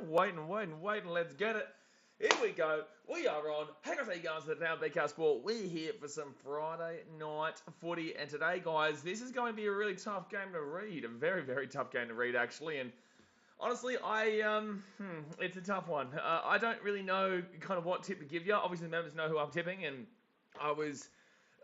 Wait, and let's get it. Here we go. We are on. Hey guys, how you going? To the now BKRsport. We're here for some Friday night footy, and today, guys, this is going to be a really tough game to read. A very, very tough game to read, actually. And honestly, it's a tough one. I don't really know kind of what tip to give you. Obviously, the members know who I'm tipping, and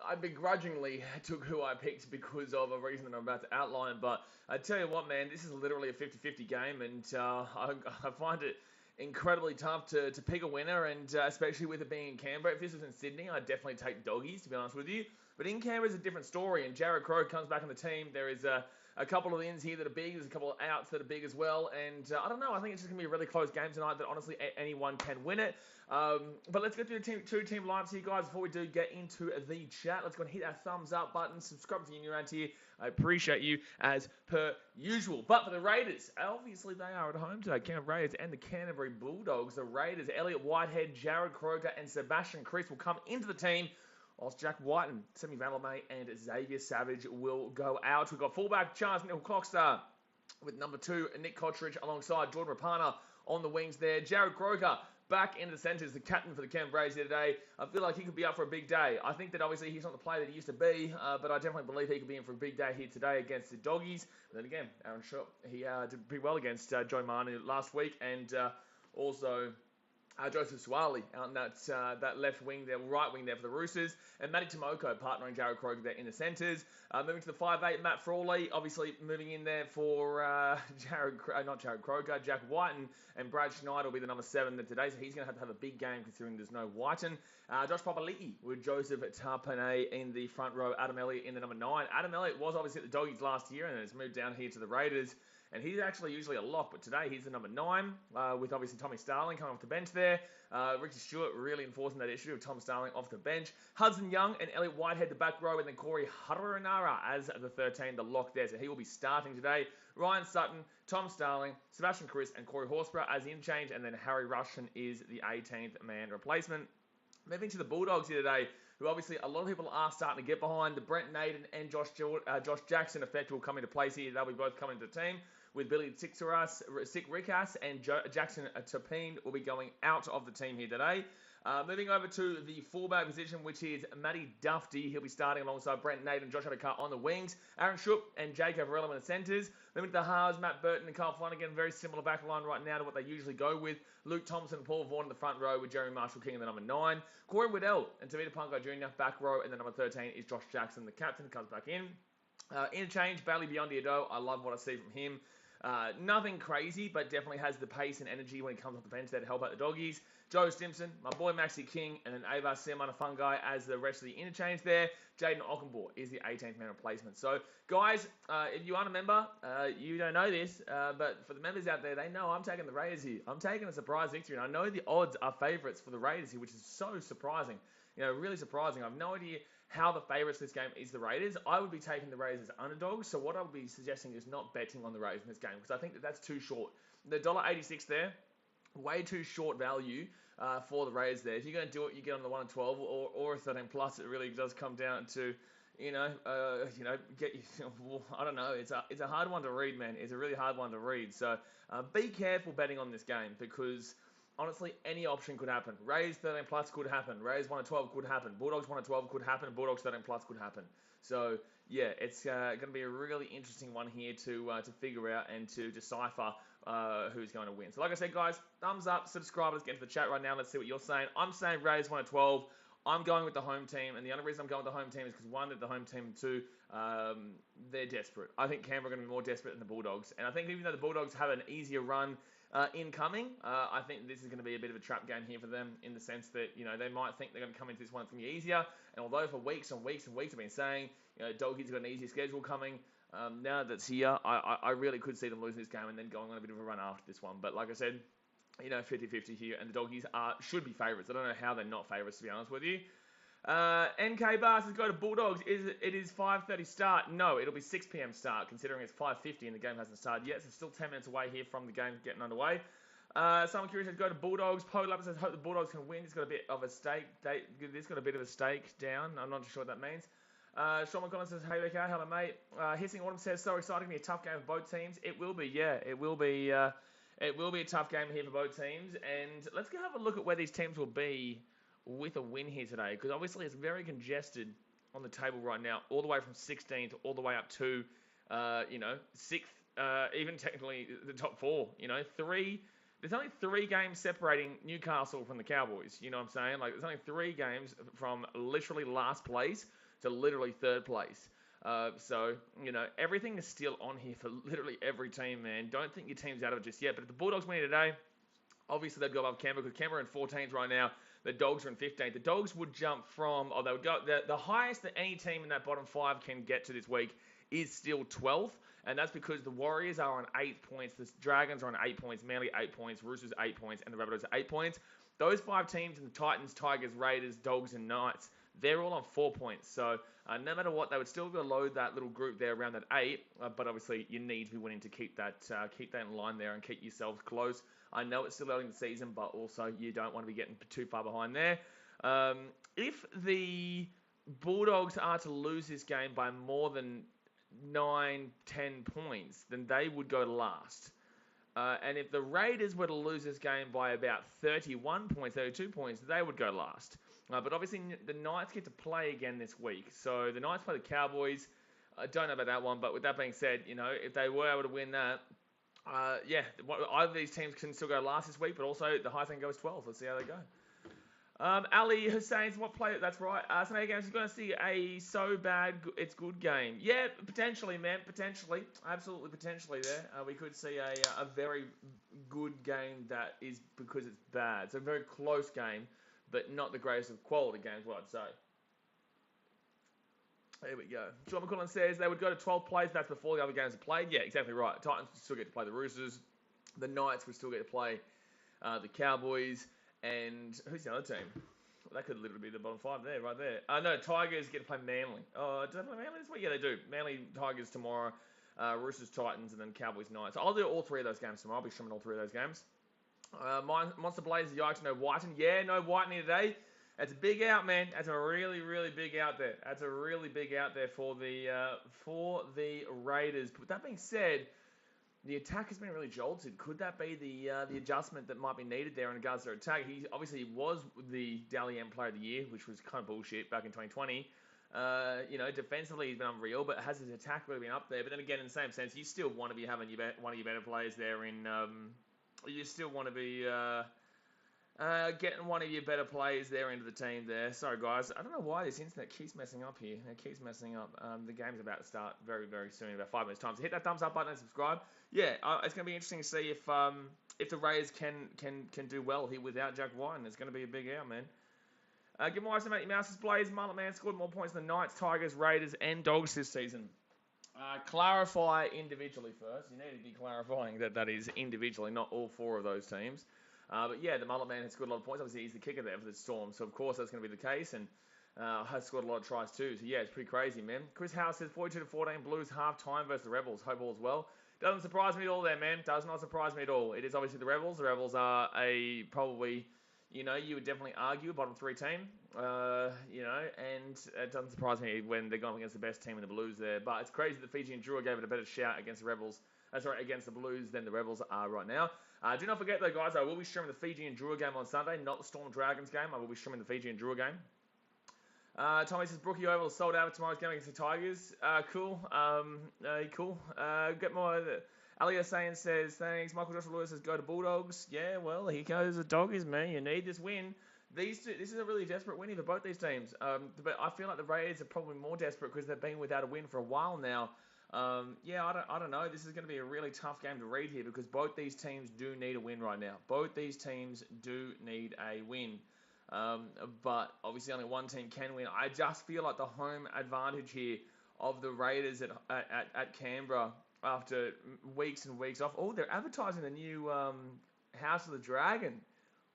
I begrudgingly took who I picked because of a reason that I'm about to outline. But I tell you what, man, this is literally a 50-50 game, and I find it incredibly tough to pick a winner, and especially with it being in Canberra. If this was in Sydney, I'd definitely take Doggies, to be honest with you. But in Canberra is a different story, and Jared Crowe comes back on the team. There is a couple of ins here that are big. There's a couple of outs that are big as well. And I don't know. I think it's just going to be a really close game tonight that honestly anyone can win it. But let's go through the two-team lineups here, guys, before we do get into the chat. Let's go and hit that thumbs up button. Subscribe to the new around here. I appreciate you as per usual. But for the Raiders, obviously they are at home today. Canberra Raiders and the Canterbury Bulldogs. The Raiders, Elliot Whitehead, Jared Croker, and Sebastian Chris will come into the team, whilst Jack Whiten, Semi Vandermeer, and Xavier Savage will go out. We've got fullback Charles Nicholl-Clockstar with number 2, Nick Cottridge, alongside Jordan Rapana on the wings there. Jared Croker back into the centres, the captain for the Canberra Raiders here today. I feel like he could be up for a big day. I think that obviously he's not the player that he used to be, but I definitely believe he could be in for a big day here today against the Doggies. But then again, Aaron Sharp, he did pretty well against Joe Manu last week, and also Joseph Suwali out in that left wing there, right wing there for the Roosters, and Matty Tomoko partnering Jared Croker there in the centres. Moving to the 5'8", Matt Frawley, obviously moving in there for Jack Whiten, and Brad Schneider will be the number 7 today, so he's going to have a big game considering there's no Whiten. Josh Papali'i with Joseph Tapane in the front row, Adam Elliott in the number 9. Adam Elliott was obviously at the Doggies last year and has moved down here to the Raiders. And he's actually usually a lock, but today he's the number 9, with obviously Tommy Starling coming off the bench there. Ricky Stewart really enforcing that issue of Tom Starling off the bench. Hudson Young and Elliot Whitehead the back row, and then Corey Haranara as the 13, the lock there. So he will be starting today. Ryan Sutton, Tom Starling, Sebastian Chris, and Corey Horsburgh as the interchange, and then Harry Russian is the 18th man replacement. Moving to the Bulldogs here today, who obviously a lot of people are starting to get behind. The Brent Naden and Josh Jackson effect will come into place here. They'll be both coming to the team, with Billy Sick Rickas and Jackson Tapine will be going out of the team here today. Moving over to the fullback position, which is Matty Duffy. He'll be starting alongside Brent Naden and Josh Adokar on the wings. Aaron Shook and Jake Avarello in the centres. Moving to the halves, Matt Burton and Carl Flanagan. Very similar back line right now to what they usually go with. Luke Thompson and Paul Vaughan in the front row, with Jeremy Marshall King in the number 9. Corey Waddell and Tavita Pungo Jr. back row, and the number 13 is Josh Jackson, the captain, comes back in. Interchange, Bailey Biondi-Ado. I love what I see from him. Nothing crazy, but definitely has the pace and energy when he comes off the bench there to help out the Doggies. Joe Stimson, my boy Maxi King, and then Ava Siamanafungai as the rest of the interchange there. Jaden Ockenbaugh is the 18th man replacement. So, guys, if you aren't a member, you don't know this, but for the members out there, they know I'm taking the Raiders here. I'm taking a surprise victory, and I know the odds are favourites for the Raiders here, which is so surprising. Really surprising. I have no idea how the favourites this game is the Raiders. I would be taking the Raiders as underdogs, so what I would be suggesting is not betting on the Raiders in this game, because I think that's too short. The $1.86 there, way too short value for the Raiders there. If you're going to do it, you get on the 1 and 12 or a 13 plus. It really does come down to, I don't know. It's a hard one to read, man. It's a really hard one to read. So be careful betting on this game, because honestly, any option could happen. Raiders 13 plus could happen. Raiders 1 and 12 could happen. Bulldogs 1 and 12 could happen. Bulldogs 13 plus could happen. So yeah, it's going to be a really interesting one here to figure out and to decipher who's going to win. So like I said, guys, thumbs up, subscribe. Let's get into the chat right now. Let's see what you're saying. I'm saying Raiders 1 and 12. I'm going with the home team, and the only reason I'm going with the home team is because, one, that the home team, two, they're desperate. I think Canberra are going to be more desperate than the Bulldogs, and I think even though the Bulldogs have an easier run incoming, I think this is going to be a bit of a trap game here for them, in the sense that they might think they're going to come into this one, it's going to be easier, and although for weeks and weeks and weeks I've been saying Doggies have got an easier schedule coming, now that it's here, I really could see them losing this game and then going on a bit of a run after this one. But like I said, 50-50 here, and the Doggies should be favourites. I don't know how they're not favourites, to be honest with you. NK Bar says go to Bulldogs. It is 5:30 start. No, it'll be 6 p.m. start, considering it's 5:50 and the game hasn't started yet. So still 10 minutes away here from the game getting underway. Someone curious says go to Bulldogs. Poe Lapper says hope the Bulldogs can win. It's got a bit of a stake. It's got a bit of a stake down. I'm not sure what that means. Sean McConnell says, hey, BK, hello, mate. Hissing Autumn says, so exciting to be a tough game for both teams. It will be, yeah. It will be It will be a tough game here for both teams, and let's go have a look at where these teams will be with a win here today, because obviously it's very congested on the table right now, all the way from 16th all the way up to, 6th, even technically the top 4. There's only 3 games separating Newcastle from the Cowboys. You know what I'm saying? Like, there's only 3 games from literally last place to literally 3rd place. Everything is still on here for literally every team, man. Don't think your team's out of it just yet. But if the Bulldogs win today, obviously they'd go above Canberra, because Canberra are in 14th right now. The Dogs are in 15th. The Dogs would jump from, they would go, the highest that any team in that bottom 5 can get to this week is still 12th. And that's because the Warriors are on 8 points, the Dragons are on 8 points, Manly 8 points, Roosters 8 points, and the Rabbitohs are 8 points. Those 5 teams, and the Titans, Tigers, Raiders, Dogs, and Knights, they're all on 4 points. So no matter what, they would still below that little group there around that 8. But obviously, you need to be winning to keep that in line there and keep yourselves close. I know it's still early in the season, but also you don't want to be getting too far behind there. If the Bulldogs are to lose this game by more than 9-10 points, then they would go last. And if the Raiders were to lose this game by about 31 points, 32 points, they would go last. But obviously, the Knights get to play again this week. So the Knights play the Cowboys. I don't know about that one, but with that being said, if they were able to win that, either of these teams can still go last this week, but also the highest they can go is 12. Let's see how they go. Ali Hussein's what play? That's right. Sunday games is going to see a so bad it's good game. Yeah, potentially, man. Potentially, absolutely, potentially. There, we could see a very good game that is because it's bad. It's a very close game, but not the greatest of quality games. What I'd say. There we go. John McCullen says they would go to 12th place. That's before the other games are played. Yeah, exactly right. Titans would still get to play the Roosters. The Knights would still get to play the Cowboys. And who's the other team? Well, that could literally be the bottom 5 there, right there. No, Tigers get to play Manly. Oh, do they play Manly this week? Yeah, they do. Manly, Tigers tomorrow, Roosters, Titans, and then Cowboys, Knights. So I'll do all 3 of those games tomorrow. I'll be streaming all 3 of those games. Monster Blaze, yikes, no Whiten. Yeah, no Whiten today. That's a big out, man. That's a really, really big out there. That's a really big out there for the Raiders. But that being said, the attack has been really jolted. Could that be the adjustment that might be needed there in regards to their attack? He obviously was the Dally M Player of the Year, which was kind of bullshit back in 2020. Defensively he's been unreal, but has his attack really been up there? But then again, in the same sense, you still want to be having one of your better players there in. You still want to be getting one of your better players there into the team there. Sorry, guys. I don't know why this internet keeps messing up here. It keeps messing up. The game's about to start very, very soon, in about 5 minutes' time. So hit that thumbs up button and subscribe. Yeah, it's going to be interesting to see if the Raiders can do well here without Jack Whiten. It's going to be a big out, man. Give my eyes to Matty Mouse's Blaze. Mullet Man scored more points than Knights, Tigers, Raiders, and Dogs this season. Clarify individually first. You need to be clarifying that is individually, not all 4 of those teams. But yeah, the Mullet Man has scored a lot of points. Obviously, he's the kicker there for the Storm. So, of course, that's going to be the case. And has scored a lot of tries too. So, yeah, it's pretty crazy, man. Chris House says 42-14 Blues half-time versus the Rebels. Hope all is well. Doesn't surprise me at all there, man. Does not surprise me at all. It is obviously the Rebels. The Rebels are probably, you would definitely argue a bottom 3 team. And it doesn't surprise me when they're going against the best team in the Blues there. But it's crazy that Fiji and Drua gave it a better shout against the Rebels. Against the Blues than the Rebels are right now. Do not forget though, guys, I will be streaming the Fiji and Drua game on Sunday, not the Storm Dragons game. I will be streaming the Fiji and Drua game. Tommy says Brookie Oval is sold out for tomorrow's game against the Tigers. Cool. Cool. Get more. Ali Hussein says thanks. Michael Joshua Lewis says go to Bulldogs. Yeah, well, here goes the Doggies, man. You need this win. This is a really desperate win for both these teams. But I feel like the Raiders are probably more desperate because they've been without a win for a while now. I don't know. This is going to be a really tough game to read here because both these teams do need a win right now. Both these teams do need a win. But obviously only one team can win. I just feel like the home advantage here of the Raiders at Canberra after weeks and weeks off. Oh, they're advertising the new House of the Dragon.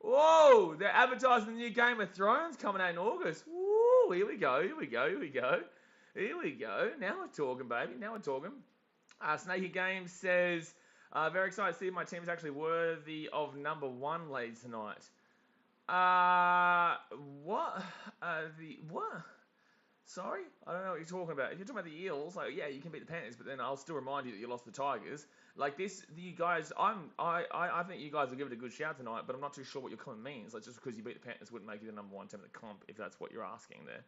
Whoa, they're advertising the new Game of Thrones coming out in August. Woo, here we go. Here we go. Now we're talking, baby. Now we're talking. Snaky Games says, very excited to see my team's actually worthy of number 1 leads tonight. What? What? Sorry? I don't know what you're talking about. If you're talking about the Eels, yeah, you can beat the Panthers, but then I'll still remind you that you lost the Tigers. Like this, you guys, I think you guys will give it a good shout tonight, but I'm not too sure what your comment means. Like just because you beat the Panthers wouldn't make you the number one team in the comp, if that's what you're asking there.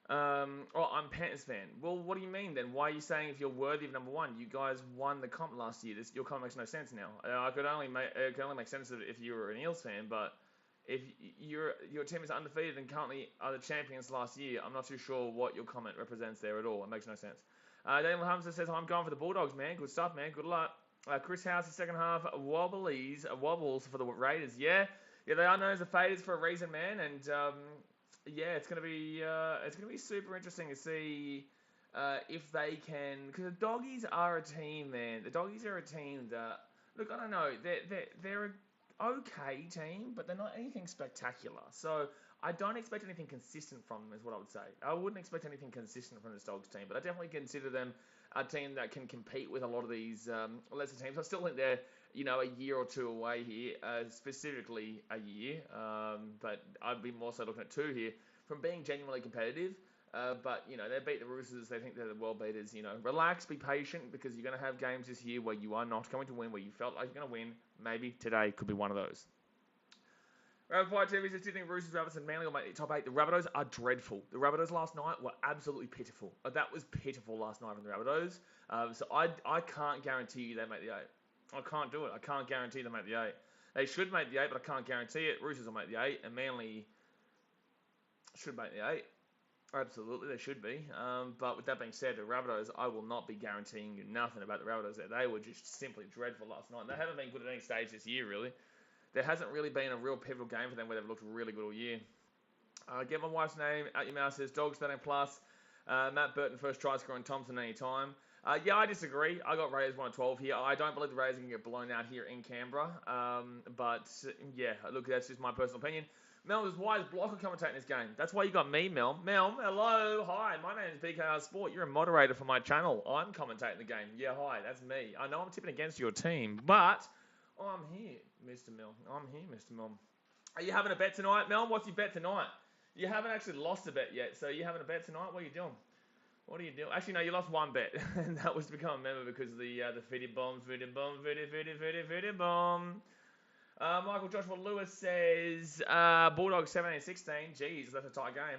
Oh, I'm Panthers fan. Well, what do you mean then? Why are you saying if you're worthy of number one? You guys won the comp last year. Your comment makes no sense now. It could only make sense if you were an Eels fan, but if your team is undefeated and currently are the champions last year, I'm not too sure what your comment represents there at all. It makes no sense. Daniel Hamza says, I'm going for the Bulldogs, man. Good stuff, man. Good luck. Chris House, the second half, wobbles for the Raiders. Yeah, they are known as the faders for a reason, man. And yeah, it's gonna be super interesting to see if they can, because the Doggies are a team, man. The Doggies are a team that, look, I don't know, they're an okay team, but they're not anything spectacular. So I don't expect anything consistent from them, is what I would say. I wouldn't expect anything consistent from this Dogs team, but I definitely consider them a team that can compete with a lot of these lesser teams. I still think they're, a year or two away here, specifically a year, but I'd be more so looking at 2 here from being genuinely competitive. But, they beat the Roosters. They think they're the world beaters. Relax, be patient, because you're going to have games this year where you are not going to win, where you felt like you're going to win. Maybe today could be one of those. Rapid Fire TV says, do you think Roosters, Rabbits, and Manly will make the top 8? The Rabbitohs are dreadful. The Rabbitohs last night were absolutely pitiful. That was pitiful last night from the Rabbitohs. So I can't guarantee you they make the 8. I can't do it. I can't guarantee they make the 8. They should make the 8, but I can't guarantee it. Roosters will make the 8, and Manly should make the 8. Absolutely, they should be. But with that being said, the Rabbitohs, I will not be guaranteeing you nothing about the Rabbitohs. They were just simply dreadful last night. And they haven't been good at any stage this year, really. There hasn't really been a real pivotal game for them where they've looked really good all year. Get my wife's name out your mouth, says Dogs 13 plus. Matt Burton first try scoring Thompson any time. Yeah, I disagree. I got Raiders 1-12 here. I don't believe the Raiders can get blown out here in Canberra. But yeah, look, that's just my personal opinion. Mel was why is Blocker commentating this game? That's why you got me, Mel. Mel, hello, hi. My name is BKRsport. You're a moderator for my channel. I'm commentating the game. Yeah, hi, that's me. I know I'm tipping against your team, but I'm here, Mr. Mel. I'm here, Mr. Mel. Are you having a bet tonight, Mel? What's your bet tonight? You haven't actually lost a bet yet, so you having a bet tonight? What are you doing? What are you doing? Actually, no, you lost one bet, and that was to become a member because of the Fitty Bomb. Michael Joshua Lewis says, Bulldogs 17-16. Jeez, that's a tight game.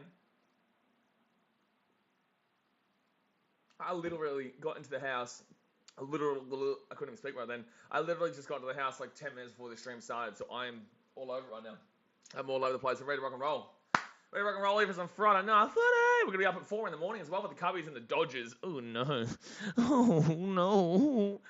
I literally got into the house. I couldn't even speak right then. I literally just got to the house like 10 minutes before the stream started, so I'm all over right now. I'm all over the place. I'm ready to rock and roll. Ready to rock and roll here for some Friday night. We're going to be up at 4 in the morning as well with the Cubbies and the Dodgers. Oh, no. Oh, no.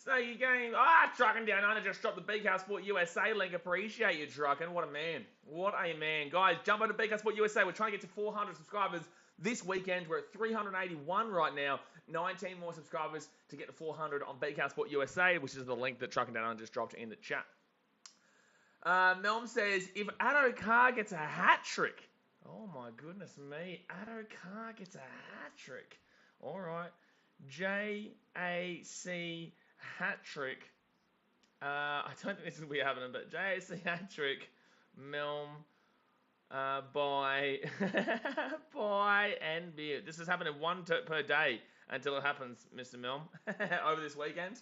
Snakey game. Trucking down under. Just dropped the BKRsport USA link. Appreciate you, Trucking. What a man. What a man. Guys, jump over to BKRsport USA. We're trying to get to 400 subscribers this weekend. We're at 381 right now. 19 more subscribers to get to 400 on BKRsport USA, which is the link that Trucking Down Under just dropped in the chat. Melm says, if Addo Carr gets a hat trick. Oh my goodness me. Addo Carr gets a hat trick. All right. JAC hat trick. I don't think this will be happening, but JAC hat trick. Melm. By and beer. This is happening one per day until it happens, Mr. Melm. Over this weekend.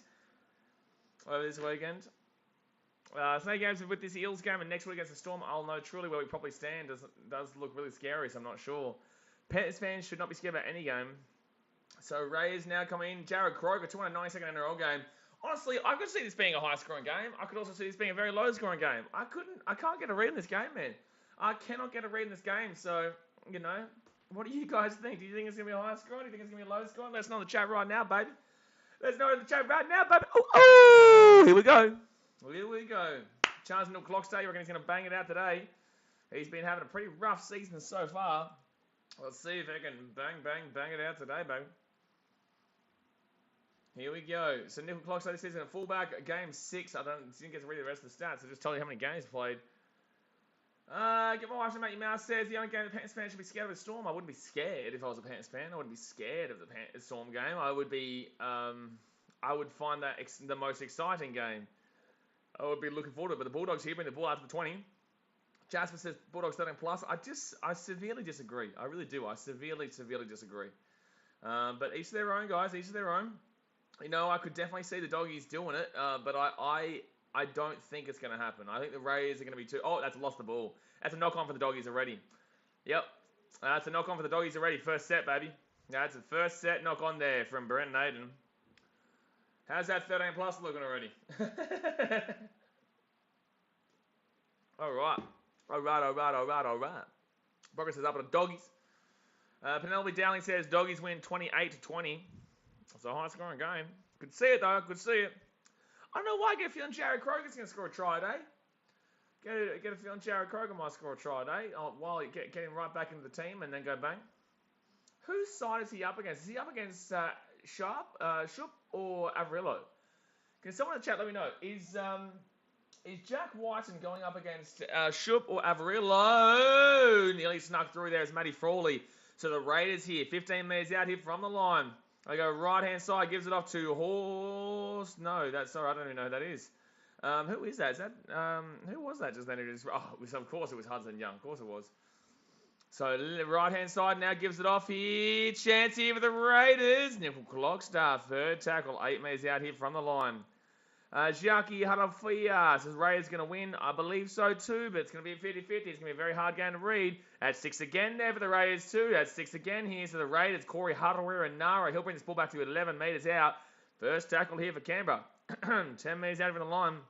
Snake games with this Eels game and next week against the Storm, I'll know truly where we probably stand. Does look really scary, so I'm not sure. Panthers fans should not be scared about any game. So Rays now coming in. Jared Kroger, 292nd NRL game. Honestly, I could see this being a high-scoring game. I could also see this being a very low-scoring game. I can't get a read in this game, man. I cannot get a read in this game. So, what do you guys think? Do you think it's going to be a high-scoring? Do you think it's going to be a low-scoring? Let us know in the chat right now, baby. Let us know in the chat right now, baby. Oh, here we go. Here we go. Charles Mill Clockstay, you reckon he's going to bang it out today? He's been having a pretty rough season so far. Let's see if he can bang it out today, baby. Here we go. So Nickel Clockstay this season, a fullback, game 6. I didn't get to read the rest of the stats. I just tell you how many games played. Get my wife to make your mouth says the only game the Panthers fan should be scared of is Storm. I wouldn't be scared if I was a Panthers fan. I wouldn't be scared of the Storm game. I would be. I would find that the most exciting game. I would be looking forward to it. But the Bulldogs here bring the ball out to the 20. Jasper says Bulldogs 13 plus. I severely disagree. I really do. I severely disagree. But each to their own, guys. Each to their own. You know, I could definitely see the Doggies doing it, but I don't think it's going to happen. I think the Raiders are going to be too... Oh, that's lost the ball. That's a knock-on for the Doggies already. Yep. That's a knock-on for the Doggies already. First set, baby. That's a first set knock-on there from Brent Naden. How's that 13 plus looking already? All right. Progress is up on the Doggies. Penelope Dowling says Doggies win 28-20. It's a high-scoring game. Could see it, though. Could see it. I don't know why I get a feeling Jared Kroger's going to score a try today. Get a feeling Jared Kroger might score a try today while get him right back into the team and then go bang. Whose side is he up against? Is he up against Shup or Averillo? Can someone in the chat let me know? Is Jack Whiten going up against Shup or Averillo? Nearly snuck through there as Matty Frawley. So the Raiders here, 15 metres out here from the line. They go right-hand side, gives it off to Horse. No, sorry, I don't even know who that is. Who is that? Who was that just then? Of course it was Hudson Young. Of course it was. So right-hand side now gives it off here. Chance here for the Raiders. Nickel Clockstar, third tackle, 8 metres out here from the line. Jackie Harafia says Raiders going to win. I believe so too, but it's going to be a 50-50. It's going to be a very hard game to read. That's 6 again there for the Raiders too. That's 6 again here. So the Raiders, Corey Hardaware and Nara. He'll bring this ball back to 11 metres out. First tackle here for Canberra. 10 metres out from the line.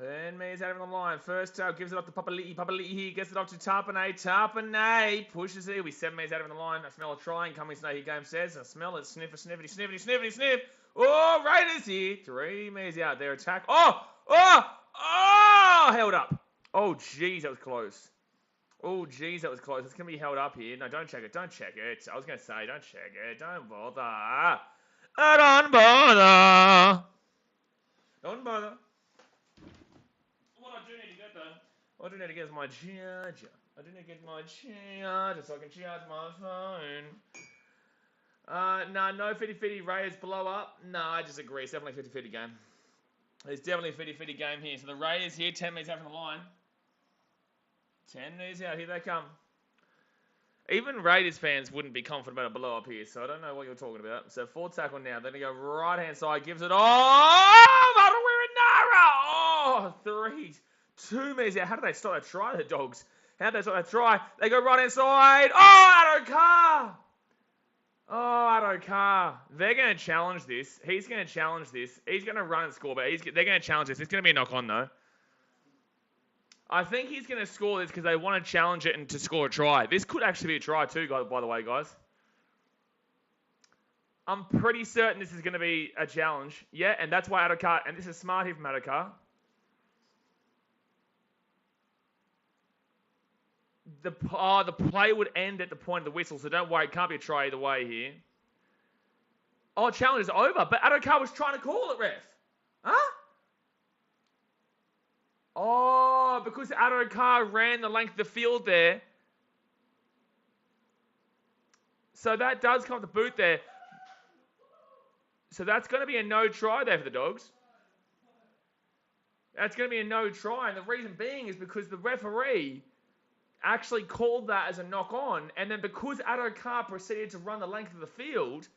10 metres out from the line. First tackle gives it off to Papali'i. Papali'i here gets it off to Tarpanay. Tarpanay pushes it. He'll be 7 metres out from the line. I smell a try incoming, Snakey Game says. I smell it. Sniff. Oh, Raiders here. 3 metres out there. Attack. Oh! Held up. Oh, jeez, that was close. It's going to be held up here. No, don't check it. I was going to say, don't check it. Don't bother. Don't bother. What I do need to get, though, is my charger. So I can charge my phone. No 50-50 Raiders blow up. No, I disagree. It's definitely a 50-50 game. It's definitely a 50-50 game here. So the Raiders here, 10 metres out from the line. 10 metres out. Here they come. Even Raiders fans wouldn't be confident about a blow up here, so I don't know what you're talking about. So fourth tackle now. Then they go right-hand side. Gives it. Oh, 2 metres out. How did they stop that try, the Dogs? How did they stop that try? They go right-hand side. Oh, Addo Carr. They're going to challenge this. He's going to challenge this. He's going to run and score, but they're going to challenge this. It's going to be a knock-on, though. I think he's going to score this because they want to challenge it and to score a try. This could actually be a try too, by the way, guys. I'm pretty certain this is going to be a challenge. Yeah, and that's why Addo Carr, and this is smart here from Addo Carr. The play would end at the point of the whistle, so don't worry. It can't be a try either way here. Oh, challenge is over, but Addo Carr was trying to call it, ref. Huh? Oh, because Addo Carr ran the length of the field there. So that does come to boot there. So that's going to be a no try there for the Dogs. That's going to be a no try, and the reason being is because the referee actually called that as a knock-on, and then because Addo Carr proceeded to run the length of the field,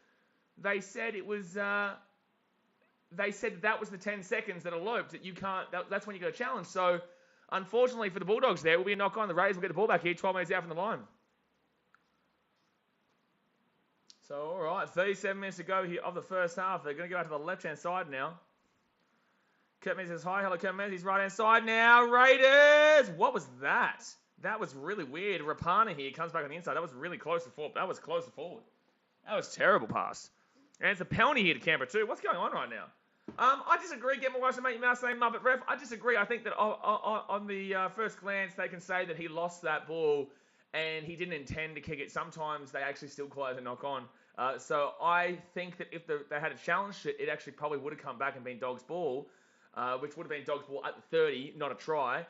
they said it was. They said that was the 10 seconds that eloped. That you can't. That's when you got a challenge. So, unfortunately for the Bulldogs, there will be a knock-on. The Raiders will get the ball back here, 12 minutes out from the line. So, all right, 37 minutes to go here of the first half. They're going to go out to the left-hand side now. Kurtman says hi. Hello, Kurtman. He's right-hand side now. Raiders. What was that? That was really weird. Rapana here comes back on the inside. That was really close to forward. That was close to forward. That was a terrible pass. And it's a penalty here to Canberra too. What's going on right now? I disagree. Get my wife to make your mouth say Muppet ref. I disagree. I think that on the first glance, they can say that he lost that ball and he didn't intend to kick it. Sometimes they actually still call it a knock-on. So I think that if they had challenged it, it actually probably would have come back and been Dogs' ball, which would have been Dogs' ball at the 30, not a try.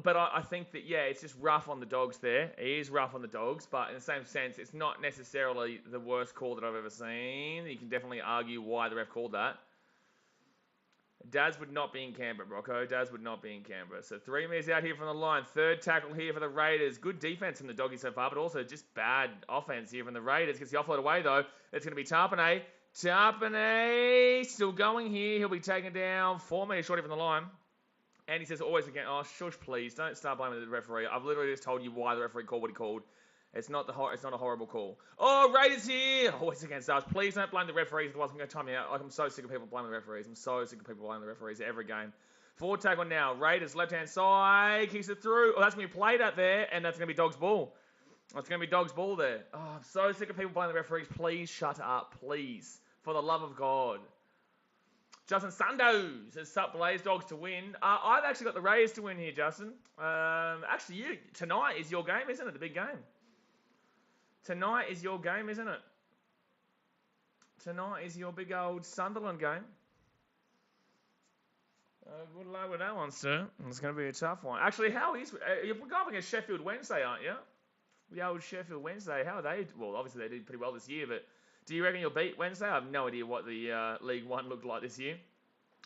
But I think that, yeah, it's just rough on the Dogs there. It is rough on the Dogs, but in the same sense, it's not necessarily the worst call that I've ever seen. You can definitely argue why the ref called that. Daz would not be in Canberra, Rocco. Daz would not be in Canberra. So 3 metres out here from the line. Third tackle here for the Raiders. Good defense from the Doggies so far, but also just bad offense here from the Raiders. Gets the offload away, though. It's going to be Tarpanay. Tarpanay still going here. He'll be taken down 4 metres short from the line. And he says always again, oh, shush, please. Don't start blaming the referee. I've literally just told you why the referee called what he called. It's not a horrible call. Oh, Raiders here. Always against us. Please don't blame the referees. Otherwise, I'm going to time you out. Like, I'm so sick of people blaming the referees. I'm so sick of people blaming the referees every game. Forward tackle now. Raiders left-hand side. Kicks it through. Oh, that's going to be played out there. And that's going to be Dog's ball. That's going to be Dog's ball there. Oh, I'm so sick of people blaming the referees. Please shut up. Please. For the love of God. Justin Sandoz has sucked Blaze Dogs to win. I've actually got the Raiders to win here, Justin. Actually, tonight is your game, isn't it? The big game. Tonight is your game, isn't it? Tonight is your big old Sunderland game. Good luck with that one, sir. It's going to be a tough one. Actually, you're going against Sheffield Wednesday, aren't you? The old Sheffield Wednesday. How are they? Well, obviously they did pretty well this year, but do you reckon you'll beat Wednesday? I have no idea what the League One looked like this year.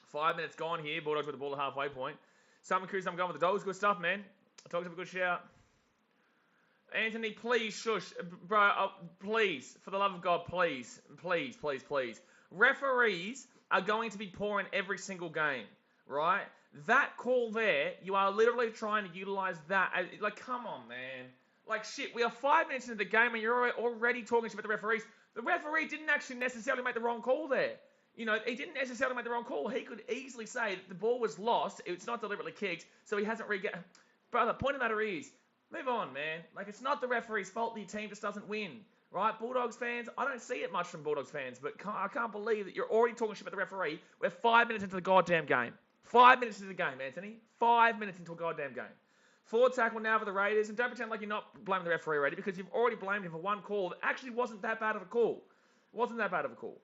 5 minutes gone here. Bulldogs with the ball at halfway point. Some Cruz, I'm going with the Dogs. Good stuff, man. Talk to a good shout. Anthony, please shush. Bro, please. For the love of God, please. Please, please, please. Referees are going to be poor in every single game, right? That call there, you are literally trying to utilize that. Like, come on, man. Like, shit, we are 5 minutes into the game and you're already talking shit about the referees. The referee didn't actually necessarily make the wrong call there. You know, he didn't necessarily make the wrong call. He could easily say that the ball was lost. It's not deliberately kicked, so he hasn't Brother, point of the matter is, move on, man. Like, it's not the referee's fault the team just doesn't win, right? Bulldogs fans, I don't see it much from Bulldogs fans, but I can't believe that you're already talking shit about the referee. We're 5 minutes into the goddamn game. 5 minutes into the game, Anthony. 5 minutes into a goddamn game. Forward tackle now for the Raiders, and don't pretend like you're not blaming the referee already, because you've already blamed him for one call that actually wasn't that bad of a call. Wasn't that bad of a call.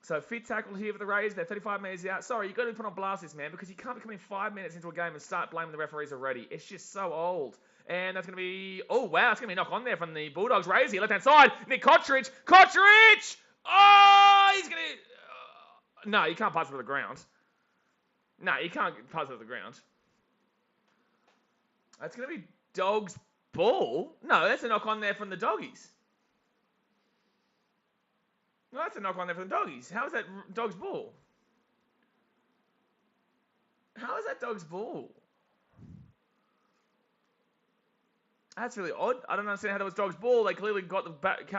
So, fit tackle here for the Raiders. They're 35 minutes out. Sorry, you've got to put on blast this, man, because you can't be coming 5 minutes into a game and start blaming the referees already. It's just so old. And that's going to be... Oh, wow. It's going to be a knock on there from the Bulldogs. Raiders here, left-hand side. Nick Kotrich. Kotrich! Oh, he's going to... No, you can't pass it to the ground. No, you can't pass it to the ground. That's going to be Dogs' ball? No, that's a knock on there from the Doggies. No, that's a knock on there from the Doggies. How is that Dogs' ball? How is that Dogs' ball? That's really odd. I don't understand how that was Dogs' ball. They clearly got the back,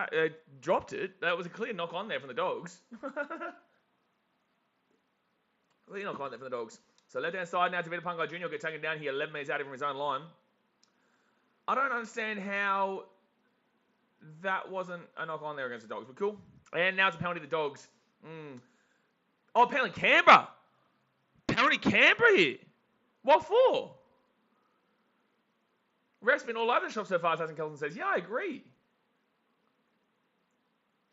dropped it. That was a clear knock on there from the Dogs. Clear knock on there from the Dogs. So left-hand side now, Tavita Pungai Jr. will get taken down here 11 metres out from his own line. I don't understand how that wasn't a knock on there against the Dogs, but cool. And now it's a penalty to the Dogs. Oh, penalty Canberra. Penalty Canberra here. What for? Ref's been all over the shop so far, Tyson Kelson says. Yeah, I agree.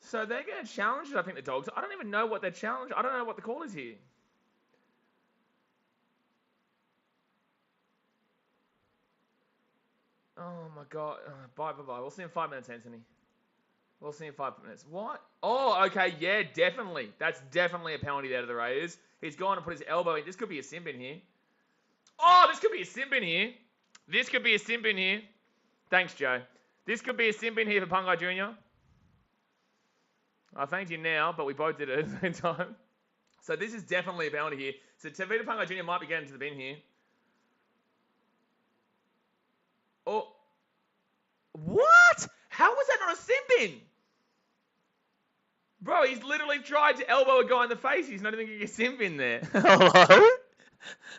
So they're going to challenge it, I think, the Dogs. I don't even know what they're challenging. I don't know what the call is here. Oh, my God. Bye. We'll see in 5 minutes, Anthony. We'll see in 5 minutes. What? Oh, okay. Yeah, definitely. That's definitely a penalty there to the Raiders. He's gone and put his elbow in. This could be a sin bin here. Oh, this could be a sin bin here. This could be a sin bin here. Thanks, Joe. This could be a sin bin here for Pungai Jr. I thanked you now, but we both did it at the same time. So this is definitely a penalty here. So Tavita Pungai Jr. might be getting to the bin here. Oh. What? How was that not a sin bin? Bro, he's literally tried to elbow a guy in the face. He's not even getting a sin bin there. Hello?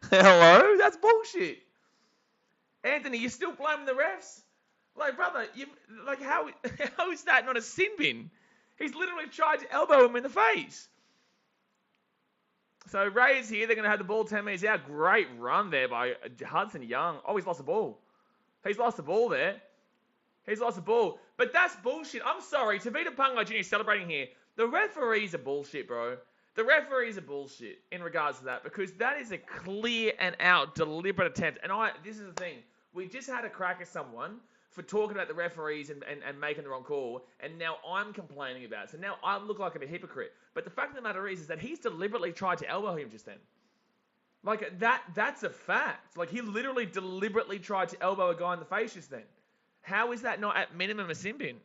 Hello? That's bullshit. Anthony, you're still blaming the refs? Like, brother, how is that not a sin bin? He's literally tried to elbow him in the face. So, Raiders here, they're going to have the ball 10 metres out. Great run there by Hudson Young. Oh, he's lost the ball. He's lost the ball there. He's lost the ball. But that's bullshit. I'm sorry. Tavita Pungai Jr. is celebrating here. The referees are bullshit, bro. The referees are bullshit in regards to that, because that is a clear and out deliberate attempt. And this is the thing. We just had a crack at someone for talking about the referees and making the wrong call, and now I'm complaining about it. So now I look like I'm a hypocrite. But the fact of the matter is that he's deliberately tried to elbow him just then. Like, that's a fact. Like, he literally deliberately tried to elbow a guy in the face just then. How is that not at minimum a sin bin?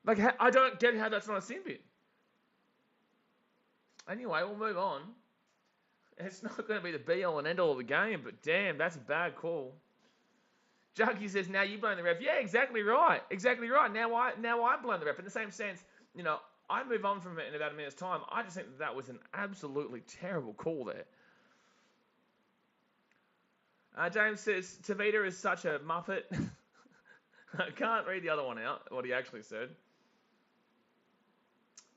Like, I don't get how that's not a sin bin. Anyway, we'll move on. It's not going to be the be-all and end-all of the game, but damn, that's a bad call. Junkie says, now you blame the ref. Yeah, exactly right. Exactly right. Now I blame the ref. In the same sense, you know, I move on from it in about a minute's time. I just think that was an absolutely terrible call there. James says, Tavita is such a muppet. I can't read the other one out, what he actually said.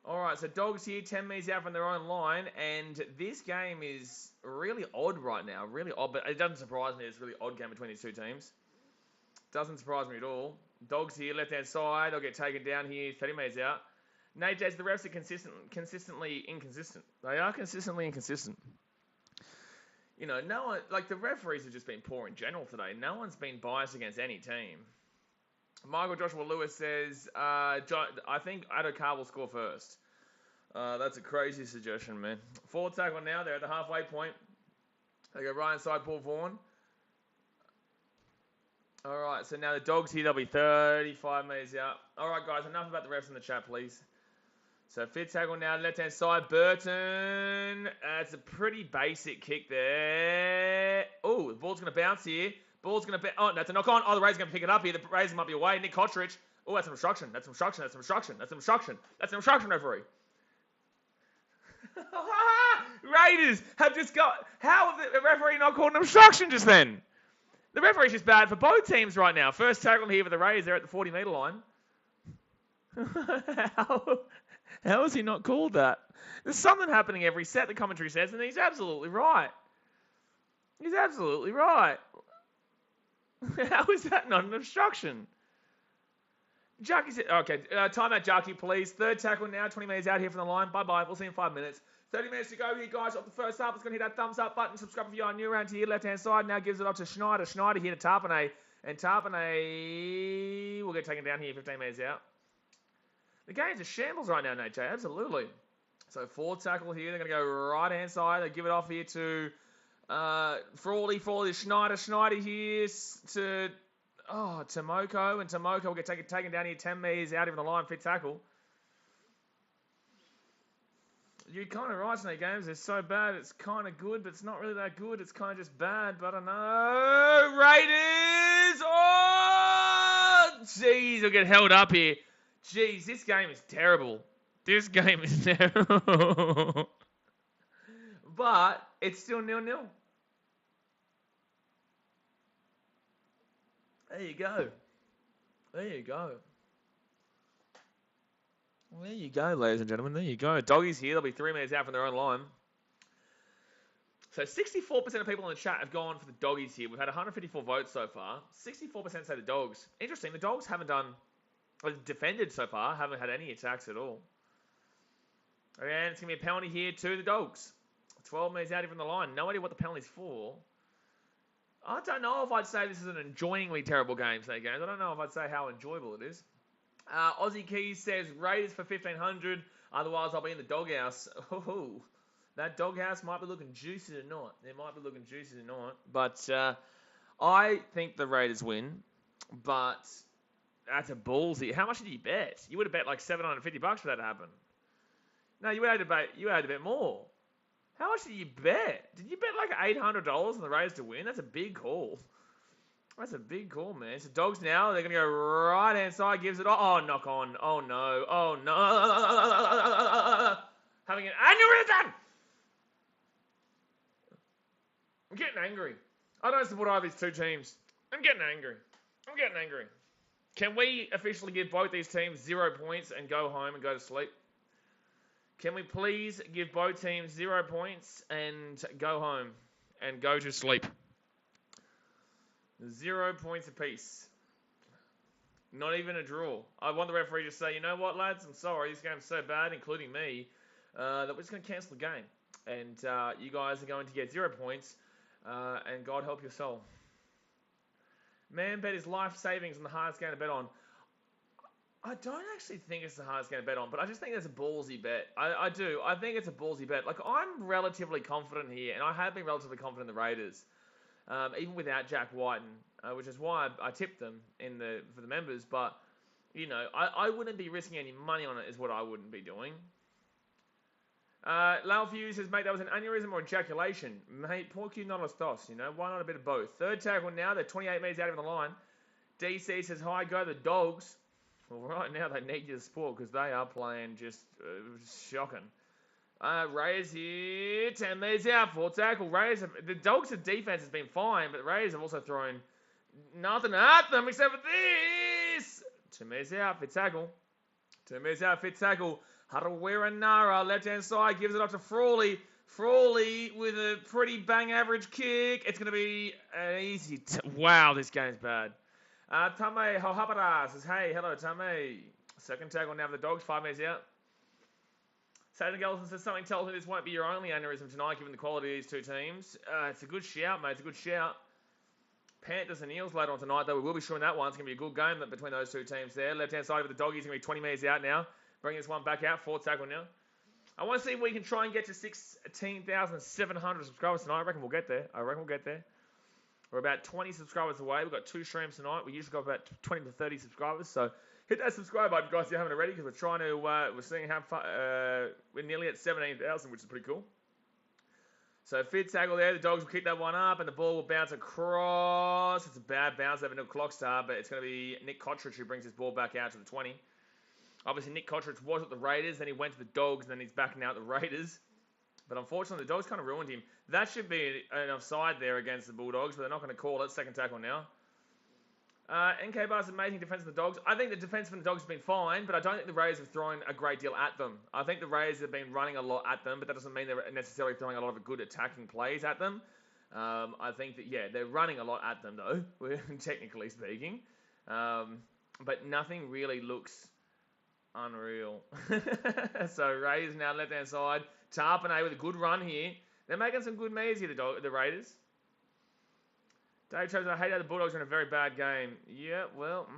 All right, so Dogs here, 10 metres out from their own line, and this game is really odd right now, really odd, but it doesn't surprise me. It's a really odd game between these two teams. Doesn't surprise me at all. Dogs here, left-hand side, they'll get taken down here, 30 metres out. Nate J's, the refs are consistently inconsistent. They are consistently inconsistent. You know, no one, like the referees have just been poor in general today. No one's been biased against any team. Michael Joshua Lewis says, I think Adokar will score first. That's a crazy suggestion, man. Forward tackle now. They're at the halfway point. They go right inside Paul Vaughan. All right, so now the Dogs here, they'll be 35 metres out. All right, guys, enough about the refs in the chat, please. So fifth tackle now, left-hand side, Burton. It's a pretty basic kick there. Oh, the ball's going to bounce here. Ball's going to... Oh, that's a knock-on. Oh, the Raiders are going to pick it up here. The Raiders might be away. Nick Kottridge. Oh, that's an obstruction. That's an obstruction. That's an obstruction. That's an obstruction. That's an obstruction, referee. Raiders have just got... How have the referee not called an obstruction just then? The referee's just bad for both teams right now. First tackle here for the Raiders. They're at the 40-metre line. How has he not called that? There's something happening every set, the commentary says, and he's absolutely right. He's absolutely right. How is that not an obstruction? Jarky said, okay, timeout, Jarky, please. Third tackle now, 20 metres out here from the line. Bye-bye. We'll see you in 5 minutes. 30 minutes to go here, guys. Off the first half, it's going to hit that thumbs up button. Subscribe if you are new around to your left-hand side. Now gives it up to Schneider. Schneider here to Tarpanay. And Tarpanay will get taken down here 15 metres out. The game's a shambles right now, Nate J. Absolutely. So forward tackle here. They're going to go right-hand side. They give it off here to... Frawley, Schneider here to Tomoko, and Tomoko will get taken down here 10 metres out of the line, fit tackle. You're kind of right in these games. They're so bad. It's kind of good, but it's not really that good. It's kind of just bad, but I don't know. Raiders! Oh! Jeez, they'll get held up here. Jeez, this game is terrible. This game is terrible. But it's still 0-0. There you go. There you go. Well, there you go, ladies and gentlemen. There you go. Doggies here. They'll be 3 minutes out from their own line. So 64% of people in the chat have gone for the Doggies here. We've had 154 votes so far. 64% say the Dogs. Interesting. The Dogs haven't defended so far. Haven't had any attacks at all. And it's going to be a penalty here to the Dogs. 12 minutes out from the line. No idea what the penalty's for. I don't know if I'd say this is an enjoyingly terrible game, say games. I don't know if I'd say how enjoyable it is. Aussie Keys says Raiders for 1,500. Otherwise, I'll be in the doghouse. Oh, that doghouse might be looking juicy tonight. It might be looking juicy tonight. But I think the Raiders win. But that's a ballsy. How much did you bet? You would have bet like $750 for that to happen. No, you had to bet more. How much did you bet? Did you bet like $800 on the Raiders to win? That's a big call. That's a big call, man. So Dogs now, they're going to go right-hand side, gives it... Oh, knock on. Oh, no. Oh, no. Having an aneurysm! I'm getting angry. I don't support either of these two teams. I'm getting angry. Can we officially give both these teams 0 points and go home and go to sleep? Can we please give both teams 0 points and go home and go to sleep? 0 points apiece. Not even a draw. I want the referee to say, you know what, lads? I'm sorry. This game's so bad, including me, that we're just going to cancel the game. And you guys are going to get 0 points. And God help your soul. Man bet his life savings on the hardest game to bet on. I don't actually think it's the hardest game to bet on, but I just think it's a ballsy bet. I do. I think it's a ballsy bet. Like, I'm relatively confident here, and I have been relatively confident in the Raiders, even without Jack Whiten, which is why I tipped them for the members. But, I wouldn't be risking any money on it, is what I wouldn't be doing. Lau Fuse says, mate, that was an aneurysm or ejaculation. Mate, por que no los dos, why not a bit of both? Third tackle now, they're 28 metres out of the line. DC says, hi, go the Dogs. Well, right now they need your support because they are playing just shocking. Raiders here, 10 metres out, 4 tackle. The Dogs' defense has been fine, but the Raiders have also thrown nothing at them except for this. 2 metres out, fit tackle. 2 metres out, fit tackle. Harawira-Nara, left-hand side, gives it up to Frawley. Frawley with a pretty bang average kick. It's going to be an easy... Wow, this game's bad. Tame Hohabara says, hey, hello, Tame. Second tackle now for the Dogs, 5 metres out. Satan Gellison says, something tells me this won't be your only aneurysm tonight, given the quality of these two teams. It's a good shout, mate. It's a good shout. Panthers and Eels later on tonight, though. We will be showing that one. It's going to be a good game between those two teams there. Left-hand side of the Doggies going to be 20 metres out now. Bring this one back out. 4th tackle now. I want to see if we can try and get to 16,700 subscribers tonight. I reckon we'll get there. We're about 20 subscribers away. We've got 2 streams tonight. We usually got about 20 to 30 subscribers. So hit that subscribe button, guys, if you haven't already, because we're trying to, we're seeing how far, we're nearly at 17,000, which is pretty cool. So 5th tackle there. The Dogs will kick that one up, and the ball will bounce across. It's a bad bounce over Nick Clockstar, but it's going to be Nick Cottridge who brings his ball back out to the 20. Obviously, Nick Cottridge was at the Raiders, then he went to the Dogs, and then he's back now at the Raiders. But unfortunately, the Dogs kind of ruined him. That should be an offside there against the Bulldogs, but they're not going to call it. 2nd tackle now. NK Bar's amazing defense of the Dogs. I think the defense from the Dogs has been fine, but I don't think the Raiders have thrown a great deal at them. I think the Raiders have been running a lot at them, but that doesn't mean they're necessarily throwing a lot of good attacking plays at them. I think that, they're running a lot at them, though, technically speaking. But nothing really looks unreal. So Raiders now left-hand side. Tarpanay with a good run here. They're making some good measures here, the Raiders. Dave Chosen, I hate how the Bulldogs are in a very bad game. Yeah, well,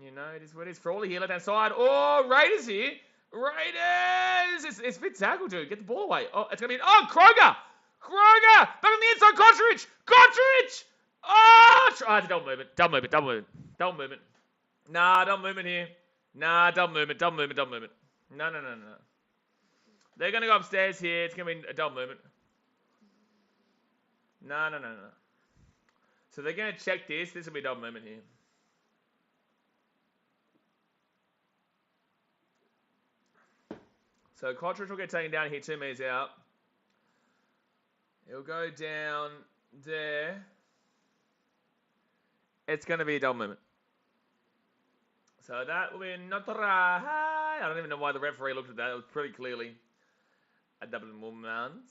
it is what it is. Frawley here, left-hand side. Oh, Raiders here. Raiders! It's fit tackle, dude. Get the ball away. Oh, it's going to be... Oh, Kroger! Back on the inside, Cottridge! Oh! It's a double movement. Nah, double movement here. Double movement. No. They're going to go upstairs here. It's going to be a double movement. No. So they're going to check this. This will be a double movement here. So Cottridge will get taken down here, 2 metres out. He'll go down there. It's going to be a double movement. So that will be not right. I don't even know why the referee looked at that. It was pretty clearly a double movement.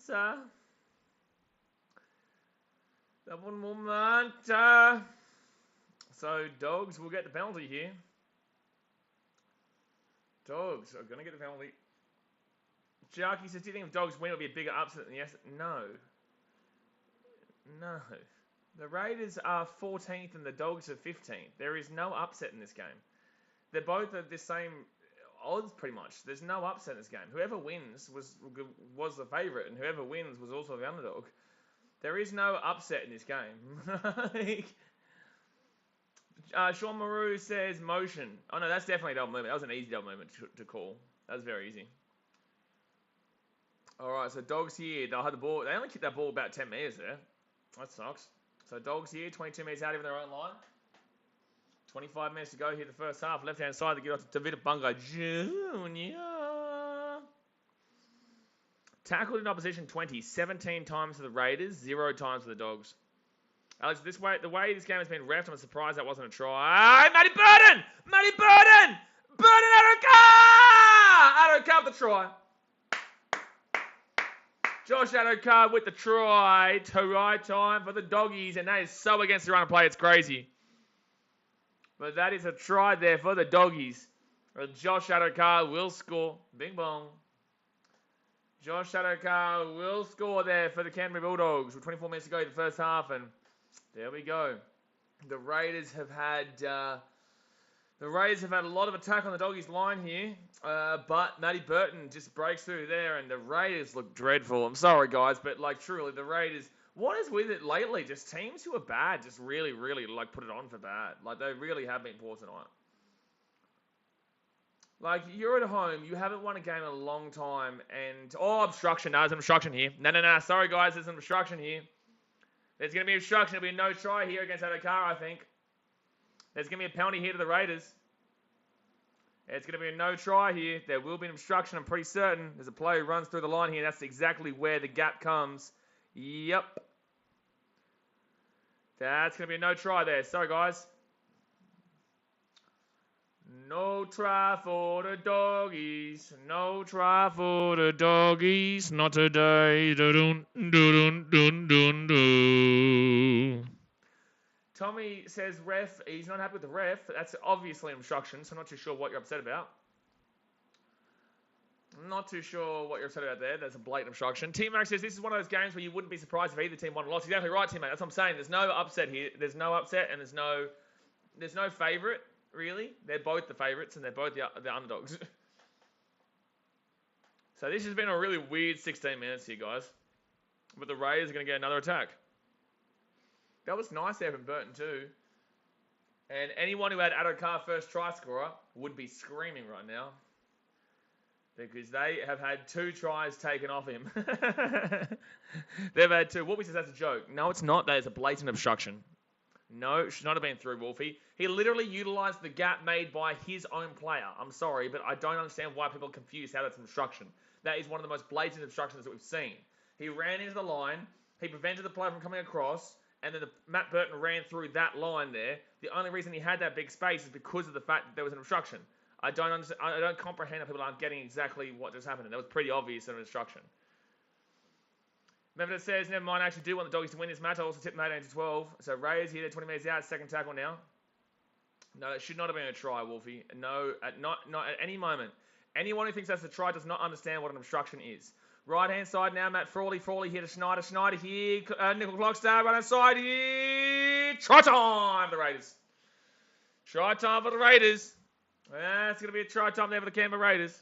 Double movement. So Dogs will get the penalty here. Dogs are going to get the penalty. Jarky says, do you think if Dogs win, it'll be a bigger upset than yes? No. The Raiders are 14th and the Dogs are 15th. There is no upset in this game. They're both at the same odds, pretty much. There's no upset in this game. Whoever wins was the favourite, and whoever wins was also the underdog. There is no upset in this game. Sean Maru says motion. Oh, no, that's definitely a double movement. That was an easy double movement to call. That was very easy. All right, so Dogs here. They'll have the ball. They only kicked that ball about 10 metres there. That sucks. So Dogs here, 22 metres out of their own line. 25 minutes to go here the first half. Left-hand side to get off to David Bunga Jr. Tackled in opposition 20. 17 times for the Raiders, 0 times for the Dogs. Alex, the way this game has been reffed, I'm surprised that wasn't a try. Matty Burden! Burden Addo-Carr with the try. Josh Addo-Carr with the try to right time for the Doggies, and that is so against the run of play, it's crazy. But that is a try there for the Doggies. Josh Addo-Carr will score. Bing bong. Josh Addo-Carr will score there for the Canterbury Bulldogs with 24 minutes to go in the first half, and there we go. The Raiders have had The Raiders have had a lot of attack on the Doggies line here, but Matty Burton just breaks through there, and the Raiders look dreadful. I'm sorry, guys, but like truly, the Raiders. What is with it lately? Just teams who are bad just really, really like put it on for bad. Like they really have been poor tonight. Like you're at home, you haven't won a game in a long time, and obstruction. No, there's an obstruction here. No. Sorry, guys, there's an obstruction here. There's going to be obstruction. There'll be no try here against Adokar, I think. There's going to be a penalty here to the Raiders. It's going to be a no try here. There will be an obstruction, I'm pretty certain. There's a player who runs through the line here. That's exactly where the gap comes. Yep. That's going to be a no try there. Sorry, guys. No try for the Doggies. No try for the Doggies. Not today. Dun, dun, dun, dun, dun, dun. Tommy says ref, he's not happy with the ref. That's obviously an obstruction, so I'm not too sure what you're upset about. I'm not too sure what you're upset about there. That's a blatant obstruction. T-Mac says this is one of those games where you wouldn't be surprised if either team won or lost. Exactly right, T-Mac. That's what I'm saying. There's no upset here. There's no upset and there's no favourite, really. They're both the favourites and they're both the underdogs. So this has been a really weird 16 minutes here, guys. But the Raiders are going to get another attack. That was nice there from Burton too. And anyone who had Adokar first try scorer would be screaming right now. Because they have had 2 tries taken off him. They've had 2. Wolfie says that's a joke. No, it's not. That is a blatant obstruction. No, it should not have been through Wolfie. He literally utilised the gap made by his own player. I'm sorry, but I don't understand why people are confused how that's an obstruction. That is one of the most blatant obstructions that we've seen. He ran into the line. He prevented the player from coming across. And then Matt Burton ran through that line there. The only reason he had that big space is because of the fact that there was an obstruction. I don't comprehend how people aren't getting exactly what just happened. That was pretty obvious an obstruction. Memphis says, never mind, I actually do want the Doggies to win this match. I also tipped them 18 to 12. So Raiders here, they're 20 metres out, second tackle now. No, it should not have been a try, Wolfie. No, not at any moment. Anyone who thinks that's a try does not understand what an obstruction is. Right-hand side now, Matt Frawley. Frawley here to Schneider. Schneider here. Nickel Clockstar, right-hand side here. Try time for the Raiders. Try time for the Raiders. It's going to be a try time there for the Canberra Raiders.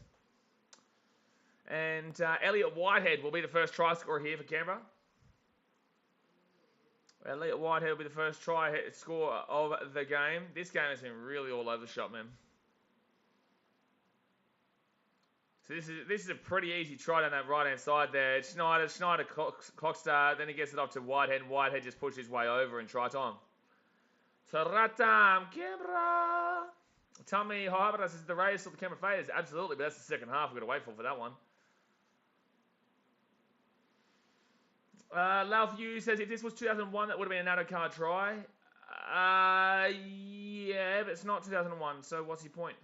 And Elliot Whitehead will be the first try scorer here for Canberra. Elliot Whitehead will be the first try score of the game. This game has been really all over the shop, man. So this is a pretty easy try down that right-hand side there. Schneider, Clockstar, then he gets it off to Whitehead, and Whitehead just pushes his way over and try time. Try time, Canberra! Tommy Hybridas says the Raiders still the Canberra Raiders. Absolutely, but that's the second half we've got to wait for that one. Lau Yu says if this was 2001, that would have been an Adokar try. Yeah, but it's not 2001, so what's your point?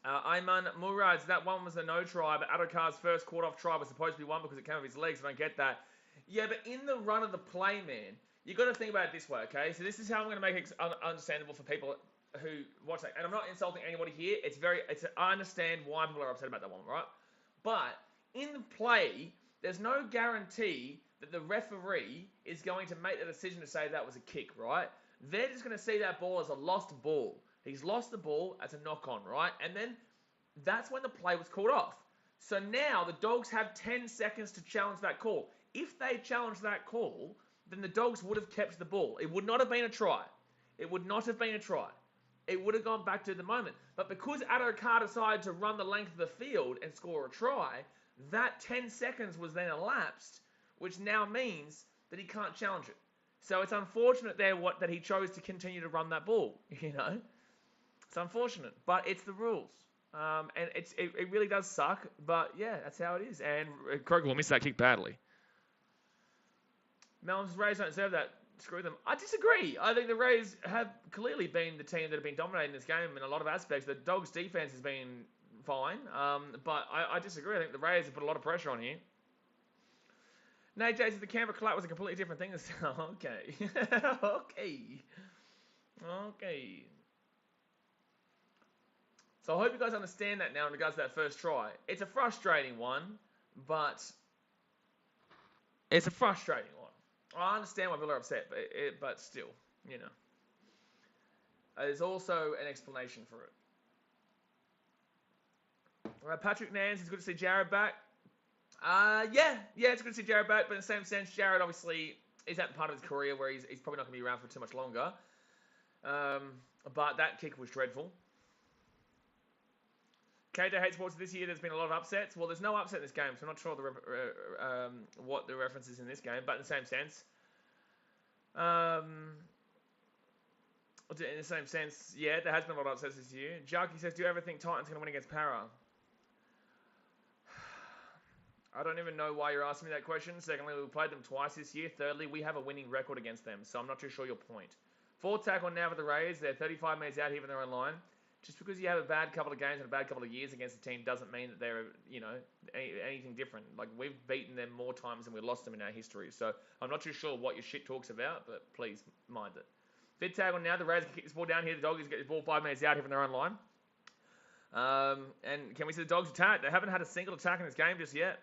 Ayman Murad, that one was a no try, but Adokar's first caught-off try was supposed to be one because it came off his legs. I don't get that. Yeah, but in the run of the play, man, you've got to think about it this way, okay? So this is how I'm going to make it understandable for people who watch that. And I'm not insulting anybody here. I understand why people are upset about that one, right? But in the play, there's no guarantee that the referee is going to make the decision to say that was a kick, right? They're just going to see that ball as a lost ball. He's lost the ball as a knock-on, right? And then that's when the play was called off. So now the Dogs have 10 seconds to challenge that call. If they challenge that call, then the Dogs would have kept the ball. It would not have been a try. It would not have been a try. It would have gone back to the moment. But because Adokar decided to run the length of the field and score a try, that 10 seconds was then elapsed, which now means that he can't challenge it. So it's unfortunate there that he chose to continue to run that ball, you know? It's unfortunate, but it's the rules. And it really does suck, but yeah, that's how it is. And Kroger will miss that kick badly. Melons Rays don't deserve that. Screw them. I disagree. I think the Rays have clearly been the team that have been dominating this game in a lot of aspects. The Dogs' defense has been fine, but I disagree. I think the Rays have put a lot of pressure on here. Nate J says the Canberra collapse was a completely different thing. Okay. Okay. So I hope you guys understand that now in regards to that first try. It's a frustrating one, but it's a frustrating one. I understand why people are upset, but still, you know. There's also an explanation for it. All right, Patrick Nance, it's good to see Jared back. Yeah, it's good to see Jared back, but in the same sense, Jared obviously is at the part of his career where he's probably not going to be around for too much longer. But that kick was dreadful. KJ hates sports this year. There's been a lot of upsets. Well, there's no upset in this game, so I'm not sure what the reference is in this game. But in the same sense, yeah, there has been a lot of upsets this year. Jarky says, do you ever think Titans going to win against Para? I don't even know why you're asking me that question. Secondly, we played them twice this year. Thirdly, we have a winning record against them, so I'm not too sure your point. 4th tackle now for the Raiders. They're 35 minutes out here from their own line. Just because you have a bad couple of games and a bad couple of years against a team doesn't mean that they're, anything different. Like, we've beaten them more times than we've lost them in our history. So I'm not too sure what your shit talk's about, but please mind it. 5th tackle now. The Raiders can kick this ball down here. The Doggies get this ball 5 minutes out here from their own line. And can we see the Dogs attack? They haven't had a single attack in this game just yet.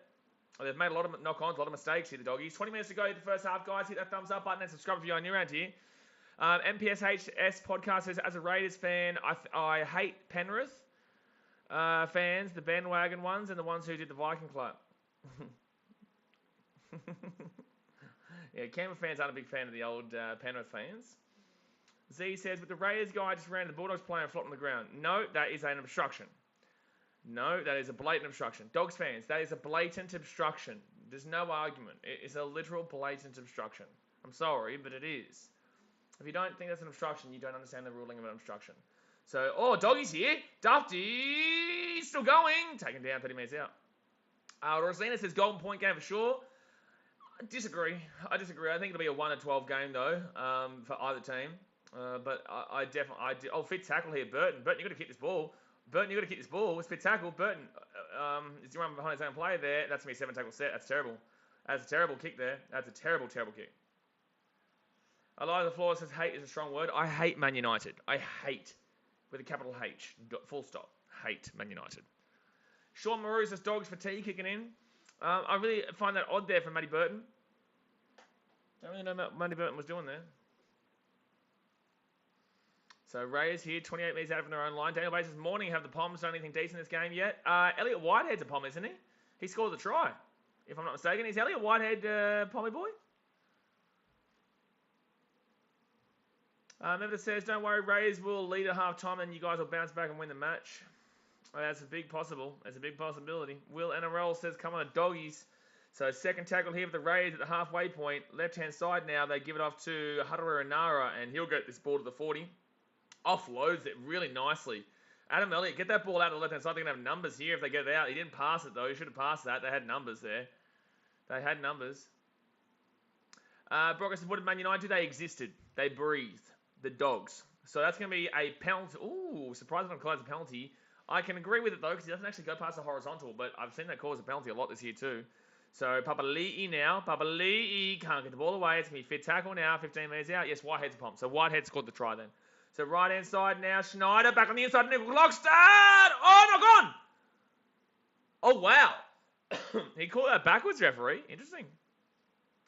They've made a lot of knock-ons, a lot of mistakes here, the Doggies. 20 minutes to go in the first half, guys. Hit that thumbs up button and subscribe if you're new around here. MPSHS podcast says, as a Raiders fan, I hate Penrith fans, the bandwagon ones, and the ones who did the Viking clap. Yeah, Canberra fans aren't a big fan of the old Penrith fans. Z says, but the Raiders guy just ran the Bulldogs player and flopped on the ground. No, that is an obstruction. No, that is a blatant obstruction. Dogs fans, that is a blatant obstruction. There's no argument. It is a literal blatant obstruction. I'm sorry, but it is. If you don't think that's an obstruction, you don't understand the ruling of an obstruction. So, Doggy's here. Dufty's still going. Taken down 30 minutes out. Rosina says golden point game for sure. I disagree. I think it'll be a 1-12 game, though, for either team. But I definitely... fit tackle here, Burton. Burton, you've got to kick this ball. It's fit tackle. Burton is the one behind his own player there. That's going to be a 7-tackle set. That's terrible. That's a terrible kick there. That's a terrible, terrible kick. Eliza Flores says hate is a strong word. I hate Man United. I hate, with a capital H, full stop. Hate Man United. Sean Maru says Dogs for T kicking in. I really find that odd there from Matty Burton. Don't really know what Matty Burton was doing there. So Raiders here, 28 metres out from their own line. Daniel Bates says, morning, have the Poms done anything decent in this game yet? Elliot Whitehead's a Pom, isn't he? He scored the try, if I'm not mistaken. Is Elliot Whitehead Pommy boy? Member says, don't worry, Raiders will lead at half-time and you guys will bounce back and win the match. That's a big possibility. Will NRL says, come on, Doggies. So second tackle here for the Raiders at the halfway point. Left-hand side now, they give it off to Hataru Inara, and he'll get this ball to the 40. Offloads it really nicely. Adam Elliott, get that ball out to the left-hand side. They're going to have numbers here if they get it out. He didn't pass it, though. He should have passed that. They had numbers there. Brock says, what did Man United do? They existed. They breathed. The Dogs. So that's going to be a penalty. Ooh, surprised if it's a penalty. I can agree with it, though, because he doesn't actually go past the horizontal, but I've seen that cause a penalty a lot this year, too. So Papali'i now. Papali'i can't get the ball away. It's going to be fit tackle now, 15 metres out. Yes, Whitehead's a pump. So Whitehead scored the try then. So right-hand side now, Schneider back on the inside, Nickel Glockstad! Oh, knock on! Oh, wow. He called that backwards, referee. Interesting.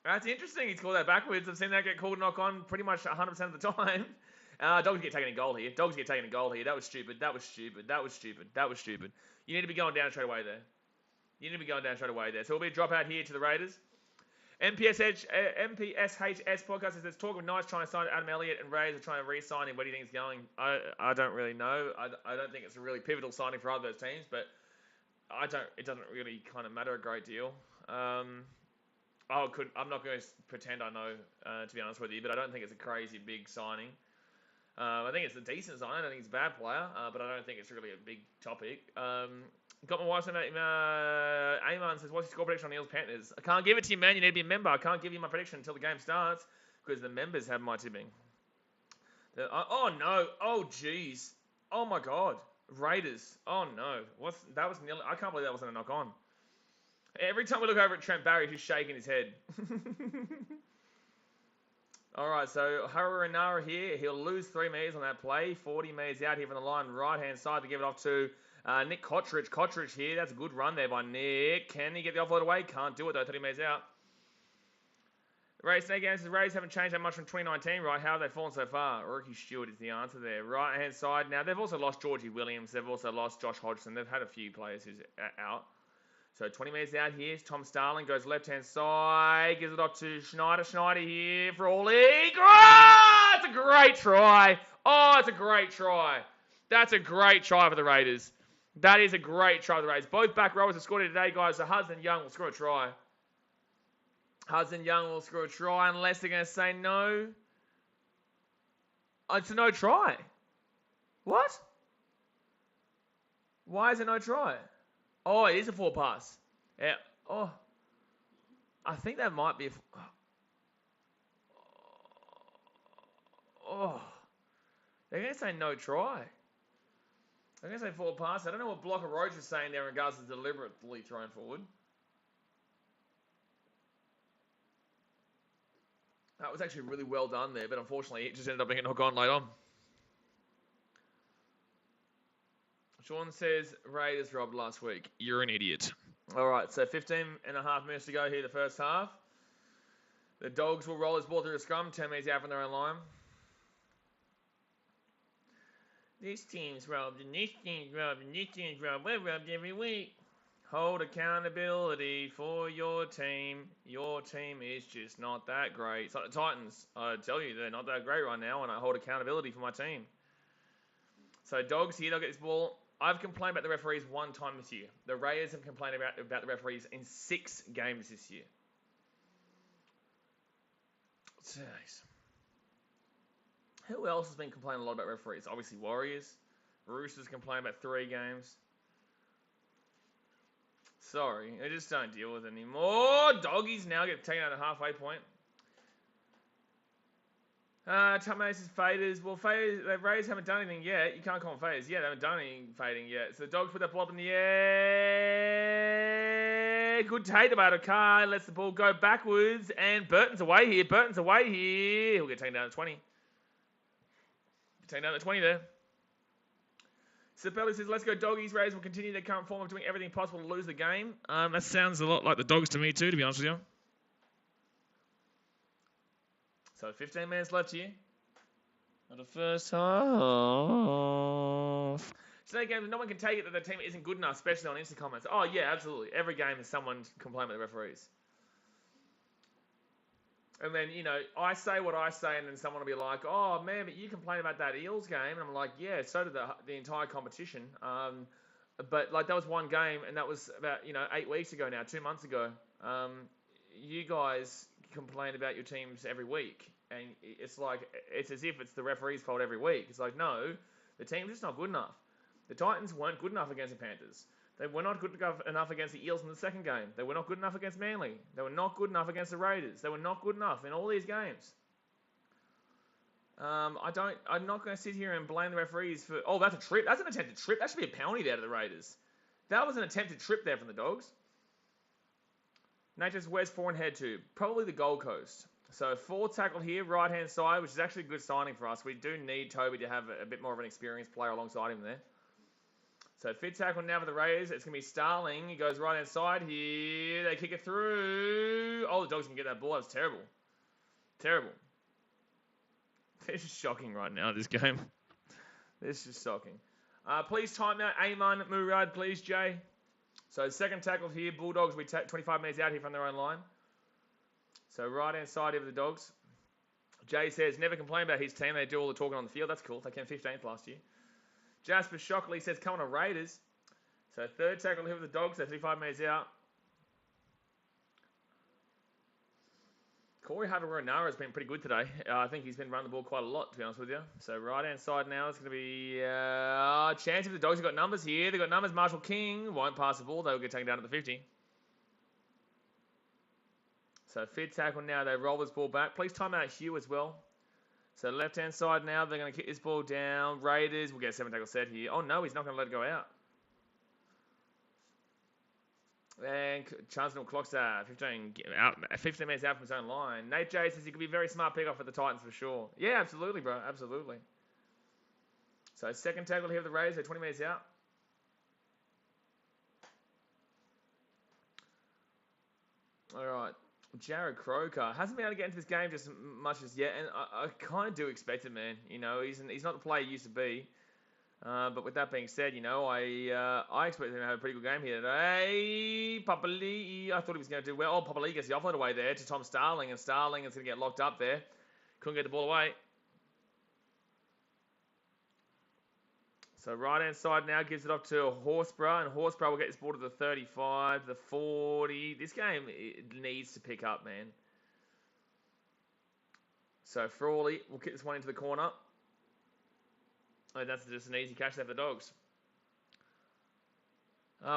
That's interesting. He's called that backwards. I've seen that get called knock on pretty much 100% of the time. Dogs get taken in goal here. That was stupid. You need to be going down straight away there. So it'll be a dropout here to the Raiders. MPSHS podcast says there's talk of Knights trying to sign Adam Elliott and Raiders are trying to re-sign him. Where do you think it's going? I don't really know. I don't think it's a really pivotal signing for either of those teams, but it doesn't really kind of matter a great deal. I'm not going to pretend I know, to be honest with you, but I don't think it's a crazy big signing. I think it's a decent signing. I don't think it's a bad player, but I don't think it's really a big topic. Got my wife's name. Amon says, what's your score prediction on Eels Panthers? I can't give it to you, man. You need to be a member. I can't give you my prediction until the game starts because the members have my tipping. Oh, no. Oh, jeez. Oh, my God. Raiders. Oh, no. That was nearly... I can't believe that wasn't a knock-on. Every time we look over at Trent Barry, he's shaking his head. All right, so Haru Inara here. He'll lose 3 metres on that play. 40 metres out here from the line, right-hand side to give it off to Nick Cottridge. Cottridge here. That's a good run there by Nick. Can he get the offload away? Can't do it, though. 30 metres out. Race Snake answers, Rays haven't changed that much from 2019, right? How have they fallen so far? Ricky Stewart is the answer there. Right-hand side. Now, they've also lost Georgie Williams. They've also lost Josh Hodgson. They've had a few players who's out. So 20 metres out here. Tom Starling goes left-hand side. Gives it off to Schneider. Schneider here for all league. Oh, it's a great try. Oh, it's a great try. That's a great try for the Raiders. That is a great try for the Raiders. Both back rowers have scored it today, guys. So Hudson Young will score a try. Hudson Young will score a try unless they're going to say no. Oh, it's a no try. What? Why is it no try? Oh, it is a forward pass. Yeah. Oh. I think that might be Oh. They're going to say no try. They're going to say forward pass. I don't know what Blocker Roach is saying there in regards to deliberately thrown forward. That was actually really well done there, but unfortunately it just ended up being a knock-on late on. Sean says, Raiders robbed last week. You're an idiot. All right, so 15 and a half minutes to go here the first half. The Dogs will roll this ball through the scrum. 10 metres out from their own line. This team's robbed, and this team's robbed, and this team's robbed. We're robbed every week. Hold accountability for your team. Your team is just not that great. It's like the Titans. I tell you, they're not that great right now, and I hold accountability for my team. So Dogs here, they'll get this ball. I've complained about the referees one time this year. The Raiders have complained about the referees in 6 games this year. Jeez. Who else has been complaining a lot about referees? Obviously Warriors. Roosters complain about 3 games. Sorry, I just don't deal with it anymore. Doggies now get taken out at the halfway point. Tomatoes is faders. Well, faders, the Raiders haven't done anything yet. You can't call them faders. Yeah, they haven't done anything fading yet. So the Dogs put that ball up in the air. Good take about a car. Lets the ball go backwards. And Burton's away here. Burton's away here. He'll get taken down at 20. Taken down at 20 there. Sapelli says, let's go Doggies. Raiders will continue their current form of doing everything possible to lose the game. That sounds a lot like the Dogs to me too, to be honest with you. So 15 minutes left here. Of the first half. Today games, no one can take it that the team isn't good enough, especially on Insta comments. Oh yeah, absolutely. Every game is someone complaining about the referees. And then, you know, I say what I say, and then someone will be like, oh, man, but you complain about that Eels game. And I'm like, yeah, so did the entire competition. But, like, that was one game, and that was about, 8 weeks ago now, 2 months ago. You guys complain about your teams every week. And it's like, it's as if it's the referee's fault every week. It's like, no, the team's just not good enough. The Titans weren't good enough against the Panthers. They were not good enough against the Eels in the second game. They were not good enough against Manly. They were not good enough against the Raiders. They were not good enough in all these games. I'm not going to sit here and blame the referees for... Oh, that's a trip. That's an attempted trip. That should be a penalty there to the Raiders. That was an attempted trip there from the Dogs. Nate says, where's Foreign head to? Probably the Gold Coast. So 4 tackle here, right-hand side, which is actually a good signing for us. We do need Toby to have a bit more of an experienced player alongside him there. So fit tackle now for the Raiders. It's going to be Starling. He goes right-hand side here. They kick it through. Oh, the Dogs can get that ball. That was terrible. Terrible. This is shocking right now, this game. This is shocking. Please time out Amon Murad, please, Jay. So second tackle here. Bulldogs, we take 25 minutes out here from their own line. So right-hand side here for the Dogs. Jay says, never complain about his team. They do all the talking on the field. That's cool. They came 15th last year. Jasper Shockley says, come on, Raiders. So third tackle here with the Dogs. They're 35 metres out. Corey Havaranara has been pretty good today. I think he's been running the ball quite a lot, to be honest with you. So right-hand side now is going to be chance if the Dogs have got numbers here. They've got numbers. Marshall King won't pass the ball. They'll get taken down at the 50. So fifth tackle now. They roll this ball back. Please time out Hugh as well. So left-hand side now, they're going to kick this ball down. Raiders will get a 7-tackle set here. Oh, no, he's not going to let it go out. And Chancellor clocks that 15 minutes out from his own line. Nate J says he could be a very smart pick-off for the Titans for sure. Yeah, absolutely, bro. Absolutely. So second tackle here for the Raiders. They're 20 minutes out. All right. Jared Croker hasn't been able to get into this game just much as yet, and I kind of do expect it, man. You know, he's not the player he used to be. But with that being said, you know, I expect him to have a pretty good game here today. Papali'i, I thought he was going to do well. Oh, Papali'i gets the offload away there to Tom Starling, and Starling is going to get locked up there. Couldn't get the ball away. So right-hand side now gives it off to Horsburgh, and Horsburgh will get this ball to the 35, the 40. This game needs to pick up, man. So Frawley will kick this one into the corner. And that's just an easy catch there for the Dogs.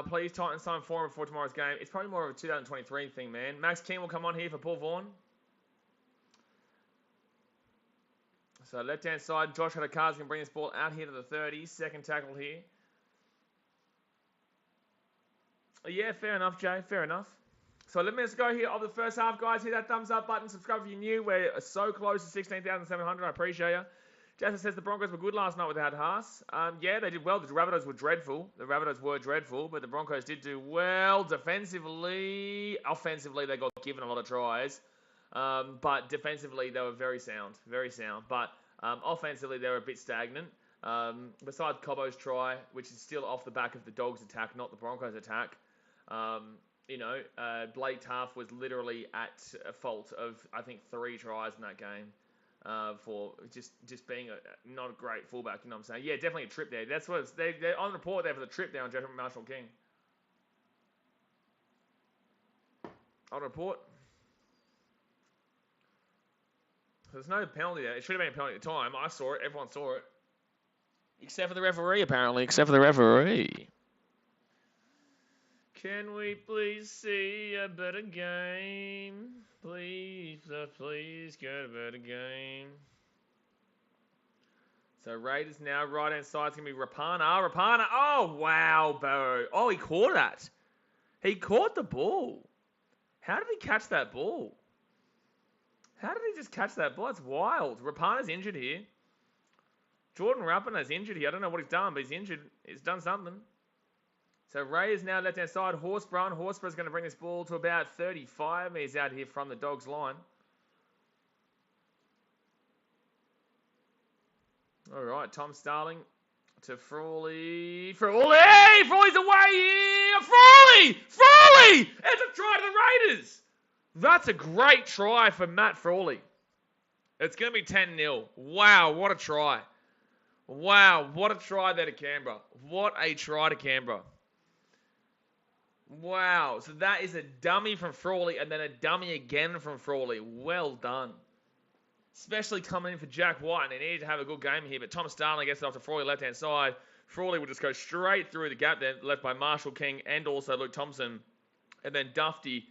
Please Titans sign form before tomorrow's game. It's probably more of a 2023 thing, man. Max King will come on here for Paul Vaughan. So left-hand side, Josh Hadaka's going to bring this ball out here to the 30. Second tackle here. Yeah, fair enough, Jay. Fair enough. So 11 minutes to go here of the first half, guys. Hit that thumbs up button. Subscribe if you're new. We're so close to 16,700. I appreciate you. Jasper says the Broncos were good last night without Haas. Yeah, they did well. The Rabbitohs were dreadful. But the Broncos did do well defensively. Offensively, they got given a lot of tries. But defensively, they were very sound. But offensively, they were a bit stagnant. Besides Cobbo's try, which is still off the back of the Dogs' attack, not the Broncos' attack. Blake Taft was literally at fault of, I think, 3 tries in that game. For just being not a great fullback, you know what I'm saying? Yeah, definitely a trip there. That's what they're on report there for the trip there on Jeffrey Marshall King. On report. There's no penalty there. It should have been a penalty at the time. I saw it. Everyone saw it. Except for the referee, apparently. Can we please see a better game? Please get a better game. So Raiders now, right-hand side's going to be Rapana. Oh, wow, Barrow. Oh, he caught that. He caught the ball. How did he catch that ball? How did he just catch that ball? That's wild. Rapana's injured here. Jordan Rapana's injured here. I don't know what he's done, but he's injured. He's done something. So Raiders now left-hand side. Horsburgh's going to bring this ball to about 35 meters out here from the Dogs' line. All right, Tom Starling to Frawley. Frawley's away here. Frawley! It's a try to the Raiders. That's a great try for Matt Frawley. It's going to be 10-0. Wow, what a try. Wow, what a try there to Canberra. What a try to Canberra. Wow, so that is a dummy from Frawley and then a dummy again from Frawley. Well done. Especially coming in for Jack White, and he needed to have a good game here, but Tom Starling gets it off to Frawley left-hand side. Frawley will just go straight through the gap there, left by Marshall King and also Luke Thompson. And then Dufty,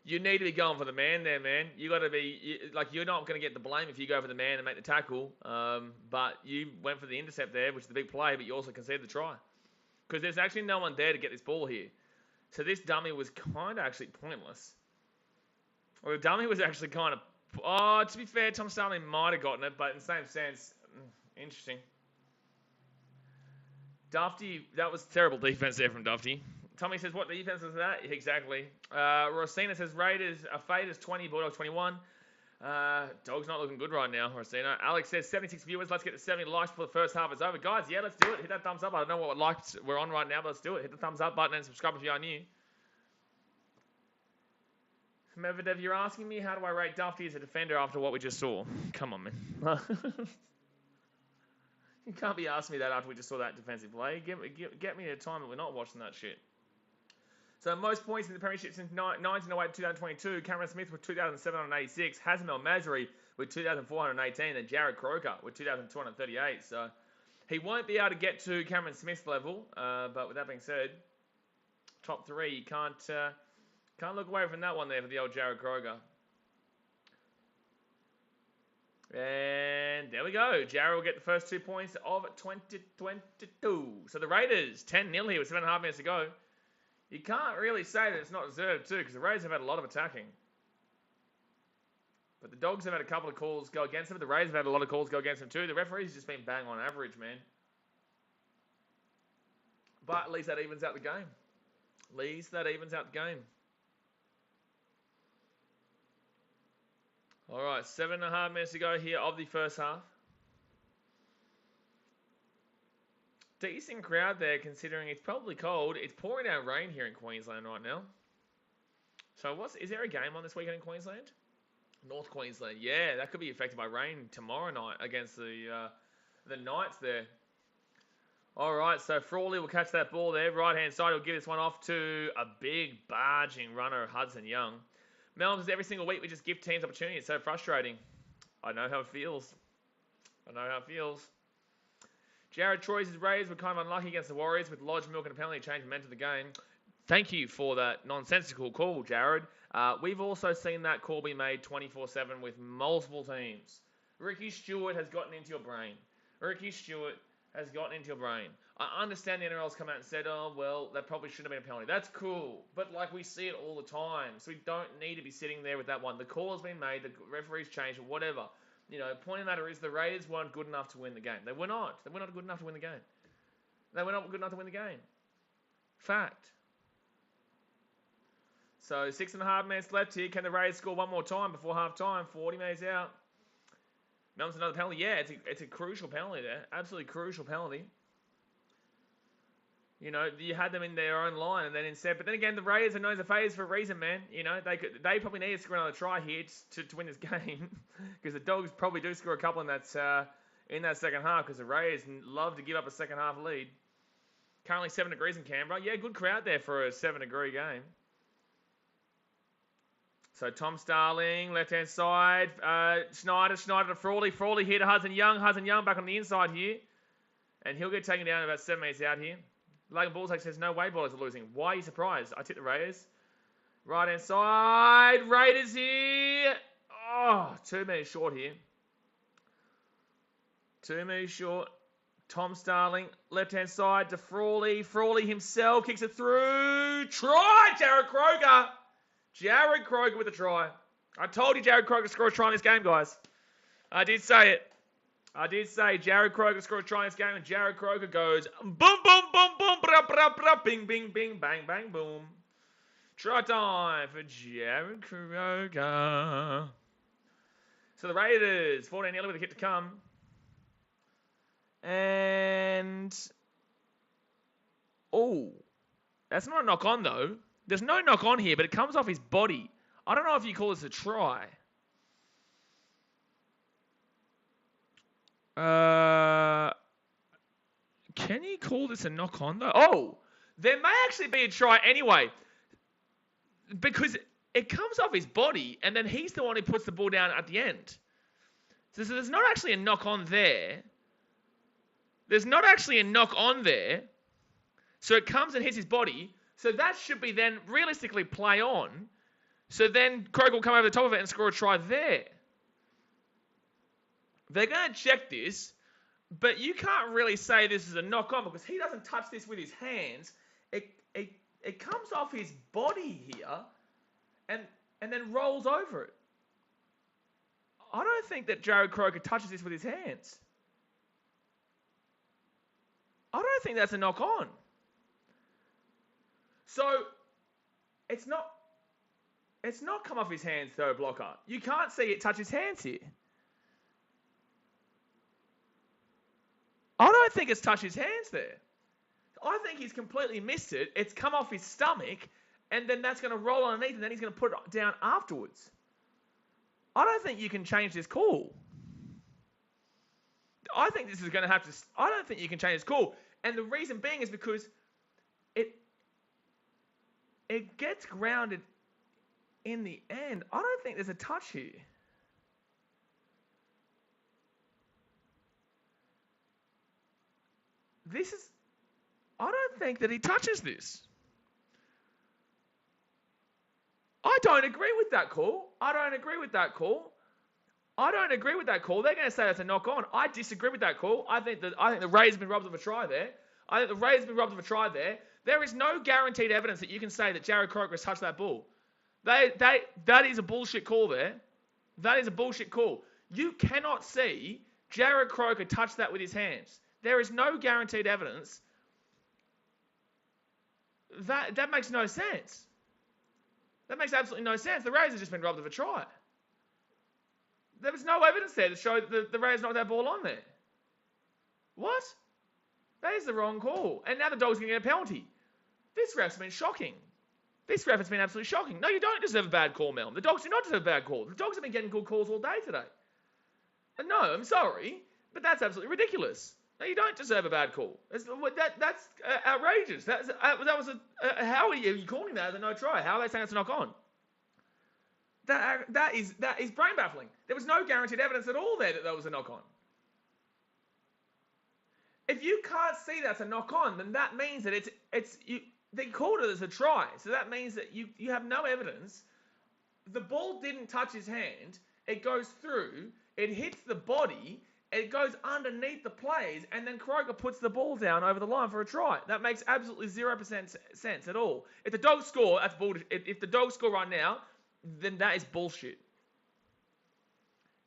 you need to be going for the man there, man. You got to be, you're not going to get the blame if you go for the man and make the tackle, but you went for the intercept there, which is the big play, but you also conceded the try. Because there's actually no one there to get this ball here. So this dummy was kind of actually pointless. Well, the dummy was actually kind of... Oh, to be fair, Tom Starling might have gotten it, but in the same sense, interesting. Dufty, that was terrible defense there from Dufty. Tommy says, what defense was that? Exactly. Rosina says, Raiders, Faders 20, Bulldogs 21. Dog's not looking good right now, Rosina. Alex says, 76 viewers. Let's get to 70 likes before the first half is over. Guys, yeah, let's do it. Hit that thumbs up. I don't know what likes we're on right now, but let's do it. Hit the thumbs up button and subscribe if you are new. Medvedev, you're asking me how do I rate Dufty as a defender after what we just saw? Come on, man. You can't be asking me that after we just saw that defensive play. Get me at a time that we're not watching that shit. So most points in the Premiership since 1908 to 2022, Cameron Smith with 2,786, Hazem El Masri with 2,418, and Jared Croker with 2,238. So he won't be able to get to Cameron Smith's level, but with that being said, top 3, you can't look away from that one there for the old Jared Croker. And there we go. Jared will get the first 2 points of 2022. So the Raiders, 10-0 here with 7.5 minutes to go. You can't really say that it's not deserved too, because the Raiders have had a lot of attacking. But the Dogs have had a couple of calls go against them. The Raiders have had a lot of calls go against them too. The referee's just been bang on average, man. But at least that evens out the game. All right, 7.5 minutes to go here of the first half. Decent crowd there, considering it's probably cold. It's pouring down rain here in Queensland right now. So is there a game on this weekend in Queensland? North Queensland. Yeah, that could be affected by rain tomorrow night against the Knights there. All right, so Frawley will catch that ball there. Right-hand side, he'll give this one off to a big barging runner, Hudson Young. Melbourne, every single week we just give teams opportunity. It's so frustrating. I know how it feels. Jared Troy's Raiders were kind of unlucky against the Warriors with Lodge, Milk and a penalty change momentum of the game. Thank you for that nonsensical call, Jared. We've also seen that call be made 24/7 with multiple teams. Ricky Stewart has gotten into your brain. I understand the NRL's come out and said, oh, well, that probably shouldn't have been a penalty. That's cool. But, we see it all the time. So we don't need to be sitting there with that one. The call has been made. The referee's changed, whatever. Point of the matter is the Raiders weren't good enough to win the game. They were not. They were not good enough to win the game. Fact. So 6.5 minutes left here. Can the Raiders score one more time before half time? 40 minutes out. Melbourne's another penalty. Yeah, it's a crucial penalty there. Absolutely crucial penalty. You had them in their own line, and then instead. But then again, the Raiders are known as a phase for a reason, man. They probably need to score another try here to win this game, because the Dogs probably do score a couple in that second half, because the Raiders love to give up a second half lead. Currently 7 degrees in Canberra. Yeah, good crowd there for a 7-degree game. So Tom Starling, left-hand side. Schneider to Frawley. Frawley here to Hudson Young. Hudson Young back on the inside here. And he'll get taken down about 7 minutes out here. Logan Bulldogs says, no way Bulldogs are losing. Why are you surprised? I tipped the Raiders. Right-hand side. Raiders here. Oh, 2 minutes short here. 2 minutes short. Tom Starling, left-hand side to Frawley. Frawley himself kicks it through. Try, Jared Croker. Jared Croker with a try. I told you Jared Croker scored a try in this game, guys. I did say it. Jared Croker scored a try in this game, and Jared Croker goes boom, boom, boom, boom, brah, brah, brah, bing, bing, bing, bang, bang, boom. Try time for Jared Croker. So the Raiders, 14-0 with a hit to come. And, that's not a knock on, though. There's no knock on here, but it comes off his body. I don't know if you call this a try. Can you call this a knock on, though? Oh, there may actually be a try anyway, because it comes off his body, and then he's the one who puts the ball down at the end. So there's not actually a knock on there. So it comes and hits his body. So that should be then realistically play on. So then Croker will come over the top of it and score a try there. They're going to check this, but you can't really say this is a knock on because he doesn't touch this with his hands. It comes off his body here and then rolls over it. I don't think that Jared Croker touches this with his hands. I don't think that's a knock on. So, it's not come off his hands, though, blocker. You can't see it touch his hands here. I don't think it's touched his hands there. I think he's completely missed it. It's come off his stomach, and then that's going to roll underneath, and then he's going to put it down afterwards. I don't think you can change this call. I think this is going to have to... I don't think you can change this call. And the reason being is because it gets grounded in the end. I don't think there's a touch here. I don't think that he touches this. I don't agree with that call. They're going to say that's a knock on. I disagree with that call. I think the Raiders have been robbed of a try there. There is no guaranteed evidence that you can say that Jared Croker has touched that ball. That is a bullshit call there. That is a bullshit call. You cannot see Jared Croker touch that with his hands. There is no guaranteed evidence. That makes no sense. That makes absolutely no sense. The Raiders have just been robbed of a try. There was no evidence there to show that the Raiders knocked that ball on there. What? That is the wrong call. And now the Dogs can get a penalty. This ref's been shocking. This ref has been absolutely shocking. No, you don't deserve a bad call, Mel. The Dogs do not deserve a bad call. The Dogs have been getting good calls all day today. And no, I'm sorry, but that's absolutely ridiculous. No, you don't deserve a bad call. That's outrageous. That was how are you calling that as a no try? How are they saying it's a knock on? That is brain baffling. There was no guaranteed evidence at all there that was a knock on. If you can't see that's a knock on, then that means that they called it as a try. So that means that you have no evidence. The ball didn't touch his hand. It goes through. It hits the body. It goes underneath the plays. And then Kroger puts the ball down over the line for a try. That makes absolutely 0% sense at all. If the Dogs score, that's bullshit. If the Dogs score right now, then that is bullshit.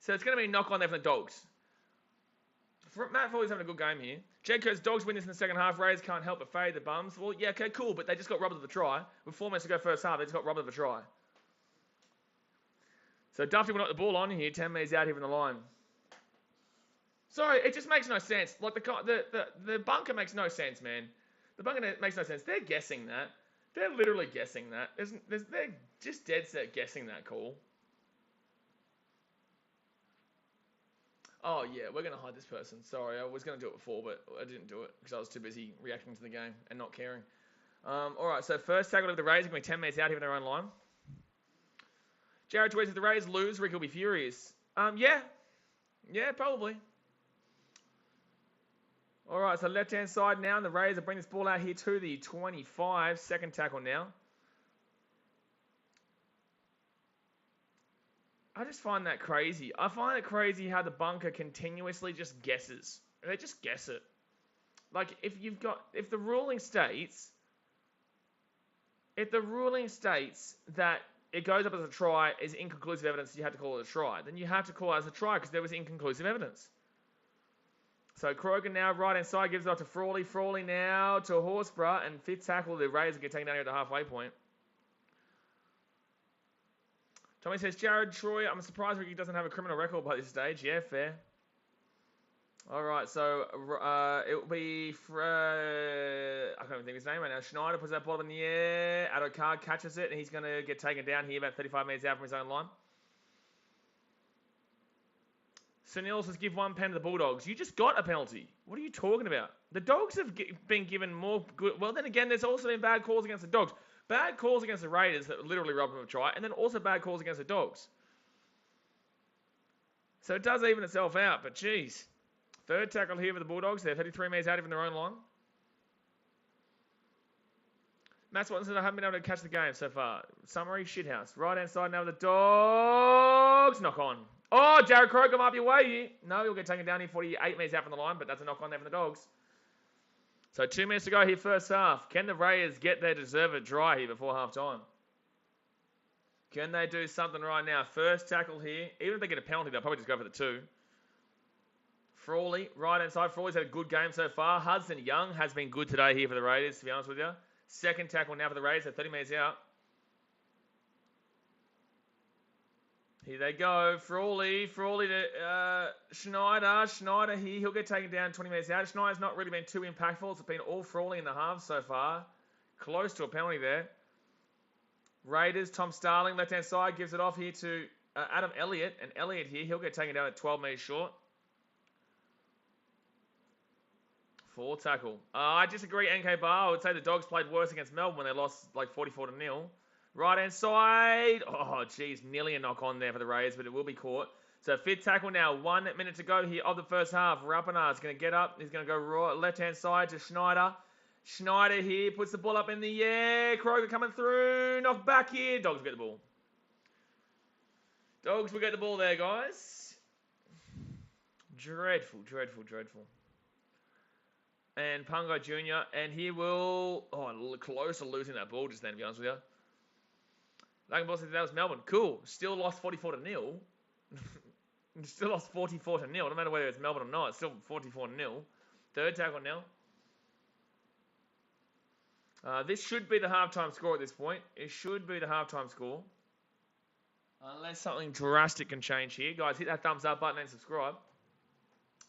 So it's going to be a knock on there for the Dogs. Matt Foley's having a good game here. Jedko's Dogs win this in the second half. Raiders can't help but fade the bums. Well, yeah, okay, cool, but they just got robbed of a try. With 4 minutes to go first half, they just got robbed of a try. So Duffy will knock the ball on here. 10 metres out here from the line. Sorry, it just makes no sense. Like the bunker makes no sense, man. The bunker makes no sense. They're guessing that. They're literally guessing that. They're just dead set guessing that call. Oh, yeah, we're going to hide this person. Sorry, I was going to do it before, but I didn't do it because I was too busy reacting to the game and not caring. All right, so first tackle of the Raiders, going to be 10 minutes out here in their own line. Jared tweets, if the Raiders lose, Rick will be furious. Yeah, probably. All right, so left-hand side now, and the Raiders will bring this ball out here to the 25. Second tackle now. I just find that crazy. I find it crazy how the bunker continuously just guesses. They just guess it. Like, if the ruling states that it goes up as a try is inconclusive evidence, you have to call it a try. Then you have to call it as a try because there was inconclusive evidence. So Kroger now right inside gives it off to Frawley. Frawley now to Horsburgh, and fifth tackle, the Raiders will get taken down here at the halfway point. Tommy says, Jared Troy, I'm surprised Ricky doesn't have a criminal record by this stage. Yeah, fair. All right, so it will be, I can't even think of his name right now. Schneider puts that ball up in the air. Adokar catches it, and he's going to get taken down here about 35 metres out from his own line. Sunil says, give 1 pen to the Bulldogs. You just got a penalty. What are you talking about? The Dogs have been given more good. Well, then again, there's also been bad calls against the Dogs. Bad calls against the Raiders that literally robbed them of a try, and then also bad calls against the Dogs. So it does even itself out, but geez. Third tackle here for the Bulldogs. They're 33 metres out from their own line. Matt Watson said, I haven't been able to catch the game so far. Summary, shithouse. Right-hand side now with the Dogs. Knock on. Oh, Jared Kroger might be away here. No, he'll get taken down here 48 metres out from the line, but that's a knock on there from the Dogs. So 2 minutes to go here first half. Can the Raiders get their deserved try here before half time? Can they do something right now? First tackle here. Even if they get a penalty, they'll probably just go for the 2. Frawley, right hand side. Frawley's had a good game so far. Hudson Young has been good today here for the Raiders, to be honest with you. Second tackle now for the Raiders at 30 metres out. Here they go. Frawley to Schneider. Schneider here. He'll get taken down 20 metres out. Schneider's not really been too impactful. It's been all Frawley in the halves so far. Close to a penalty there. Raiders, Tom Starling, left-hand side, gives it off here to Adam Elliott. And Elliott here, he'll get taken down at 12 metres short. 4 tackle. I disagree, NK Bar. I would say the Dogs played worse against Melbourne when they lost like 44-0. Right-hand side. Oh, geez. Nearly a knock on there for the Raiders, but it will be caught. So fifth tackle now. 1 minute to go here of the first half. Rapinar's going to get up. He's going to go left-hand side to Schneider. Schneider here puts the ball up in the air. Kroger coming through. Knock back here. Dogs will get the ball. Dogs will get the ball there, guys. Dreadful, dreadful, dreadful. And Pungo Jr. And he will... Oh, close to losing that ball just then, to be honest with you. Logan Ball said that was Melbourne. Cool. Still lost 44-0. Still lost 44-0. No matter whether it's Melbourne or not, it's still 44-0. Third tackle now. This should be the halftime score at this point. It should be the halftime score. Unless something drastic can change here. Guys, hit that thumbs up button and subscribe.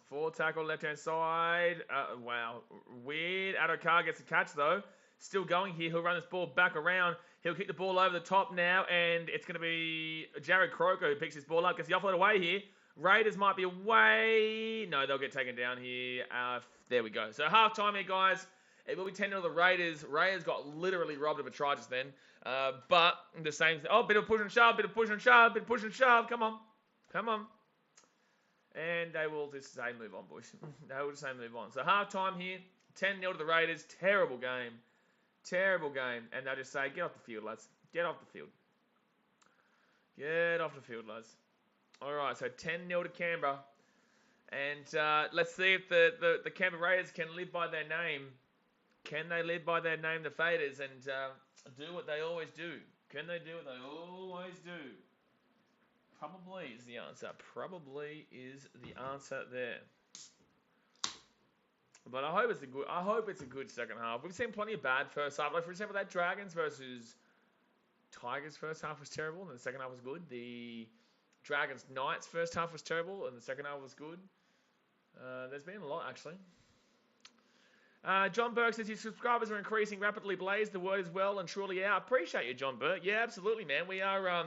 Forward tackle, left-hand side. Wow. Weird. Adokar gets a catch, though. Still going here. He'll run this ball back around. He'll kick the ball over the top now, and it's going to be Jared Croker who picks his ball up. Gets the offload away here. Raiders might be away. No, they'll get taken down here. There we go. So half-time here, guys. It will be 10-0 to the Raiders. Raiders got literally robbed of a try just then. But the same thing. Oh, bit of push and shove, bit of push and shove, bit of push and shove. Come on. Come on. And they will just say move on, boys. They will just say move on. So half-time here. 10-0 to the Raiders. Terrible game. Terrible game. And they'll just say, get off the field, lads. Get off the field. Get off the field, lads. All right, so 10-0 to Canberra. And let's see if the Canberra Raiders can live by their name. Can they live by their name, the Faders, and do what they always do? Can they do what they always do? Probably is the answer. Probably is the answer there. But I hope it's a good second half. We've seen plenty of bad first half. Like for example, that Dragons versus Tigers first half was terrible, and the second half was good. The Dragons Knights first half was terrible, and the second half was good. There's been a lot actually. John Burke says his subscribers are increasing rapidly. Blaze, the word is well and truly out. Appreciate you, John Burke. Yeah, absolutely, man. We are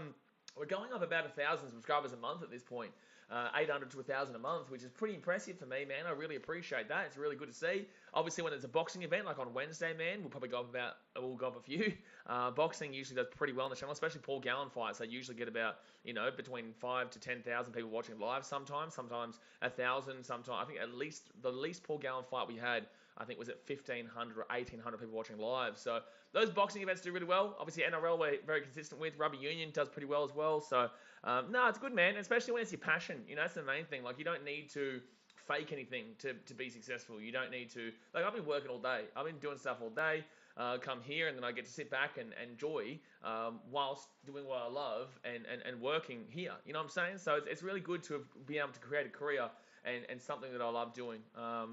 we're going up about 1,000 subscribers a month at this point. 800 to 1,000 a month, which is pretty impressive for me, man. I really appreciate that. It's really good to see. Obviously, when there's a boxing event, like on Wednesday, man, we'll probably go up a few. Boxing usually does pretty well on the channel, especially Paul Gallen fights. They usually get about, between 5 to 10,000 people watching live sometimes 1,000, sometimes. I think the least Paul Gallen fight we had, I think was at 1,500 or 1,800 people watching live. So those boxing events do really well. Obviously, NRL we're very consistent with. Rugby Union does pretty well as well. So, it's good, man. Especially when it's your passion. That's the main thing. Like, you don't need to fake anything to be successful. You don't need to... Like, I've been working all day. I've been doing stuff all day. Come here, and then I get to sit back and enjoy whilst doing what I love and working here. You know what I'm saying? So it's really good to be able to create a career and something that I love doing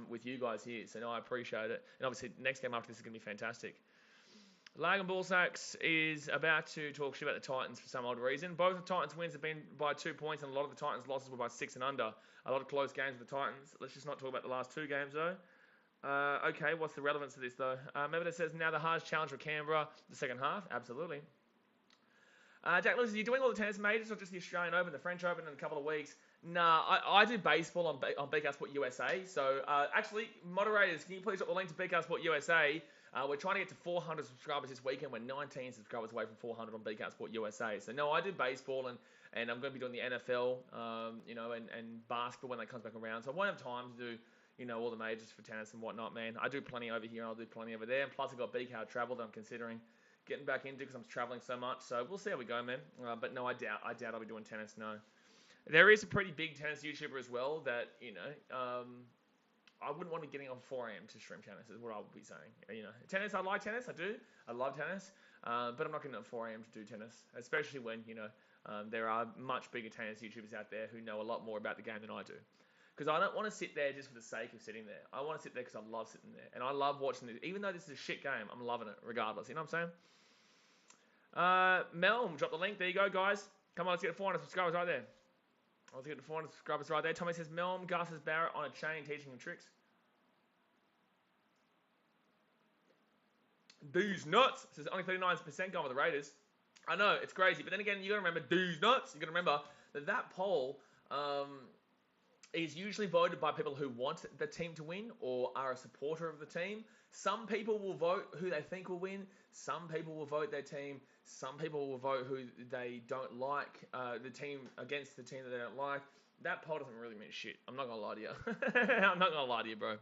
with you guys here. So, no, I appreciate it. And obviously, next game after this is going to be fantastic. Lag and Bullsacks is about to talk shit about the Titans for some odd reason. Both the Titans wins have been by 2 points, and a lot of the Titans losses were by 6 and under. A lot of close games with the Titans. Let's just not talk about the last 2 games, though. Okay, what's the relevance of this, though? Meredith says, now the hardest challenge for Canberra, the second half. Absolutely. Jack Lewis, are you doing all the tennis majors or just the Australian Open, the French Open in a couple of weeks? Nah, I do baseball on BKRsport USA. So, actually, moderators, can you please drop the link to BKRsport USA? We're trying to get to 400 subscribers this weekend. We're 19 subscribers away from 400 on BKRsport USA. So, no, I do baseball, and I'm going to be doing the NFL, and basketball when that comes back around. So, I won't have time to do, all the majors for tennis and whatnot, man. I do plenty over here, and I'll do plenty over there. And plus, I've got BKR travel that I'm considering getting back into because I'm traveling so much. So, we'll see how we go, man. But, no, I doubt I'll be doing tennis, no. There is a pretty big tennis YouTuber as well that, I wouldn't want to be getting on 4 a.m. to stream tennis is what I would be saying. Tennis, I like tennis, I do. I love tennis. But I'm not getting up at 4 a.m. to do tennis, especially when, there are much bigger tennis YouTubers out there who know a lot more about the game than I do. Because I don't want to sit there just for the sake of sitting there. I want to sit there because I love sitting there. And I love watching this. Even though this is a shit game, I'm loving it regardless. You know what I'm saying? Melm, drop the link. There you go, guys. Come on, let's get 400 subscribers right there. Let's get to 400 subscribers right there. Tommy says, Melm gasses Barrett on a chain teaching him tricks. These nuts. Says only 39% gone with the Raiders. I know, it's crazy. But then again, you got to remember, these nuts. You got to remember that poll is usually voted by people who want the team to win or are a supporter of the team. Some people will vote who they think will win. Some people will vote their team. Some people will vote who they don't like, the team against the team that they don't like. That poll doesn't really mean shit. I'm not going to lie to you. I'm not going to lie to you, bro.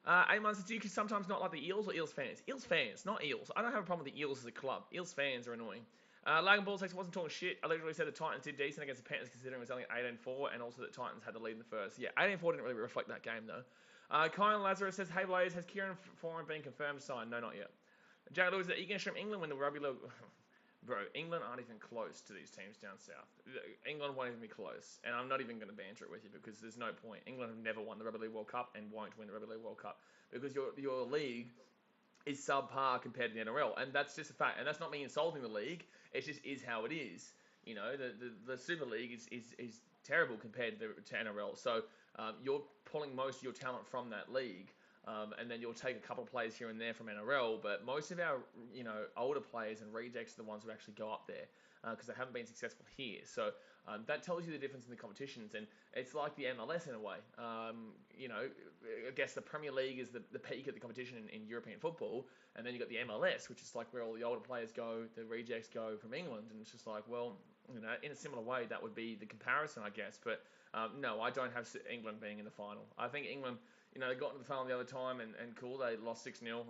Amon says, do you sometimes not like the Eels or Eels fans? Eels fans, not Eels. I don't have a problem with the Eels as a club. Eels fans are annoying. Logan Ball says, wasn't talking shit. I literally said the Titans did decent against the Panthers considering it was only 18-4 and also that Titans had the lead in the first. Yeah, 18-4 didn't really reflect that game though. Kyle Lazarus says, hey Blaze, has Kieran Foran been confirmed signed? No, not yet. Jack Lewis, are you going to stream England when the rugby league... Bro, England aren't even close to these teams down south. England won't even be close. And I'm not even going to banter it with you because there's no point. England have never won the Rugby League World Cup and won't win the Rugby League World Cup because your league is subpar compared to the NRL. And that's just a fact. And that's not me insulting the league. It just is how it is. You know, the Super League is terrible compared to NRL. So you're pulling most of your talent from that league. And then you'll take a couple of players here and there from NRL, but most of our, older players and rejects are the ones who actually go up there because they haven't been successful here. So that tells you the difference in the competitions, and it's like the MLS in a way. I guess the Premier League is the peak of the competition in European football, and then you got the MLS, which is like where all the older players go, the rejects go from England, and it's just like, well, in a similar way, that would be the comparison, I guess. But no, I don't have England being in the final. I think England. They got into the final the other time, and cool, they lost 6-0.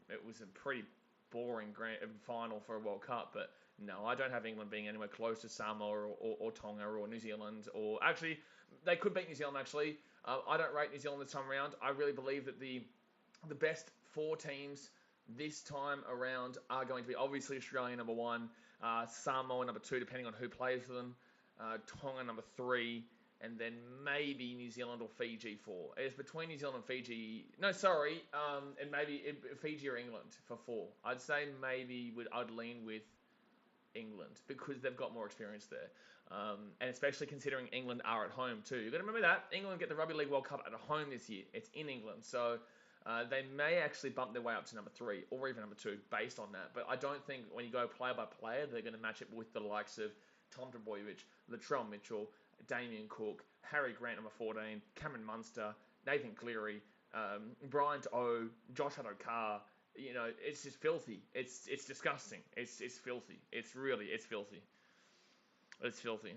It was a pretty boring final for a World Cup, but no, I don't have England being anywhere close to Samoa or Tonga or New Zealand, or actually, they could beat New Zealand, actually. I don't rate New Zealand this time around. I really believe that the best 4 teams this time around are going to be obviously Australia number 1, Samoa number 2, depending on who plays for them, Tonga number 3, and then maybe New Zealand or Fiji 4. It's between New Zealand and Fiji. No, sorry. And maybe Fiji or England for 4. I'd say maybe I'd lean with England because they've got more experience there. And especially considering England are at home too. You've got to remember that. England get the Rugby League World Cup at home this year. It's in England. So they may actually bump their way up to number 3 or even number 2 based on that. But I don't think when you go player by player, they're going to match it with the likes of Tom Trbojevic, Latrell Mitchell, Damien Cook, Harry Grant, number 14, Cameron Munster, Nathan Cleary, Brian To'o, Josh Adokar. It's just filthy. It's disgusting. It's filthy. It's filthy. It's filthy.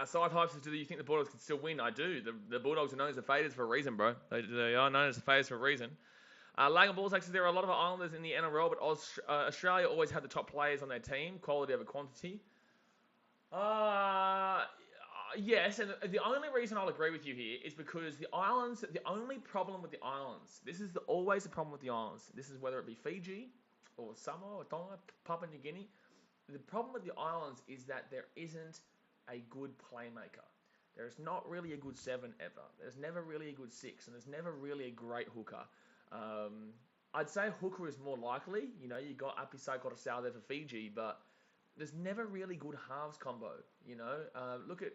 Side Hypes says, do you think the Bulldogs can still win? I do. The Bulldogs are known as the faders for a reason, bro. They are known as the faders for a reason. Lang and Balls says there are a lot of Islanders in the NRL, but Australia always had the top players on their team, quality over quantity. Yes, and the only reason I'll agree with you here is because the only problem with the islands, this is always the problem with the islands, this is whether it be Fiji or Samoa or Tonga, Papua New Guinea, the problem with the islands is that there isn't a good playmaker. There's not really a good 7 ever. There's never really a good 6, and there's never really a great hooker. I'd say hooker is more likely. You got Apisai Korosawa there for Fiji, but there's never really good halves combo, Look at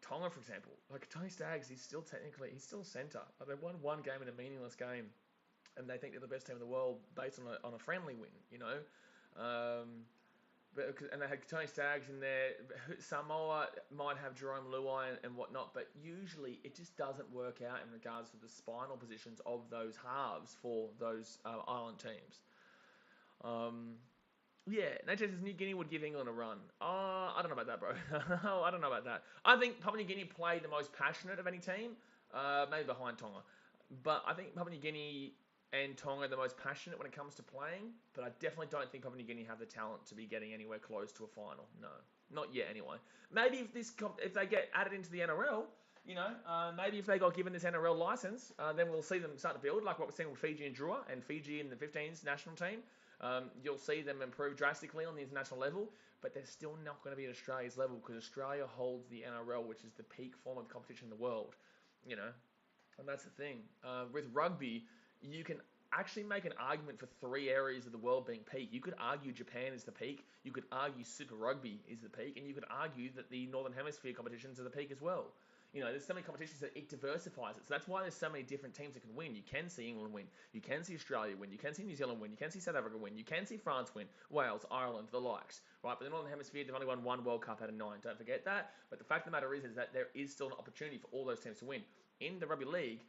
Tonga, for example. Like Tony Staggs, he's still centre. They won one game in a meaningless game, and they think they're the best team in the world based on a friendly win, And they had Tony Staggs in there. Samoa might have Jerome Luai and whatnot, but usually it just doesn't work out in regards to the spinal positions of those halves for those island teams. Yeah, Nature says New Guinea would give England a run. I don't know about that, bro. I don't know about that. I think Papua New Guinea played the most passionate of any team, maybe behind Tonga. But I think Papua New Guinea and Tonga are the most passionate when it comes to playing. But I definitely don't think Papua New Guinea have the talent to be getting anywhere close to a final. No, not yet anyway. Maybe if they get added into the NRL, maybe if they got given this NRL license, then we'll see them start to build like what we're seeing with Fiji and Drua and Fiji in the 15s national team. You'll see them improve drastically on the international level, but they're still not going to be at Australia's level because Australia holds the NRL, which is the peak form of competition in the world, and that's the thing. With rugby, you can actually make an argument for 3 areas of the world being peak. You could argue Japan is the peak, you could argue Super Rugby is the peak, and you could argue that the Northern Hemisphere competitions are the peak as well. There's so many competitions that it diversifies it. So that's why there's so many different teams that can win. You can see England win. You can see Australia win. You can see New Zealand win. You can see South Africa win. You can see France win. Wales, Ireland, the likes. Right? But the Northern Hemisphere, they've only won 1 World Cup out of 9. Don't forget that. But the fact of the matter is that there is still an opportunity for all those teams to win. In the Rugby League,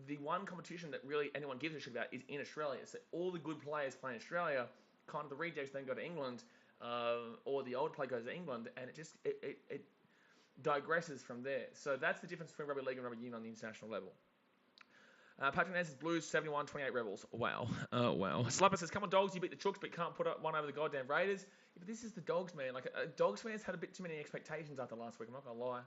the one competition that really anyone gives a shit about is in Australia. So all the good players play in Australia. Kind of the rejects then go to England, or the old player goes to England, and it digresses from there. So that's the difference between Rugby League and Rugby Union on the international level. Patrick Nance says Blues 71, 28 Rebels. Wow. Wow. Slapper says, come on, Dogs, you beat the Chooks, but can't put one over the goddamn Raiders. Yeah, but this is the Dogs, man. Dogs fans had a bit too many expectations after last week, I'm not going to lie.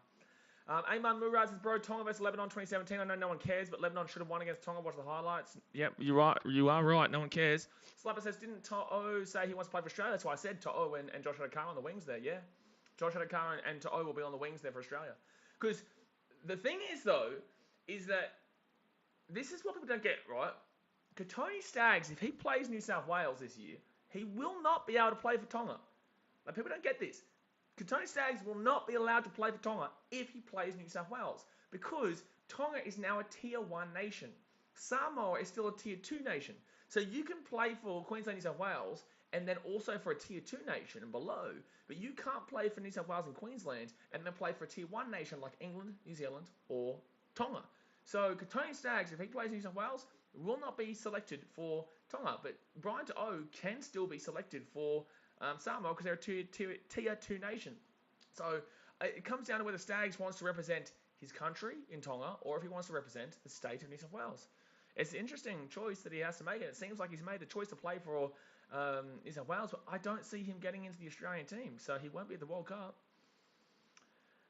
Ayman Murad says, bro, Tonga versus Lebanon 2017. I know no one cares, but Lebanon should have won against Tonga. Watch the highlights. Yep, you're right. You are right. No one cares. Slapper says, didn't To'o say he wants to play for Australia? That's why I said To'o and Josh Adokar on the wings there, yeah. Josh Adokar and To'o will be on the wings there for Australia. Because the thing is, though, is that this is what people don't get, right? Tony Staggs, if he plays New South Wales this year, he will not be able to play for Tonga. Like, people don't get this. Kotoni Staggs will not be allowed to play for Tonga if he plays New South Wales, because Tonga is now a Tier 1 nation. Samoa is still a Tier 2 nation. So you can play for Queensland, New South Wales, and then also for a Tier 2 nation and below, but you can't play for New South Wales and Queensland and then play for a Tier 1 nation like England, New Zealand, or Tonga. So Kotoni Staggs, if he plays New South Wales, will not be selected for Tonga, but Brian To'o can still be selected for Samoa because they're a Tier 2 nation. So it comes down to whether Staggs wants to represent his country in Tonga or if he wants to represent the state of New South Wales. It's an interesting choice that he has to make, and it seems like he's made the choice to play for New South Wales, but I don't see him getting into the Australian team, so he won't be at the World Cup.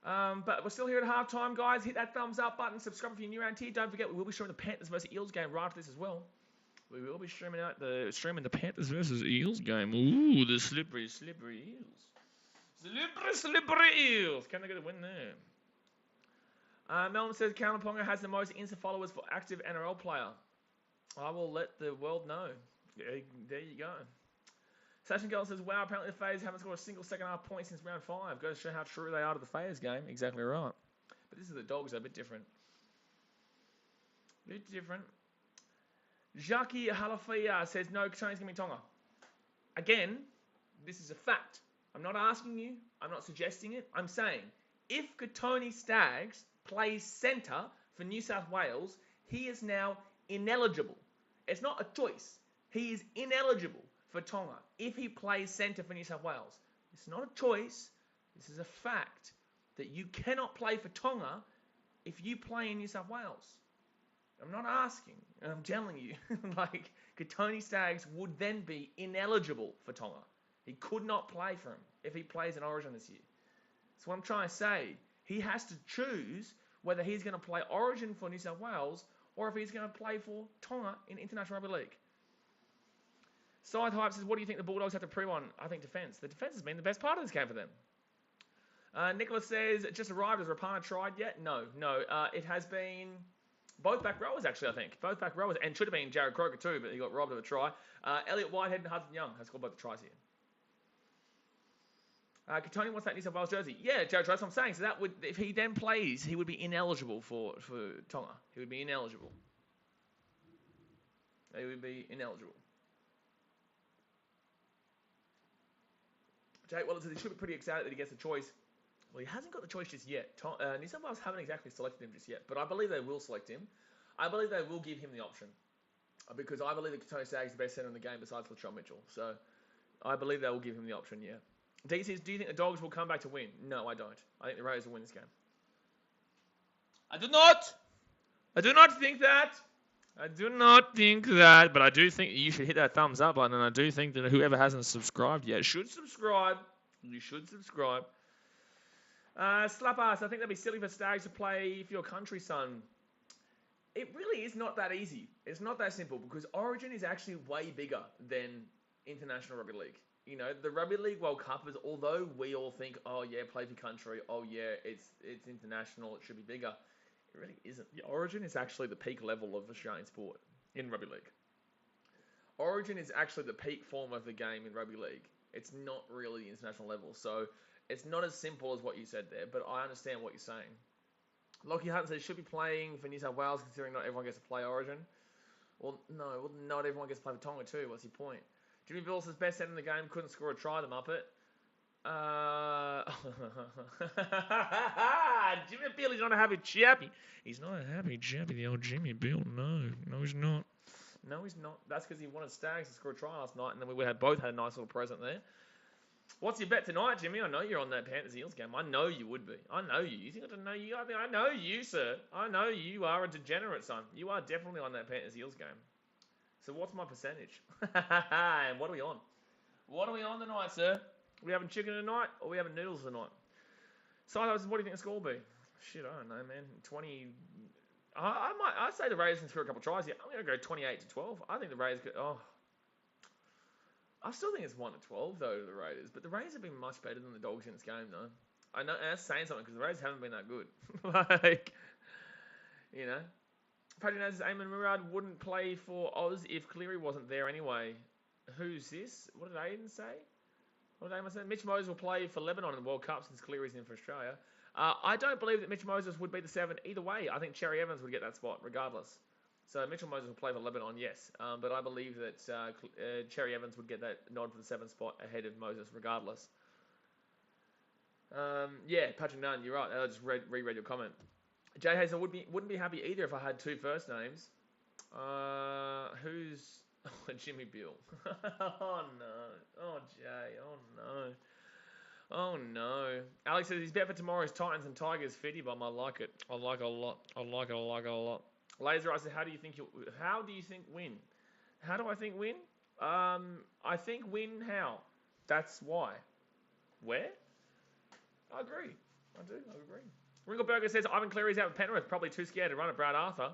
But we're still here at halftime, guys. Hit that thumbs up button, subscribe if you're new around here. Don't forget, we will be streaming the Panthers versus Eels game right after this as well. We will be streaming the Panthers versus Eels game. Ooh, the slippery Eels. Slippery Eels. Can they get a win there? Melvin says Kalaponga has the most Insta followers for active NRL player. I will let the world know. There you go. Sachin Girl says, wow, apparently the Phase haven't scored a single second half point since round 5. Goes to show how true they are to the Phase game. Exactly right. But this is the Dogs, they're a bit different. Jackie Halafia says, no, Kotoni's going to be Tonga. Again, this is a fact. I'm not asking you. I'm not suggesting it. I'm saying, if Kotoni Staggs plays centre for New South Wales, he is now ineligible. It's not a choice. He is ineligible for Tonga if he plays centre for New South Wales. It's not a choice. This is a fact that you cannot play for Tonga if you play in New South Wales. I'm not asking. I'm telling you. Like, Kotoni Staggs would then be ineligible for Tonga. He could not play for him if he plays in Origin this year. That's what I'm trying to say. He has to choose whether he's going to play Origin for New South Wales or if he's going to play for Tonga in International Rugby League. Side Hype says, what do you think the Bulldogs have to prove on? I think defence. The defence has been the best part of this game for them. Nicholas says, just arrived. Has Rapana tried yet? No. It has been both back rowers, actually, I think. Both back rowers. And should have been Jared Croker too, but he got robbed of a try. Elliot Whitehead and Hudson Young have scored both the tries here. Kotoni wants that New South Wales jersey. Yeah, Jared, that's what I'm saying. So that would, if he then plays, he would be ineligible for Tonga. He would be ineligible. Jake Wallace says he should be pretty excited that he gets the choice. Well, he hasn't got the choice just yet. New South Wales haven't exactly selected him just yet, but I believe they will select him. I believe they will give him the option because I believe that Kotoni Staggs is the best centre in the game besides Latrell Mitchell. So I believe they will give him the option, yeah. D says, do you think the Dogs will come back to win? No, I don't. I think the Raiders will win this game. I do not think that. But I do think you should hit that thumbs up button, and I do think that whoever hasn't subscribed yet should subscribe. You should subscribe. Slap ass, I think that'd be silly for Staggs to play for your country, son. It really is not that easy. It's not that simple because Origin is actually way bigger than International Rugby League. You know, the Rugby League World Cup is, although we all think, oh yeah, play for your country, oh yeah, it's international, it should be bigger. It really isn't. The Origin is actually the peak level of Australian sport in Rugby League. Origin is actually the peak form of the game in Rugby League. It's not really the international level. So it's not as simple as what you said there, but I understand what you're saying. Lockie Hutton says, should be playing for New South Wales considering not everyone gets to play Origin. Well, no, not everyone gets to play for Tonga too. What's your point? Jimmy Bill says, best centre in the game, couldn't score a try, the Muppet. Jimmy Bill is not a happy chappy. He's not a happy chappy, the old Jimmy Bill. No, he's not. No, he's not. That's because he wanted Staggs to score a try last night, and then we would have both had a nice little present there. What's your bet tonight, Jimmy? I know you're on that Panthers Eels game. I know you would be. I know you. You think I don't know you? I know you, sir. I know you are a degenerate, son. You are definitely on that Panthers Eels game. So what's my percentage? And what are we on? What are we on tonight, sir? Are we having chicken tonight or are we having noodles tonight? So what do you think the score will be? Shit, I don't know, man. 20. I'd say the Raiders can score a couple of tries here. I'm going to go 28-12. I think the Raiders could. I still think it's 1-12 though to the Raiders, but the Raiders have been much better than the Dogs in this game though. I know, and that's saying something because the Raiders haven't been that good. Like, you know. Patronizes Eamon Murad wouldn't play for Oz if Cleary wasn't there anyway. Who's this? What did Aiden say? What did Aiden say? Mitch Moses will play for Lebanon in the World Cup since Cleary's in for Australia. I don't believe that Mitch Moses would be the 7 either way. I think Cherry Evans would get that spot regardless. So Mitchell Moses will play for Lebanon, yes. But I believe that Cherry Evans would get that nod for the 7 spot ahead of Moses regardless. Yeah, Patrick Nunn, you're right. I just reread your comment. Jay Hayes, I wouldn't be happy either if I had 2 first names. Who's Jimmy Bill? Oh no. Oh Jay. Oh no. Oh no. Alex says he's bet for tomorrow's Titans and Tigers 50 bomb. I like it. I like it a lot. I like it a lot. Laser, I said, how do you think win? How do I think win? I think win how? That's why. Where? I agree. I agree. Ringleberger says Ivan Cleary's out with Penrith, probably too scared to run at Brad Arthur.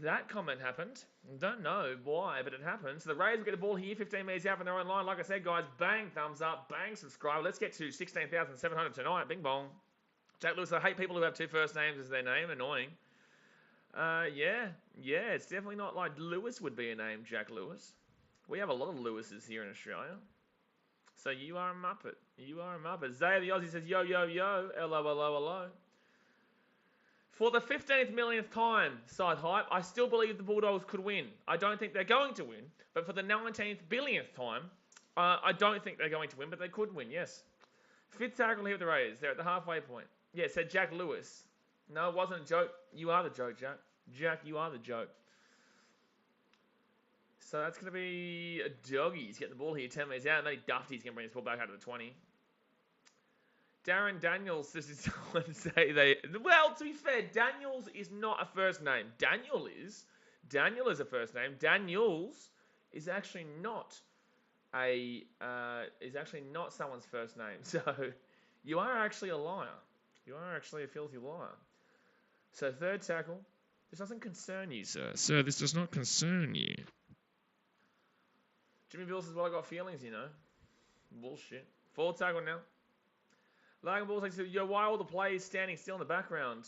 That comment happened. Don't know why, but it happened. So the Raiders will get the ball here, 15 metres out from their own line. Like I said, guys, bang, thumbs up, bang, subscribe. Let's get to 16,700 tonight. Bing bong. Jack Lewis, I hate people who have 2 first names as their name. Annoying. Yeah, it's definitely not like Lewis would be a name, Jack Lewis. We have a lot of Lewises here in Australia. So you are a Muppet. You are a Muppet. Zaya the Aussie says, yo, hello. For the 15th millionth time, side hype, I still believe the Bulldogs could win. I don't think they're going to win, but for the 19th billionth time, I don't think they're going to win, but they could win, yes. 5th tackle here with the Raiders. They're at the halfway point. Yeah, said Jack Lewis. No, it wasn't a joke. You are the joke, Jack. Jack, you are the joke. So that's going to be a doggies. Get the ball here, 10 metres out, and then Dufty's going to bring this ball back out to the 20. Darren Daniels, this is someone say they... Well, to be fair, Daniels is not a first name. Daniel is. Daniel is a first name. Daniels is actually not someone's first name. So you are actually a liar. You are actually a filthy liar. So 3rd tackle. This doesn't concern you, sir. Sir, this does not concern you. Jimmy Bill says, well, I got feelings, you know. Bullshit. 4th tackle now. Logan Ball says, yo, why all the players standing still in the background?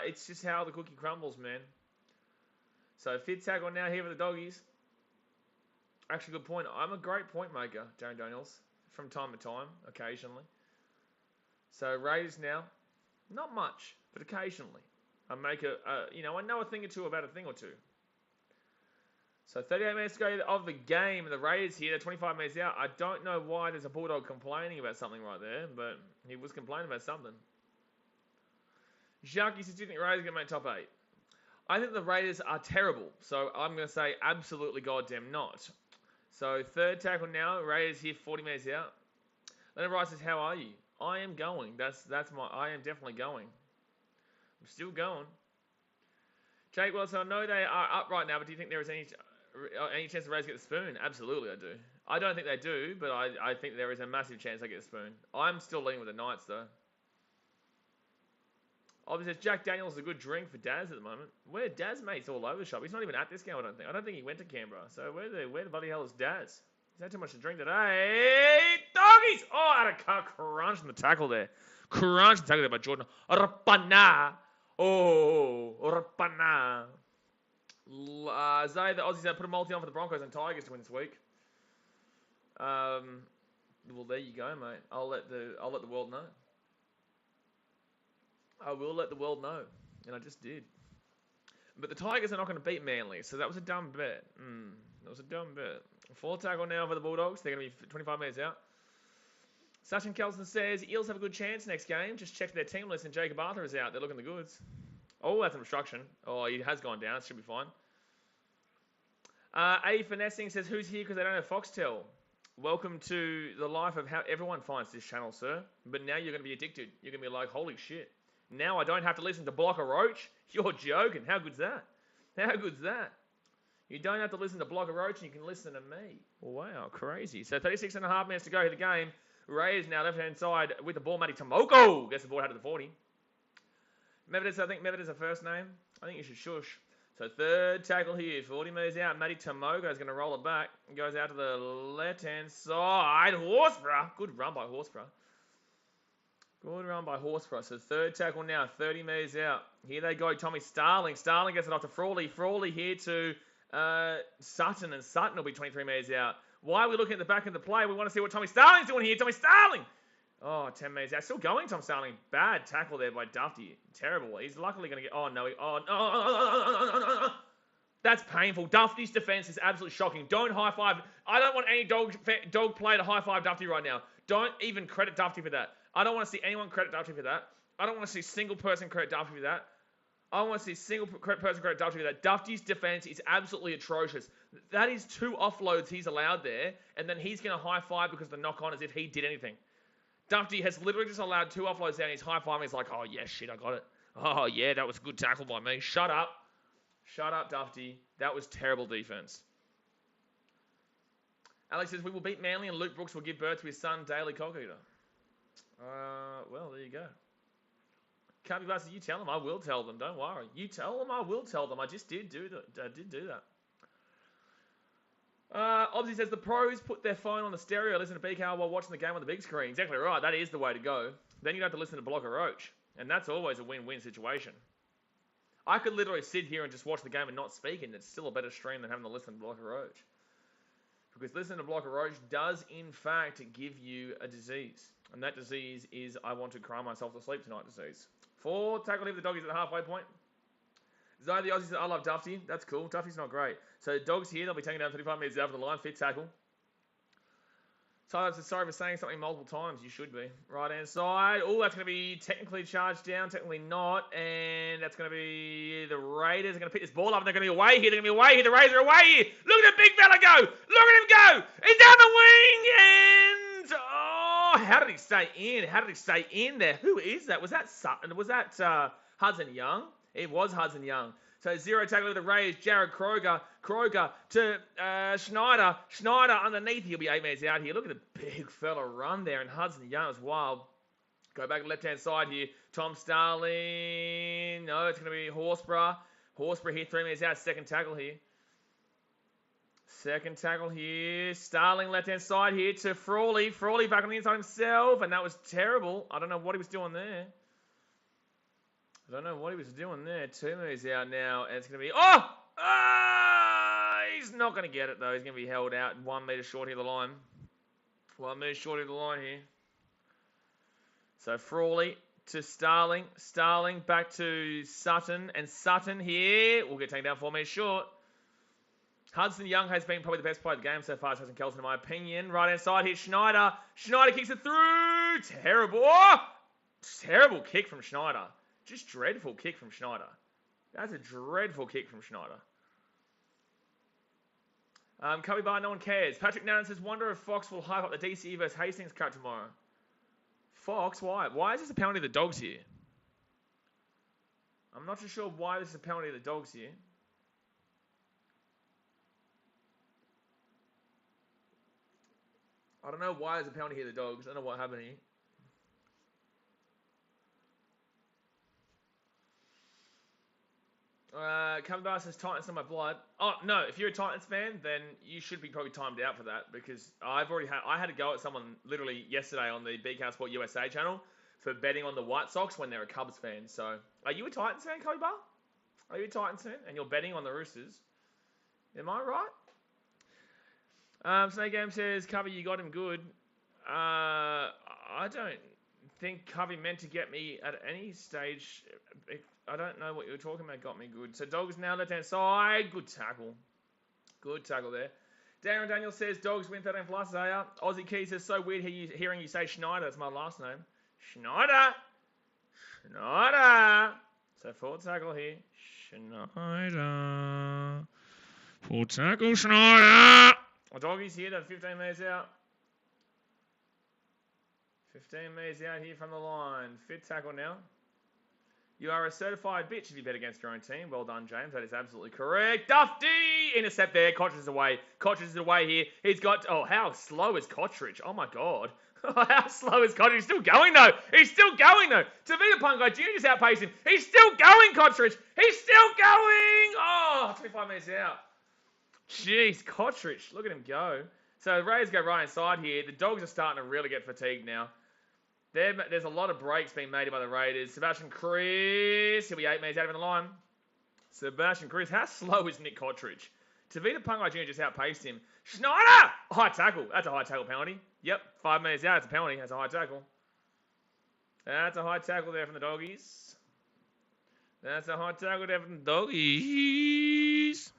It's just how the cookie crumbles, man. So 5th tackle now here for the doggies. Actually, good point. I'm a great point maker, Darren Daniels, from time to time, occasionally. So Raiders now, not much, but occasionally. I make I know a thing or two about a thing or two. So 38 minutes to go of the game, and the Raiders here, they're 25 minutes out. I don't know why there's a Bulldog complaining about something right there, but he was complaining about something. Jacques says, do you think the Raiders are going to make top 8? I think the Raiders are terrible, so I'm going to say absolutely goddamn not. So 3rd tackle now, Raiders here, 40 minutes out. Leonard Rice says, how are you? I am going. I am definitely going. I'm still going. Jake, well, so I know they are up right now, but do you think there is any chance the Raiders get the spoon? Absolutely, I do. I don't think they do, but I think there is a massive chance they get the spoon. I'm still leaning with the Knights, though. Obviously, Jack Daniels is a good drink for Daz at the moment. Where Daz, mate? It's all over the shop. He's not even at this game, I don't think. I don't think he went to Canberra. So where the bloody hell is Daz? He's had too much to drink today. Doggies! Oh, I had a crunch in the tackle there. Crunch in the tackle there by Jordan. Rapana. Oh, Rapana. Zay, the Aussies have put a multi on for the Broncos and Tigers to win this week. Well, there you go, mate. I'll let the world know. I will let the world know, and I just did. But the Tigers are not going to beat Manly, so that was a dumb bet. That was a dumb bet. 4th tackle now for the Bulldogs. They're going to be 25 minutes out. Sachin Kelson says, Eels have a good chance next game. Just check their team list, and Jacob Arthur is out. They're looking the goods. Oh, that's an obstruction. Oh, he has gone down. It should be fine. A Finessing says, who's here because they don't have Foxtel? Welcome to the life of how everyone finds this channel, sir. But now you're going to be addicted. You're going to be like, holy shit. Now I don't have to listen to Blocker Roach? You're joking. How good's that? How good's that? You don't have to listen to Blocker Roach and you can listen to me. Wow, crazy. So 36.5 minutes to go in the game. Raiders now left-hand side with the ball. Matty Tomoko gets the ball out of the 40. Mevedis, I think Mevedis is a first name. I think you should shush. So 3rd tackle here, 40 metres out. Matty Tomoko is going to roll it back. Goes out to the left-hand side. Horsburgh. Good run by Horsburgh. Good run by Horsburgh. So 3rd tackle now, 30 metres out. Here they go, Tommy Starling. Starling gets it off to Frawley. Frawley here to Sutton will be 23 metres out. Why are we looking at the back of the play? We want to see what Tommy Starling's doing here. Tommy Starling! Oh, 10 metres out. Still going, Tom Starling. Bad tackle there by Dufty. Terrible. He's luckily going to get... Oh, no. No. That's painful. Dufty's defence is absolutely shocking. Don't high-five. I don't want any dog player to high-five Dufty right now. Don't even credit Dufty for that. I don't want to see anyone credit Dufty for that. I don't want to see single person credit Dufty for that. I want to see single person credit Dufty for that. Dufty's defense is absolutely atrocious. That is 2 offloads he's allowed there, and then he's going to high-five because of the knock-on as if he did anything. Dufty has literally just allowed 2 offloads there, and he's high-fiving. He's like, oh, yeah, shit, I got it. Oh, yeah, that was a good tackle by me. Shut up. Shut up, Dufty. That was terrible defense. Alex says, we will beat Manly, and Luke Brooks will give birth to his son, Daly Cockeater. Well, there you go. Can't be bad. You tell them. I will tell them. Don't worry. You tell them. I will tell them. I just did do that. I did do that. Obviously says the pros put their phone on the stereo, listen to BKR while watching the game on the big screen. Exactly right. That is the way to go. Then you don't have to listen to Blocker Roach. And that's always a win-win situation. I could literally sit here and just watch the game and not speak, and it's still a better stream than having to listen to Blocker Roach. Because listening to Blocker Roach does, in fact, give you a disease. And that disease is, I want to cry myself to sleep tonight disease. 4 tackle here, the doggies at the halfway point. Zoe the Aussie said, I love Dufty. That's cool. Dufty's not great. So dogs here, they'll be taking down 35 metres out of the line. Fit tackle. Tyler says, sorry for saying something multiple times. You should be. Right hand side. Oh, that's going to be technically charged down. Technically not. And that's going to be the Raiders are going to pick this ball up. And they're going to be away here. They're going to be away here. The Raiders are away here. Look at the big fella go. Look at him go. He's down the wing. And oh, how did he stay in? How did he stay in there? Who is that? Was that Sutton? Was that Hudson Young? It was Hudson Young. So 0 tackle to the Raiders. Jared Kroger to Schneider. Schneider underneath. He'll be 8 metres out here. Look at the big fella run there. And Hudson Young is wild. Go back to left-hand side here. Tom Starling. No, it's going to be Horsburgh. Horsburgh here, 3 metres out. Second tackle here. Second tackle here. Starling left-hand side here to Frawley. Frawley back on the inside himself. And that was terrible. I don't know what he was doing there. I don't know what he was doing there. 2 metres out now. And it's going to be... Oh! He's not going to get it, though. He's going to be held out 1 metre short of the line. 1 metre short of the line here. So Frawley to Starling. Starling back to Sutton. And Sutton here will get taken down 4 metres short. Hudson Young has been probably the best player of the game so far, Hudson Kelson, in my opinion. Right-hand side here, Schneider. Schneider kicks it through. Terrible. Oh! Terrible kick from Schneider. Just dreadful kick from Schneider. That's a dreadful kick from Schneider. Cubby Bar, no one cares. Patrick Nannon says, wonder if Fox will hype up the DC versus Hastings cut tomorrow. Fox, why? Why is this a penalty of the Dogs here? I'm not too sure why this is a penalty of the Dogs here. I don't know why there's a penalty here of the Dogs. I don't know what happened here. Cumberbatch says Titans on my blood. Oh no, if you're a Titans fan, then you should be probably timed out for that because I had to go at someone literally yesterday on the BKRsport USA channel for betting on the White Sox when they're a Cubs fan. So, are you a Titans fan, Cody Bar? Are you a Titans fan? And you're betting on the Roosters? Am I right? Snake Game says, Cubby, you got him good. I don't think Cubby meant to get me at any stage. I don't know what you were talking about got me good. So Dogs now left-hand side. Good tackle. Good tackle there. Darren Daniel says, Dogs win 13 for last day. Aussie Key says, so weird hearing you say Schneider. That's my last name. Schneider. Schneider. So full tackle here. Schneider. Full tackle, Schneider. The Doggies here, they're 15 metres out. 15 metres out here from the line. Fit tackle now. You are a certified bitch if you bet against your own team. Well done, James. That is absolutely correct. Dufty! Intercept there. Kottridge is away. Kottridge is away here. He's got... Oh, how slow is Kottridge? Oh, my God. How slow is Kottridge? He's still going, though. He's still going, though. Tavita Pungo Jr. just outpaced him. He's still going, Kottridge. He's still going. Oh, 25 metres out. Jeez, Kottridge. Look at him go. So the Raiders go right inside here. The Dogs are starting to really get fatigued now. There's a lot of breaks being made by the Raiders. Sebastian Chris, he'll be 8 metres out of the line. Sebastian Chris, how slow is Nick Kottridge? Tavita Pungai Jr. just outpaced him. Schneider! High tackle. That's a high tackle penalty. Yep, 5 metres out. It's a penalty. That's a high tackle. That's a high tackle there from the doggies. That's a high tackle there from the doggies.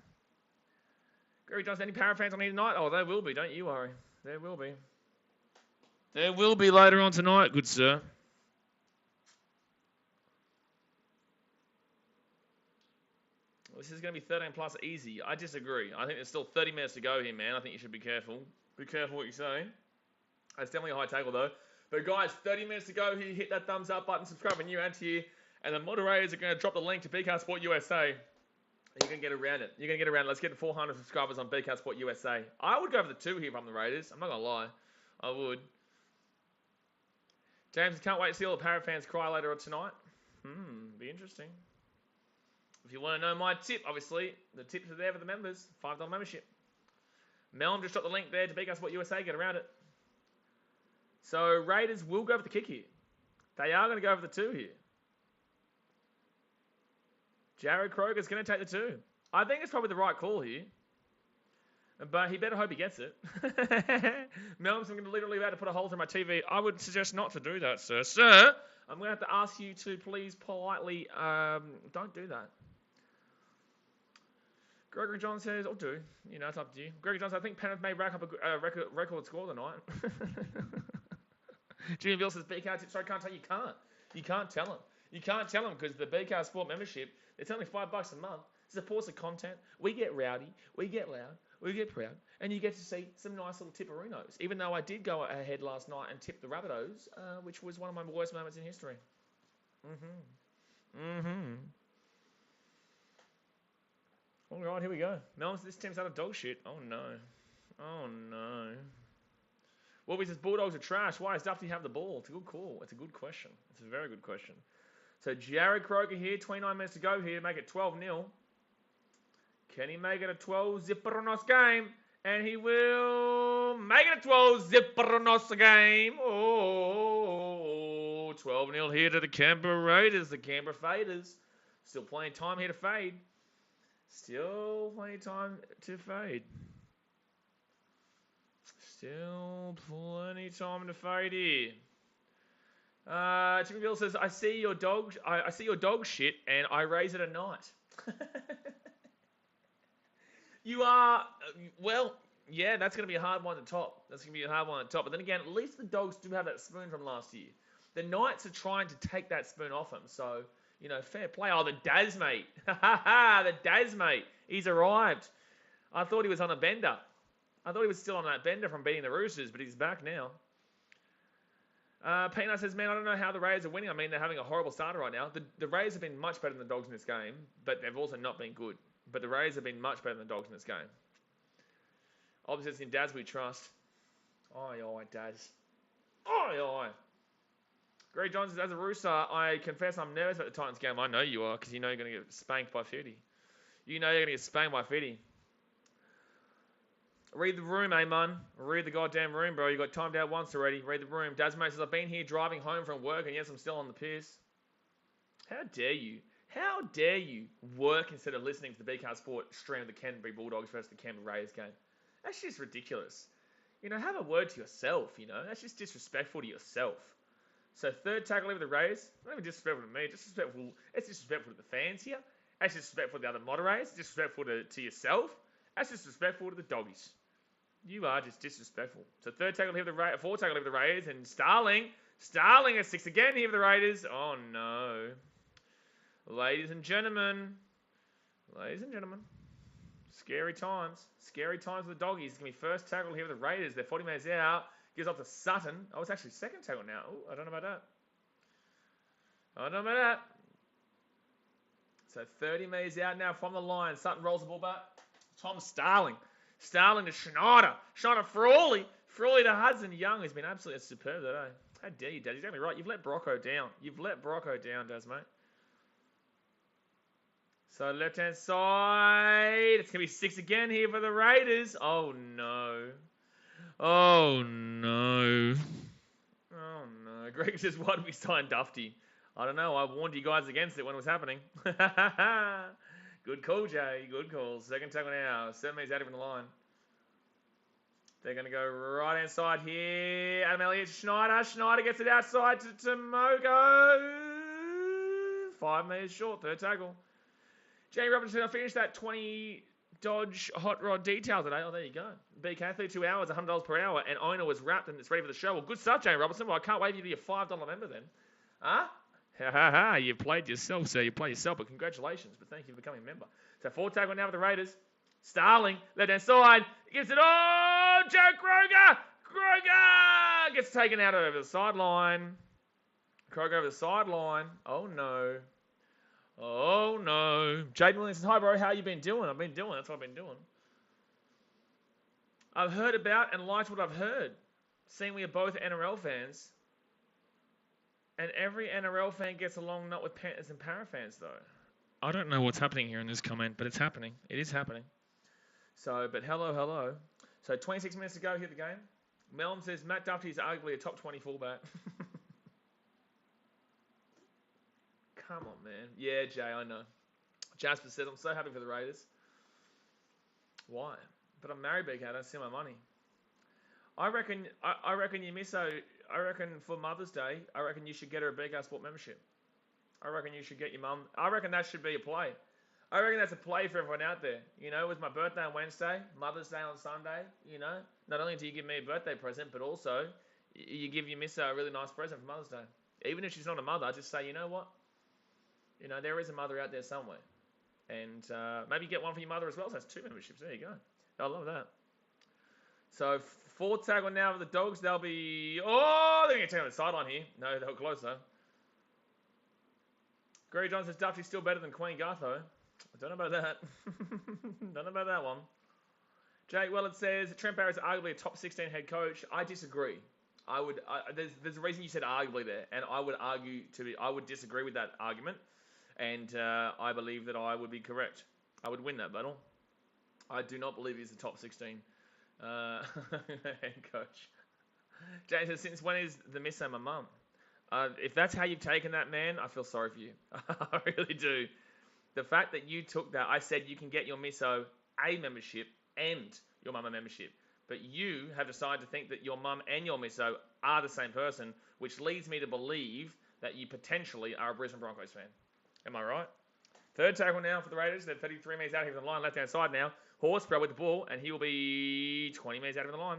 Gary Johnson, any Para fans on here tonight? Oh, there will be. Don't you worry. There will be. There will be later on tonight, good sir. This is going to be 13 plus easy. I disagree. I think there's still 30 minutes to go here, man. I think you should be careful. Be careful what you say. It's definitely a high tackle, though. But, guys, 30 minutes to go. Hit that thumbs up button. Subscribe when you're out here. And the moderators are going to drop the link to BKRsport USA. You're going to get around it. You're going to get around it. Let's get to 400 subscribers on BKRsport USA. I would go for the 2 here from the Raiders. I'm not going to lie. I would. James, can't wait to see all the Parrot fans cry later on tonight. Be interesting. If you want to know my tip, obviously, the tips are there for the members. $5 membership. Melm just dropped the link there to BKRsport USA. Get around it. So, Raiders will go for the kick here. They are going to go for the 2 here. Jared Kroger's going to take the 2. I think it's probably the right call here. But he better hope he gets it. Melm's going to literally about to put a hole through my TV. I would suggest not to do that, sir. Sir, I'm going to have to ask you to please politely don't do that. Gregory John says, I'll do. You know, it's up to you. Gregory John says, I think Penrith may rack up a record score tonight. Jimmy Bill says, BKR tip, sorry, can't tell you. You can't tell him. You can't tell him because the BKR Sport membership, it's only $5 a month. It supports the content. We get rowdy. We get loud. We get proud. And you get to see some nice little tipperinos. Even though I did go ahead last night and tip the Rabbitohs, which was one of my worst moments in history. All right, here we go. Melon says this team's out of dog shit. Oh, no. Oh, no. Wolby says Bulldogs are trash. Why does Duffy have the ball? It's a good call. It's a good question. It's a very good question. So Jared Croker here, 29 minutes to go here to make it 12-0. Can he make it a 12-zipperonos game? And he will make it a 12-zipperonos game. Oh, 12-0 here to the Canberra Raiders, the Canberra Faders. Still plenty of time here to fade. Still plenty of time to fade. Still plenty of time to fade here. Jimmy Bill says, I see your dog shit and I raise it at night. You are, well, yeah, that's going to be a hard one to top. But then again, at least the Dogs do have that spoon from last year. The Knights are trying to take that spoon off him. So, you know, fair play. Oh, the Daz mate. The Daz mate. He's arrived. I thought he was on a bender. I thought he was still on that bender from beating the Roosters, but he's back now. Peanut says, man, I don't know how the Raiders are winning. I mean, they're having a horrible starter right now. The Raiders have been much better than the Dogs in this game, but they've also not been good. But the Raiders have been much better than the Dogs in this game. Obviously, it's in Daz we trust. Oi, Daz. Oi. Greg Johnson says, as a Rooster, I confess I'm nervous about the Titans game. I know you are, because you know you're going to get spanked by 50. You know you're going to get spanked by 50. Read the room, man. Read the goddamn room, bro. You got timed out once already. Read the room. Dazmate says, I've been here driving home from work, and yes, I'm still on the piss. How dare you? How dare you work instead of listening to the BKRsport stream of the Canterbury Bulldogs versus the Canberra Raiders game? That's just ridiculous. You know, have a word to yourself, you know. That's just disrespectful to yourself. So, third tackle over the Raiders. Not even disrespectful to me. It's disrespectful to the fans here. That's disrespectful to the other moderators. It's disrespectful to yourself. That's disrespectful to the doggies. You are just disrespectful. So, fourth tackle over the Raiders. And Starling at 6 again here for the Raiders. Oh, no. Ladies and gentlemen. Scary times for the doggies. It's going to be first tackle here for the Raiders. They're 40 minutes out. Gives off to Sutton. Oh, it's actually second tackle now. Oh, I don't know about that. So 30 metres out now from the line. Sutton rolls the ball back. Tom Starling. Starling to Schneider. Schneider Frawley. Frawley to Hudson Young, who's been absolutely superb today. How dare you, Daz? You're exactly right. You've let Brocco down. Daz, mate. So left-hand side. It's going to be 6 again here for the Raiders. Oh, no. Greg says, why did we sign Dufty? I don't know. I warned you guys against it when it was happening. Good call, Jay. Good call. Second tackle now. 7 metres out of the line. They're going to go right hand side here. Adam Elliott, Schneider. Schneider gets it outside to Tomogo. 5 metres short. Third tackle. Jay Robinson, I finished that 20 Dodge hot rod detail today. Oh, there you go. BK, 32 hours, $100 per hour, and owner was wrapped and it's ready for the show. Well, good stuff, Jay Robinson. Well, I can't wait for you to be a $5 member then. Huh? Ha ha ha, you played yourself, sir. You played yourself, but congratulations. But thank you for becoming a member. So, 4 tackle now with the Raiders. Starling, left hand side, gives it all. Joe Kroger! Kroger! Gets taken out over the sideline. Kroger over the sideline. Oh, no. Oh, no. Jaden Williams says, hi, bro. How you been doing? I've been doing. That's what I've been doing. I've heard about and liked what I've heard. Seeing we are both NRL fans. And every NRL fan gets along not with Panthers and Para fans, though. I don't know what's happening here in this comment, but it's happening. It is happening. So, but hello. So, 26 minutes to go here at the game. Melon says, Matt Duffy is arguably a top 20 fullback. Come on, man. Yeah, Jay, I know. Jasper says, I'm so happy for the Raiders. Why? But I'm married, BK. I don't see my money. I reckon you miss I reckon for Mother's Day, I reckon you should get her a BKRsport membership. I reckon you should get your mum. I reckon that should be a play. I reckon that's a play for everyone out there. You know, with my birthday on Wednesday, Mother's Day on Sunday, you know, not only do you give me a birthday present, but also you give your miss a really nice present for Mother's Day. Even if she's not a mother, just say, you know what? You know, there is a mother out there somewhere. And maybe get one for your mother as well. So that's 2 memberships. There you go. I love that. So, 4th tackle now for the Dogs. They'll be... Oh, they're going to take on the sideline here. No, they were close, though. Gary John says, Duffy's still better than Queen Garth, though. I don't know about that. Don't know about that one. Jake Wellett says, Trent Barrett's arguably a top 16 head coach. I disagree. There's a reason you said arguably there. And I would disagree with that argument. And I believe that I would be correct. I would win that battle. I do not believe he's the top 16 head coach. Jay says, since when is the miss my mum? If that's how you've taken that, man, I feel sorry for you. I really do. The fact that you took that, I said you can get your misso a membership and your mum a membership. But you have decided to think that your mum and your misso are the same person, which leads me to believe that you potentially are a Brisbane Broncos fan. Am I right? 3rd tackle now for the Raiders. They're 33 metres out here from the line, left-hand side now. Horsburgh with the ball, and he will be 20 metres out of the line.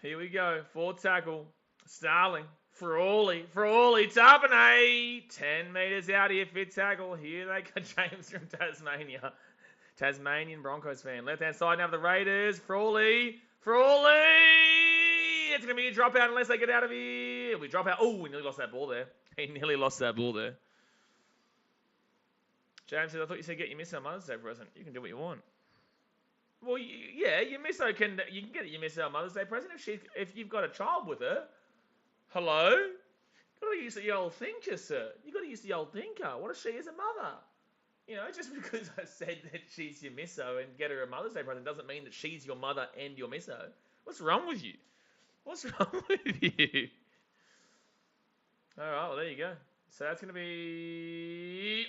Here we go. 4th tackle. Starling. Frawley, Tarpanay. 10 metres out here, 5th tackle. Here they go, James from Tasmania. Tasmanian Broncos fan. Left-hand side now for the Raiders. Frawley. It's going to be a dropout unless they get out of here. We drop out. Oh, we nearly lost that ball there. James said, I thought you said get your miss on Mother's Day present. You can do what you want. Well, yeah, your miss you can get your miss on Mother's Day present if you've got a child with her. Hello? You got to use the old thinker, sir. You got to use the old thinker. What if she is a mother? You know, just because I said that she's your misso and get her a Mother's Day present doesn't mean that she's your mother and your misso. What's wrong with you? What's wrong with you? All right, well, there you go. So that's going to be...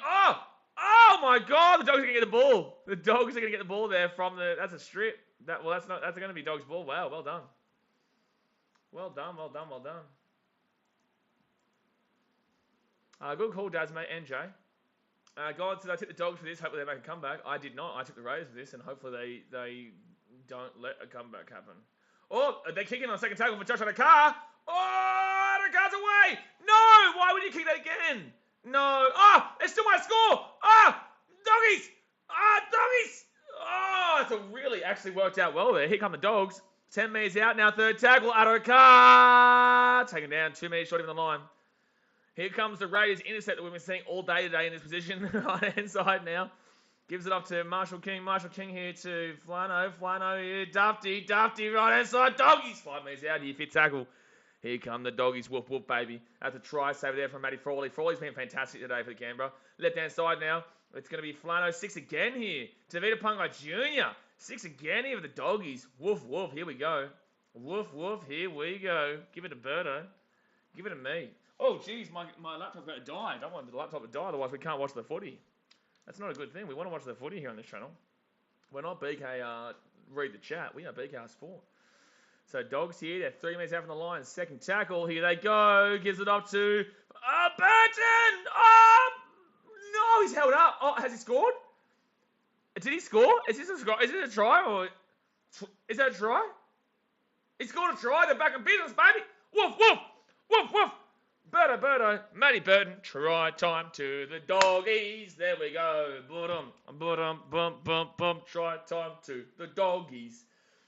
Oh my God! The Dogs are going to get the ball. The Dogs are going to get the ball there from the... That's a strip. That's going to be Dogs' ball. Wow, well done. Well done. Good call, Daz, mate, and Jay. God said I took the Dogs for this. Hopefully they make a comeback. I did not. I took the Raiders for this, and hopefully they don't let a comeback happen. Oh, they're kicking on a second tackle for Josh Adokar. Oh, Adokar's away. No, why would you kick that again? No. Oh, it still might score. Doggies. Doggies. Oh, it's really actually worked out well there. Here come the Dogs. 10 metres out now. 3rd tackle. Adokar. Taken down 2 metres short of the line. Here comes the Raiders intercept that we've been seeing all day today in this position. Right-hand side now. Gives it off to Marshall King. Marshall King here to Flano. Flano here. Dufty. Right-hand side. Doggies. 5 metres out here. 5th tackle. Here come the Doggies. Whoop, whoop, baby. That's a try save there from Matty Frawley. Frawley's been fantastic today for the Canberra. Left-hand side now. It's going to be Flano. 6 again here. Tavita Pungai Jr. 6 again here for the Doggies. Woof, woof. Here we go. Woof, woof. Here we go. Give it to Birdo. Give it to me. Oh, geez, my laptop's about to die. I don't want the laptop to die, otherwise we can't watch the footy. That's not a good thing. We want to watch the footy here on this channel. We're not BK read the chat. We are BKRsport. So Dogs here. They're 3 minutes out from the line. Second tackle. Here they go. Gives it up to Burton. Oh, no, he's held up. Oh, has he scored? Did he score? Is this a try or is that a try? He scored a try. They're back in business, baby. Woof, woof, woof, woof. Berto, Matty Burton, try time to the doggies. There we go. Bum. Try time to the doggies.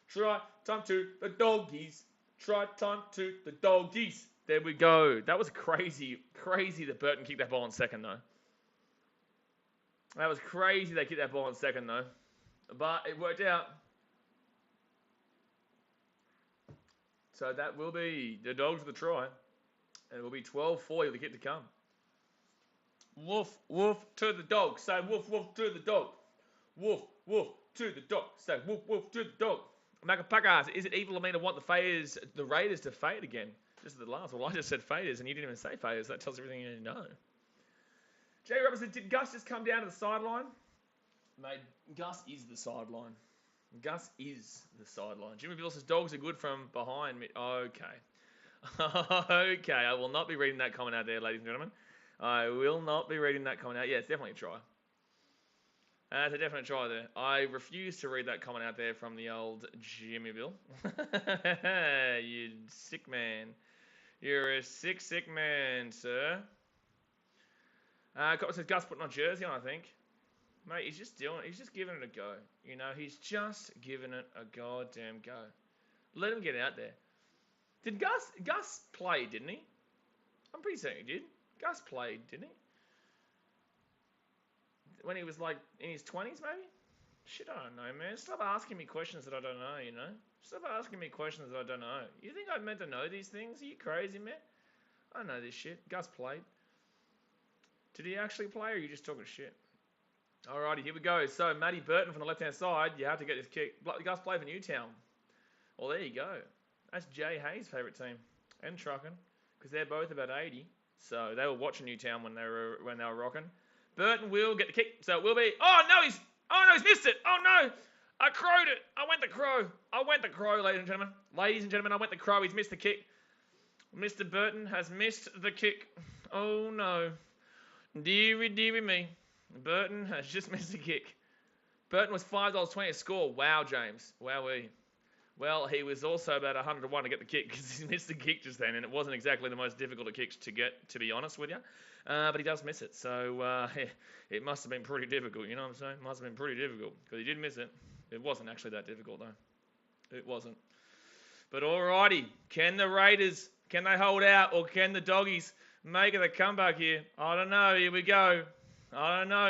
Try time to the doggies. Try time to the doggies. There we go. That was crazy that Burton kicked that ball in second, though. That was crazy they kicked that ball in second, though. But it worked out. So that will be the Dogs with the try. And it will be 12-40 with the kick to come. Woof, woof to the dog. Say woof, woof to the dog. Woof, woof to the dog. Say woof, woof to the dog. Macapaka asks, is it evil of me to want the Raiders to fade again? Just the last. Well, I just said faders, and you didn't even say faders. That tells everything you need to know. Jay Robinson, did Gus just come down to the sideline? Mate, Gus is the sideline. Gus is the sideline. Jimmy Bill says dogs are good from behind me. Okay. Okay, I will not be reading that comment out there, ladies and gentlemen. I will not be reading that comment out. Yeah, it's definitely a try. It's a definite try there. I refuse to read that comment out there from the old Jimmy Bill. You sick man. You're a sick man, sir. Copper says Gus putting on jersey on, I think. Mate, he's just giving it a go. You know, he's just giving it a goddamn go. Let him get out there. Did Gus play, didn't he? I'm pretty certain he did. Gus played, didn't he? When he was like in his 20s, maybe? Shit, I don't know, man. Stop asking me questions that I don't know, you know? Stop asking me questions that I don't know. You think I'm meant to know these things? Are you crazy, man? I know this shit. Gus played. Did he actually play, or are you just talking shit? Alrighty, here we go. So, Matty Burton from the left-hand side. You have to get this kick. Gus played for Newtown. Well, there you go. That's Jay Hayes' favourite team. And Trucken. Because they're both about 80. So, they were watching Newtown when they were rocking. Burton will get the kick. So, it will be... Oh, no, he's missed it. Oh, no. I crowed it. I went the crow, ladies and gentlemen. I went the crow. He's missed the kick. Mr. Burton has missed the kick. Oh, no. Deary me. Burton has just missed the kick. Burton was $5.20 to score. Wow, James. Wowee. Well, he was also about 100-1 to get the kick because he missed the kick just then, and it wasn't exactly the most difficult of kicks to get, to be honest with you. But he does miss it, so it must have been pretty difficult, you know what I'm saying? It must have been pretty difficult because he did miss it. It wasn't actually that difficult, though. It wasn't. But alrighty, can the Raiders, can they hold out, or can the Doggies make it a comeback here? I don't know. Here we go. I don't know.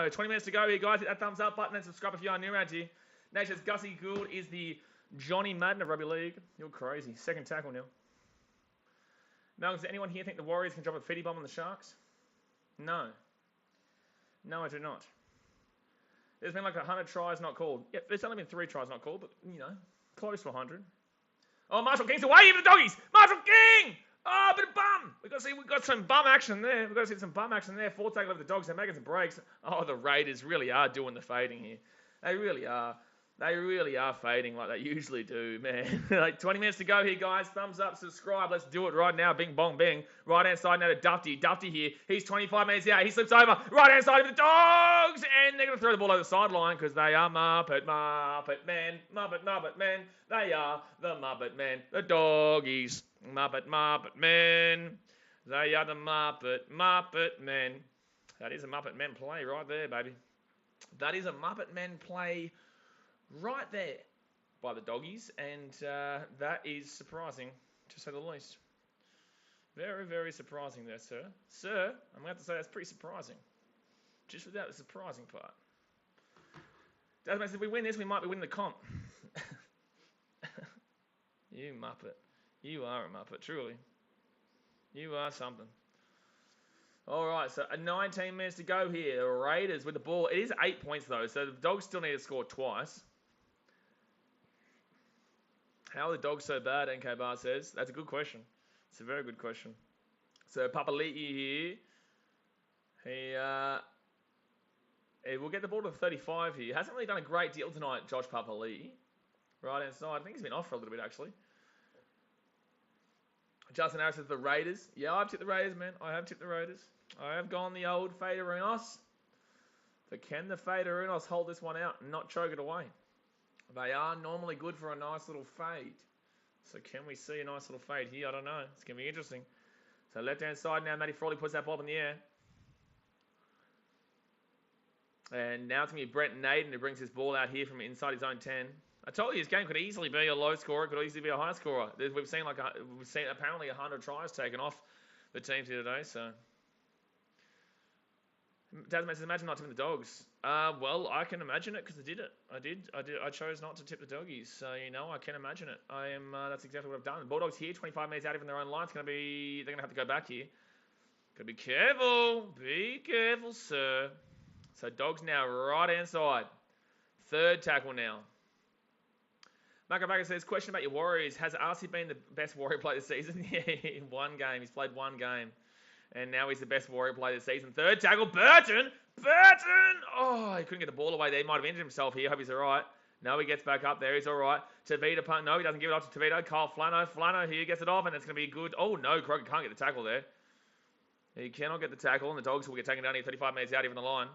20 minutes to go here, guys. Hit that thumbs up button and subscribe if you are new around here. Nate says Gussie Gould is the Johnny Madden of rugby league. You're crazy. Second tackle now. Malcolm, does anyone here think the Warriors can drop a fetty bomb on the Sharks? No. No, I do not. There's been like 100 tries not called. Yep, there's only been 3 tries not called, but, you know, close to 100. Oh, Marshall King's away for the Doggies! Marshall King! Oh, bit of bum! We've got some bum action there. 4 tackle over the Dogs. They're making some breaks. Oh, the Raiders really are doing the fading here. They really are. They really are fading like they usually do, man. Like 20 minutes to go here, guys. Thumbs up, subscribe. Let's do it right now. Bing, bong, bing. Right-hand side now to Dufty. Dufty here. He's 25 minutes out. He slips over. Right-hand side of the Dogs. And they're going to throw the ball over the sideline because they are Muppet Men. They are the Muppet Men. The Doggies. Muppet Men. They are the Muppet Men. That is a Muppet Men play right there, baby. That is a Muppet Men play right there by the Doggies, and that is surprising, to say the least. Very, very surprising there, sir. Sir, I'm going to have to say that's pretty surprising. Just without the surprising part. Doesn't matter, if we win this, we might be winning the comp. You Muppet. You are a Muppet, truly. You are something. All right, so 19 minutes to go here. Raiders with the ball. It is 8 points, though, so the Dogs still need to score twice. How are the Dogs so bad, NK Bar says? That's a good question. It's a very good question. So Papali'i here, he will get the ball to 35 here. Hasn't really done a great deal tonight, Josh Papali'i. Right hand side. I think he's been off for a little bit, actually. Justin Harris says the Raiders. Yeah, I've tipped the Raiders, man. I have tipped the Raiders. I have gone the old Faderinos. But can the Faderinos hold this one out and not choke it away? They are normally good for a nice little fade. So can we see a nice little fade here? I don't know. It's going to be interesting. So left-hand side now, Matty Frawley puts that ball up in the air. And now it's going to be Brent Naden who brings his ball out here from inside his own 10. I told you this game could easily be a low scorer. It could easily be a high scorer. We've seen apparently 100 tries taken off the teams here today. So Tasman says, imagine not tipping the Dogs. Well, I can imagine it because I did it. I chose not to tip the Doggies. So, I can imagine it. That's exactly what I've done. Bulldogs here, 25 minutes out even their own line. They're going to have to go back here. Gotta be careful. Be careful, sir. So, Dogs now right-hand side. Third tackle now. Marco Baker says, question about your Warriors. Has RC been the best Warrior player this season? Yeah, one game. He's played one game. And now he's the best Warrior player this season. Third tackle, Burton! Oh, he couldn't get the ball away there. He might have injured himself here. Hope he's all right. No, he gets back up there. He's all right. Tavita punt. No, he doesn't give it off to Tavita. Kyle Flano here gets it off, and it's going to be good. Oh, no, Croker can't get the tackle there. He cannot get the tackle, and the Dogs will get taken down here 35 minutes out even the line.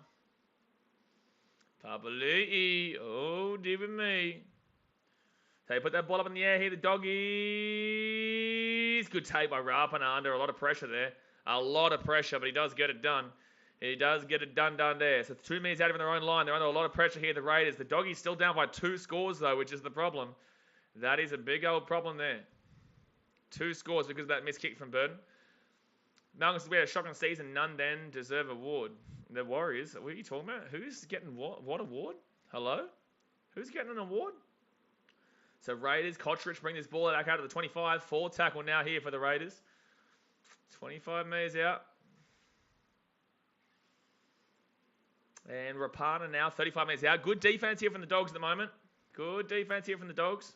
Papali'i. Oh, dear with me. So you put that ball up in the air here. The Doggies. Good take by Rapana under a lot of pressure there. A lot of pressure, but he does get it done. He does get it done there. So 2 minutes out of their own line. They're under a lot of pressure here, the Raiders. The Doggies still down by 2 scores, though, which is the problem. That is a big old problem there. 2 scores because of that missed kick from Burton. Malcolm says we had a shocking season. None then deserve award. The Warriors. What are you talking about? Who's getting what award? Hello? Who's getting an award? So Raiders, Kotrich bring this ball back out to the 25. 4 tackle now here for the Raiders. 25 metres out. And Rapana now 35 metres out. Good defense here from the Dogs at the moment. Good defense here from the Dogs.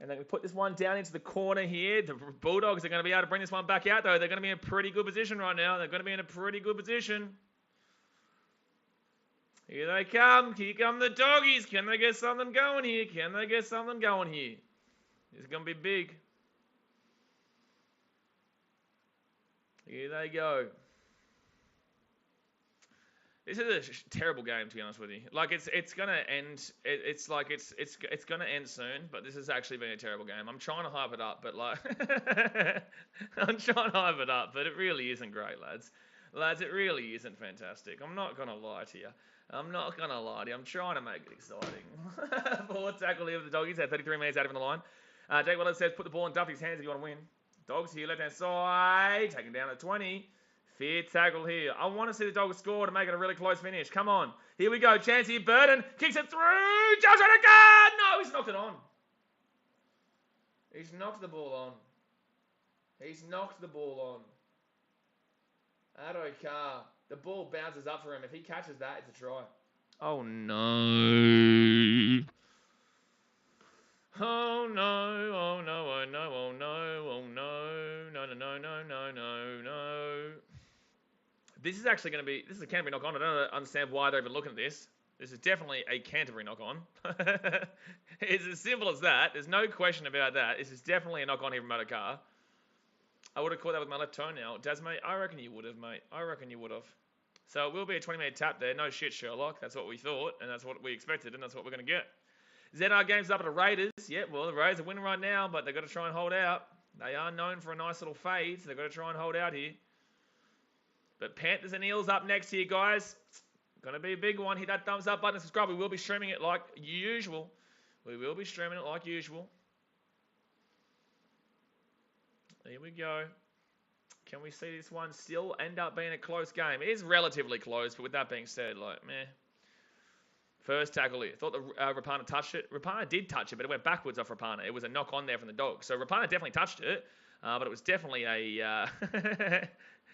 And then we put this one down into the corner here. The Bulldogs are going to be able to bring this one back out, though. They're going to be in a pretty good position right now. They're going to be in a pretty good position. Here they come. Here come the Doggies. Can they get something going here? Can they get something going here? It's going to be big. Here they go. This is a terrible game, to be honest with you. Like it's gonna end. It's gonna end soon. But this has actually been a terrible game. I'm trying to hype it up, but but it really isn't great, lads. Lads, it really isn't fantastic. I'm not gonna lie to you. I'm trying to make it exciting. 4 tackle here with the Doggies at 33 minutes out of the line. Jake Wallace says, put the ball in Duffy's hands if you want to win. Dogs here, left-hand side. Taken down at 20. 5th tackle here. I want to see the Dogs score to make it a really close finish. Come on. Here we go. Chance here. Burton kicks it through. Josh Adokar! No, he's knocked it on. He's knocked the ball on. Adokar. The ball bounces up for him. If he catches that, it's a try. Oh, no. Oh no, oh no, oh no, oh no, oh no, no. This is actually going to be, this is a Canterbury knock-on. I don't understand why they're even looking at this. This is definitely a Canterbury knock-on. It's as simple as that. There's no question about that. This is definitely a knock-on here from Adokar. I would have caught that with my left toenail. Dasmate, I reckon you would have, mate. I reckon you would have. So it will be a 20-minute tap there. No shit, Sherlock. That's what we thought, and that's what we expected, and that's what we're going to get. ZR game's up at the Raiders. Yeah, well, the Raiders are winning right now, but they've got to try and hold out. They are known for a nice little fade, so they've got to try and hold out here. But Panthers and Eels up next here, guys. Going to be a big one. Hit that thumbs up button and subscribe. We will be streaming it like usual. Here we go. Can we see this one still end up being a close game? It is relatively close, but with that being said, like, meh. First tackle here. Thought Rapana touched it. Rapana did touch it, but it went backwards off Rapana. It was a knock on there from the Dogs. So Rapana definitely touched it, but it was definitely a...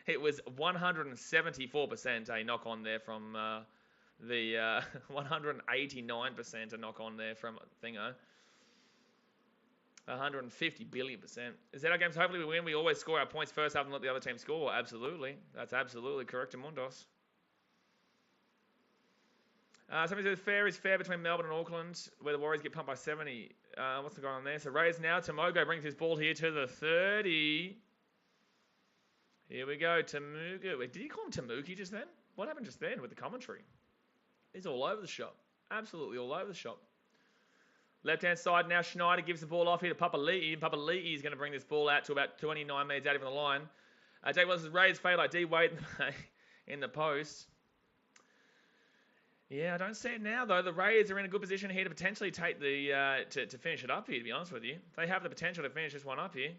it was 174% a knock on there from the 189% a knock on there from Thingo. 150 billion%. Is that our games? Hopefully we win. We always score our points first half and let the other team score. Absolutely. That's absolutely correct, Mundos. Somebody says fair is fair between Melbourne and Auckland, where the Warriors get pumped by 70. What's going on there? So Rays now. Tamogo brings his ball here to the 30. Here we go. Tamuga. Wait, did you call him Tamuki just then? What happened just then with the commentary? He's all over the shop. Absolutely all over the shop. Left-hand side now, Schneider gives the ball off here to Papali'i. Papali'i is going to bring this ball out to about 29 metres out of the line. Jake Willis has raised fade like D. Wade in the post. Yeah, I don't see it now, though. The Raiders are in a good position here to potentially take the to finish it up here, to be honest with you. They have the potential to finish this one up here.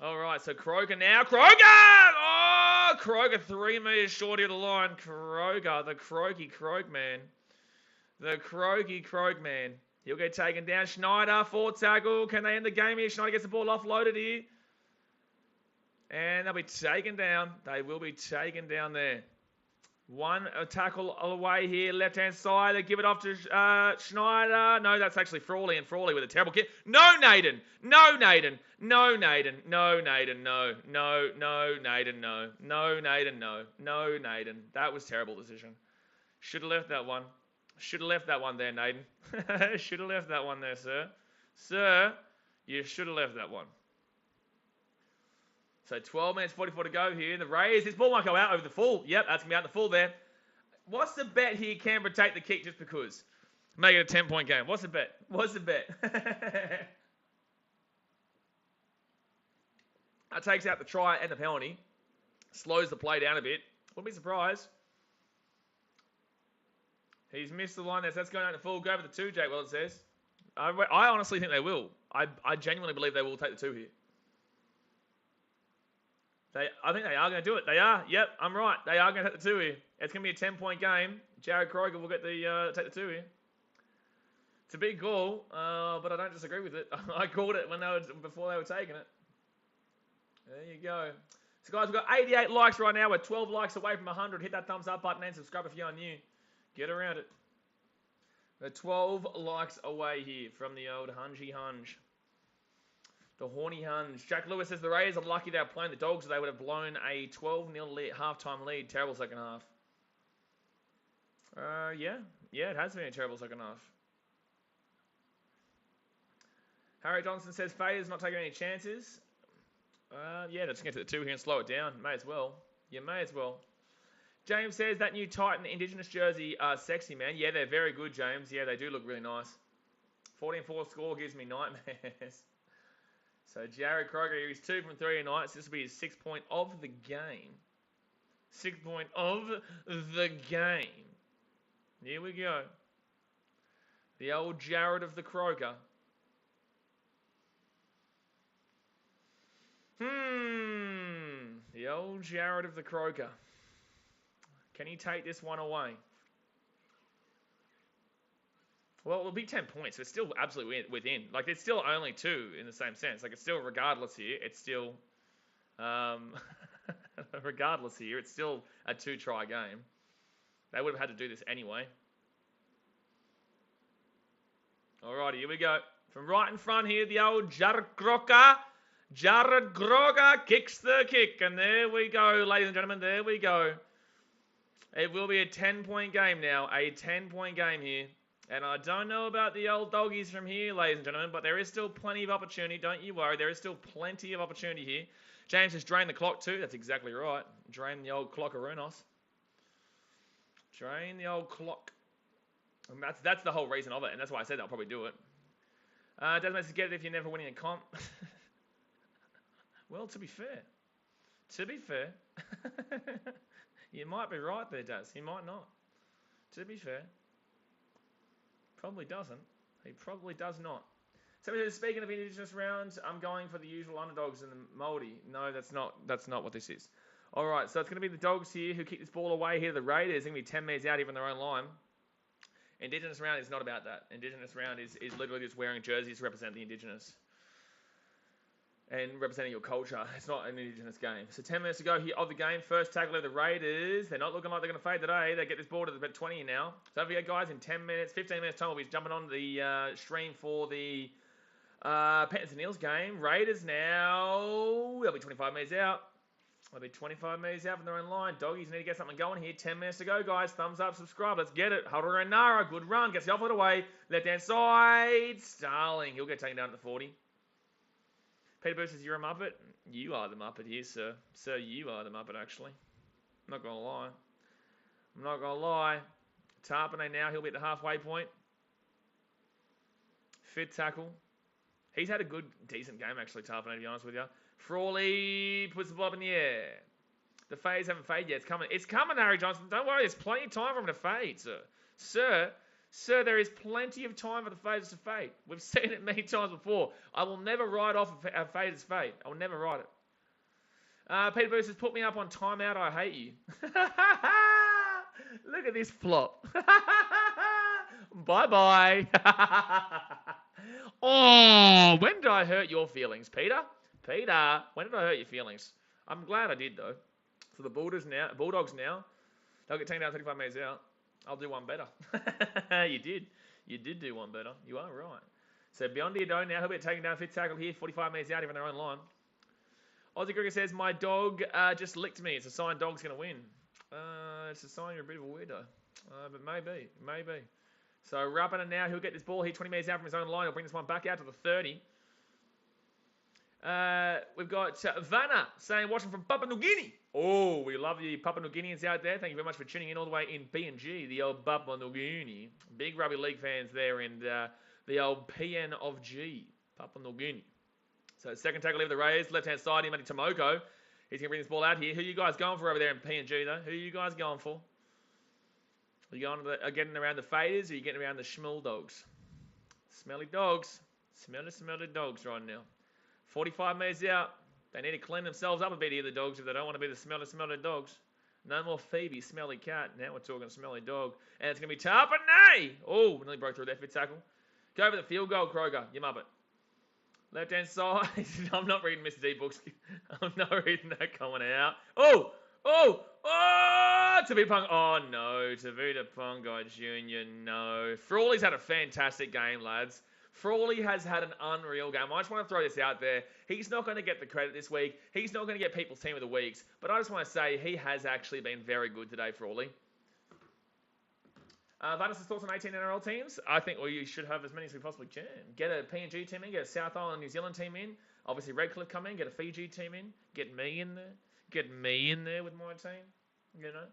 All right, so Kroger now. Kroger! Oh, Kroger 3 metres short of the line. Kroger, the Croaky Krog man. The Croaky Krog man. He'll get taken down. Schneider, 4 tackle. Can they end the game here? Schneider gets the ball offloaded here. And they'll be taken down. They will be taken down there. One tackle away here, left-hand side. They give it off to Schneider. No, that's actually Frawley, and Frawley with a terrible kick. No, Naden. No, Naden. No, Naden. No, Naden. No. No, no, Naden. No. No, Naden. No. No, Naden. That was a terrible decision. Should have left that one. Should have left that one there, Naden. Should have left that one there, sir. Sir, you should have left that one. So 12 minutes 44 to go here. The Rays, this ball might go out over the full. Yep, that's going to be out the full there. What's the bet here? Canberra take the kick just because. Make it a 10-point game. What's the bet? What's the bet? That takes out the try and the penalty. Slows the play down a bit. Wouldn't be surprised. He's missed the line there, so that's going out to full. Go for the 2, Jake, well, it says. I honestly think they will. I genuinely believe they will take the 2 here. I think they are going to do it. They are. Yep, I'm right. They are going to take the 2 here. It's going to be a 10-point game. Jared Kroger will get take the 2 here. It's a big call, but I don't disagree with it. I called it before they were taking it. There you go. So, guys, we've got 88 likes right now. We're 12 likes away from 100. Hit that thumbs up button and subscribe if you're new. Get around it. We're 12 likes away here from the old Hungy Hunge. The horny Hunge. Jack Lewis says the Raiders are lucky they were playing the Dogs, so they would have blown a 12-0 halftime lead. Terrible second half. Yeah, it has been a terrible second half. Harry Johnson says Fader's not taking any chances. Yeah, let's get to the 2 here and slow it down. May as well. You may as well. James says that new Titan Indigenous jersey are sexy, man. Yeah, they're very good, James. Yeah, they do look really nice. 14-4 score gives me nightmares. So Jared Kroger, he's 2 from 3 tonight. So this will be his 6th point of the game. 6th point of the game. Here we go. The old Jared of the Kroger. The old Jared of the Kroger. Can he take this one away? Well, it'll be 10 points. So it's still absolutely within. Like, it's still only 2 in the same sense. Like, it's still, regardless here, it's still... regardless here, it's still a 2-try game. They would have had to do this anyway. Alrighty, here we go. From right in front here, the old Jared Kroger. Jared Kroger kicks the kick. And there we go, ladies and gentlemen. There we go. It will be a 10-point game now. A 10-point game here. And I don't know about the old doggies from here, ladies and gentlemen, but there is still plenty of opportunity. Don't you worry. There is still plenty of opportunity here. James has drained the clock too. That's exactly right. Drain the old clock, Arunos. Drain the old clock. And that's the whole reason of it, and that's why I said they'll probably do it. Doesn't matter to get it if you're never winning a comp. Well, to be fair. You might be right there, Daz. He might not. To be fair. Probably doesn't. He probably does not. So speaking of Indigenous rounds, I'm going for the usual underdogs in the Mouldy. No, that's not what this is. All right, so it's going to be the Dogs here who kick this ball away here. The Raiders are going to be 10 metres out even their own line. Indigenous round is not about that. Indigenous round is literally just wearing jerseys to represent the Indigenous. and representing your culture. It's not an Indigenous game. So 10 minutes to go here of the game. First tackle of the Raiders. They're not looking like they're going to fade today. They get this ball to about 20 now. So don't forget, guys, in 10 minutes, 15 minutes time, we'll be jumping on the stream for the Panthers and Eels game. Raiders now, they'll be 25 metres out. They'll be 25 metres out from their own line. Doggies need to get something going here. 10 minutes to go, guys. Thumbs up, subscribe. Let's get it. Hulder and Nara, good run. Gets the offload away. Left-hand side. Starling. He'll get taken down at the 40. Peter Booth says, you're a Muppet. You are the Muppet here, sir. Sir, you are the Muppet, actually. I'm not going to lie. I'm not going to lie. Tarpanay now. He'll be at the halfway point. Fit tackle. He's had a good, decent game, actually, Tarpanay, to be honest with you. Frawley puts the ball up in the air. The fades haven't faded yet. It's coming. It's coming, Harry Johnson. Don't worry. There's plenty of time for him to fade, sir. Sir, there is plenty of time for the faders to fade. We've seen it many times before. I will never write off a fader's fade. I will never write it. Peter Booth says, put me up on timeout. I hate you. Look at this flop. Bye-bye. Oh, when did I hurt your feelings, Peter? Peter, when did I hurt your feelings? I'm glad I did, though. So the Bulldogs now, they'll get taken down 35 metres out. I'll do one better. You did. You did do one better. You are right. So beyond Diado now, he'll be taking down fifth tackle here, 45 metres out, even their own line. Aussie Cricket says, my dog just licked me. It's a sign dog's going to win. It's a sign you're a bit of a weirdo. But maybe. So Rapana now, he'll get this ball here, 20 metres out from his own line. He'll bring this one back out to the 30. We've got Vanna saying, watching from Papua New Guinea. Oh, we love the Papua New Guineans out there. Thank you very much for tuning in all the way in PNG, the old Papua New Guinea. Big rugby league fans there, and the old PN of G, Papua New Guinea. So second tackle of the Raiders, left-hand side, Imani Tomoko. He's going to bring this ball out here. Who are you guys going for over there in PNG, though? Who are you guys going for? Are you getting around the faders, or are you getting around the schmull dogs? Smelly dogs. Smelly dogs right now. 45 metres out. They need to clean themselves up a bit here, the dogs, if they don't want to be the smelly dogs. No more Phoebe, smelly cat. Now we're talking smelly dog. And it's going to be Tarpanay. Oh, nearly broke through that fit tackle. Go for the field goal, Kroger. You muppet. Left-hand side. I'm not reading Mr. D books. I'm not reading that coming out. Oh! Tavita Pung. Oh, no. Tavita Pungai Jr., no. Frawley's had a fantastic game, lads. Frawley has had an unreal game. I just want to throw this out there. He's not going to get the credit this week. He's not going to get People's Team of the Weeks. But I just want to say he has actually been very good today, Frawley. Vanessa's thoughts on 18 NRL teams? I think you should have as many as we possibly can. Get a PNG team in, get a South Island New Zealand team in. Obviously Redcliffe come in, get a Fiji team in. Get me in there. Get me in there with my team. You know.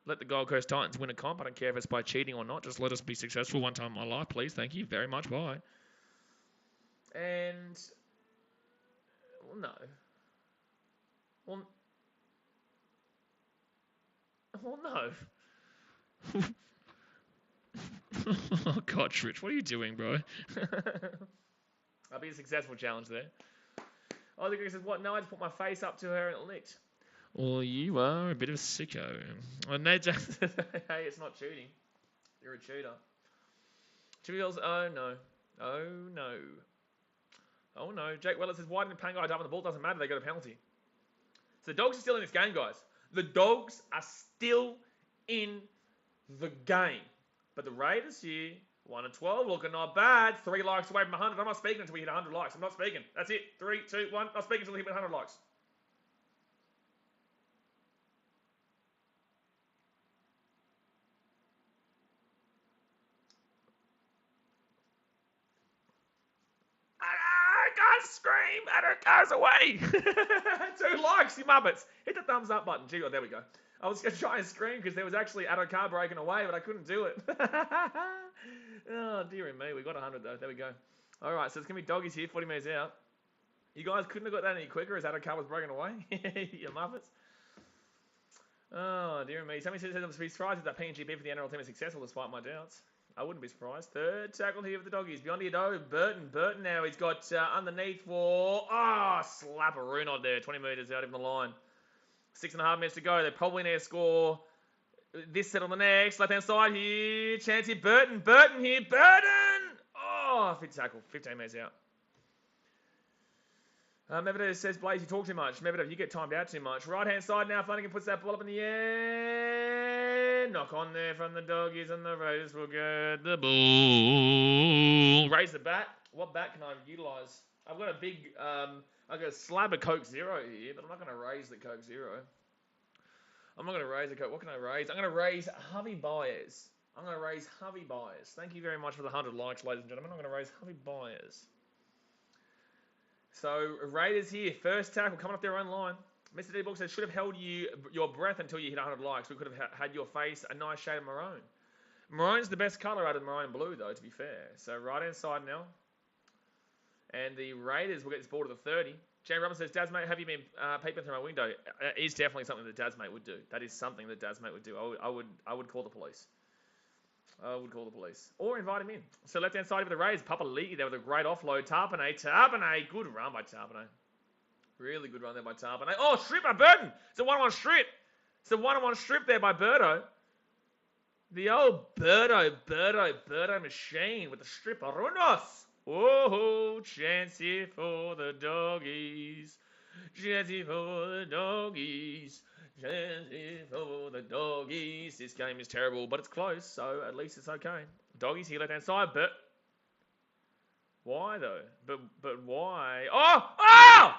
Let the Gold Coast Titans win a comp. I don't care if it's by cheating or not. Just let us be successful one time in my life, please. Thank you very much. Bye. And, well, no. Well, no. Oh, God, Rich, what are you doing, bro? I'll be a successful challenge there. Oh, the guy says, what? No, I just put my face up to her and it licked. Well, you are a bit of a sicko. And they just hey, it's not cheating. You're a cheater. Chippy Girls, oh, no. Oh, no. Oh, no. Jake Weller says, why didn't Pangai dive on the ball? Doesn't matter. They got a penalty. So the Dogs are still in this game, guys. The Dogs are still in the game. But the Raiders here, 1-12, looking not bad. 3 likes away from 100. I'm not speaking until we hit 100 likes. I'm not speaking. That's it. 3, 2, 1. Not speaking until we hit 100 likes. Scream and it goes away. 2 likes, you muppets. Hit the thumbs up button. Gee, oh, there we go. I was going to try and scream because there was actually Adokar breaking away, but I couldn't do it. Oh, dearie me. We got 100 though. There we go. All right, so it's going to be Doggies here, 40 metres out. You guys couldn't have got that any quicker as Adokar was breaking away. You muppets. Oh, dearie me. Somebody says I'm surprised if that PNG bid for the NRL team is successful despite my doubts. I wouldn't be surprised. Third tackle here for the Doggies. Beyond Diado, Burton now. He's got underneath for... slap a Runod there. 20 metres out of the line. 6.5 minutes to go. They probably need to score this set on the next. Left-hand side here. Chance here. Burton here. Burton! Oh, fit tackle. 15 metres out. Medvedev says, Blaze, you talk too much. Medvedev, you get timed out too much. Right-hand side now, Flanagan puts that ball up in the air. Knock on there from the Doggies, and the Raiders will get the ball. Raise the bat. What bat can I utilise? I've got a big, I've got a slab of Coke Zero here, but I'm not going to raise the Coke Zero. I'm not going to raise the Coke. What can I raise? I'm going to raise Javi Baez. I'm going to raise Javi Baez. Thank you very much for the 100 likes, ladies and gentlemen. I'm going to raise Javi Baez. So, Raiders here, first tackle coming off their own line. Mr. D-Book says, should have held your breath until you hit 100 likes. We could have had your face a nice shade of maroon. Maroon's the best colour out of maroon and blue, though, to be fair. So, right-hand side now. And the Raiders will get this ball to the 30. Jane Robinson says, Dazmate, have you been peeping through my window? It is definitely something that Dazmate would do. That is something that Dazmate would do. I would call the police. I would call the police. Or invite him in. So left-hand side of the Raiders, Papa Lee there with a great offload. Tarpanay, good run by Tarpanay. Really good run there by Tarpanay. Oh, strip by Burton. It's a one-on-one strip. It's a one-on-one strip there by Birdo. The old Birdo machine with the strip of runos. Oh, chance here for the Doggies. Chance here for the Doggies. For the Doggies. This game is terrible, but it's close, so at least it's okay. Doggies here left hand side, but why though? But why? Oh!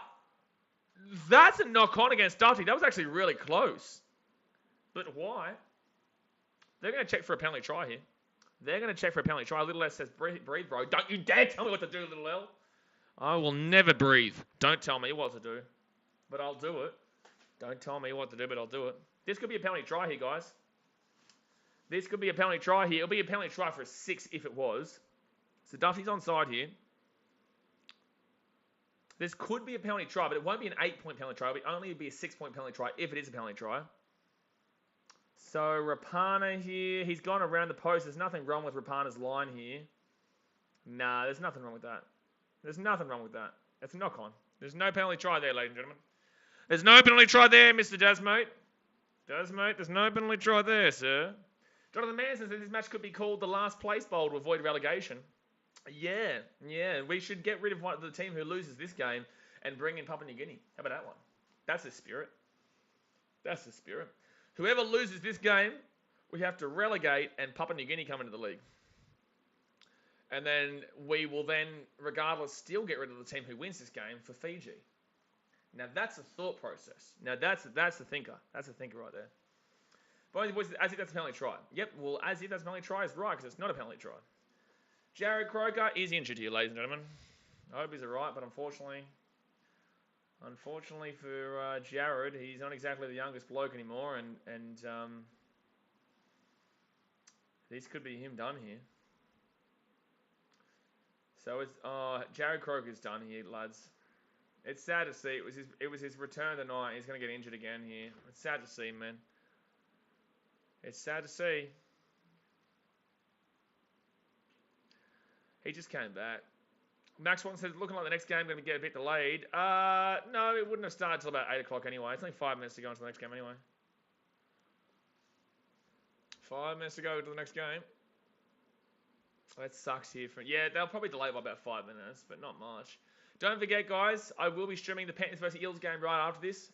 That's a knock on against Duffy. That was actually really close. But why? They're going to check for a penalty try here. They're going to check for a penalty try. Little S says, breathe, bro. Don't you dare tell me what to do, Little L. I will never breathe. Don't tell me what to do, but I'll do it. Don't tell me what to do, but I'll do it. This could be a penalty try here, guys. This could be a penalty try here. It'll be a penalty try for a 6 if it was. So Duffy's onside here. This could be a penalty try, but it won't be an 8-point penalty try. It'll only be a 6-point penalty try if it is a penalty try. So Rapana here. He's gone around the post. There's nothing wrong with Rapana's line here. Nah, there's nothing wrong with that. There's nothing wrong with that. It's a knock on. There's no penalty try there, ladies and gentlemen. There's no penalty try there, Mr. Dazmate. Dazmate, there's no penalty try there, sir. Jonathan Manson says this match could be called the last place bowl to avoid relegation. Yeah. We should get rid of the team who loses this game and bring in Papua New Guinea. How about that one? That's the spirit. That's the spirit. Whoever loses this game, we have to relegate and Papua New Guinea come into the league. And then we will then, regardless, still get rid of the team who wins this game for Fiji. Now, that's a thought process. Now, that's the thinker. That's the thinker right there. Boys, as if that's a penalty try. Yep, well, as if that's a penalty try is right, because it's not a penalty try. Jared Croker is injured here, ladies and gentlemen. I hope he's all right, but unfortunately for Jared, he's not exactly the youngest bloke anymore, and this could be him done here. So it's Jared Croker's done here, lads. It's sad to see. It was his return tonight. He's going to get injured again here. It's sad to see, man. It's sad to see. He just came back. Max Watson says, looking like the next game going to get a bit delayed. No, it wouldn't have started until about 8 o'clock anyway. It's only 5 minutes to go into the next game anyway. 5 minutes to go to the next game. That sucks here. Yeah, they'll probably delay by about 5 minutes, but not much. Don't forget, guys, I will be streaming the Panthers versus Eels game right after this.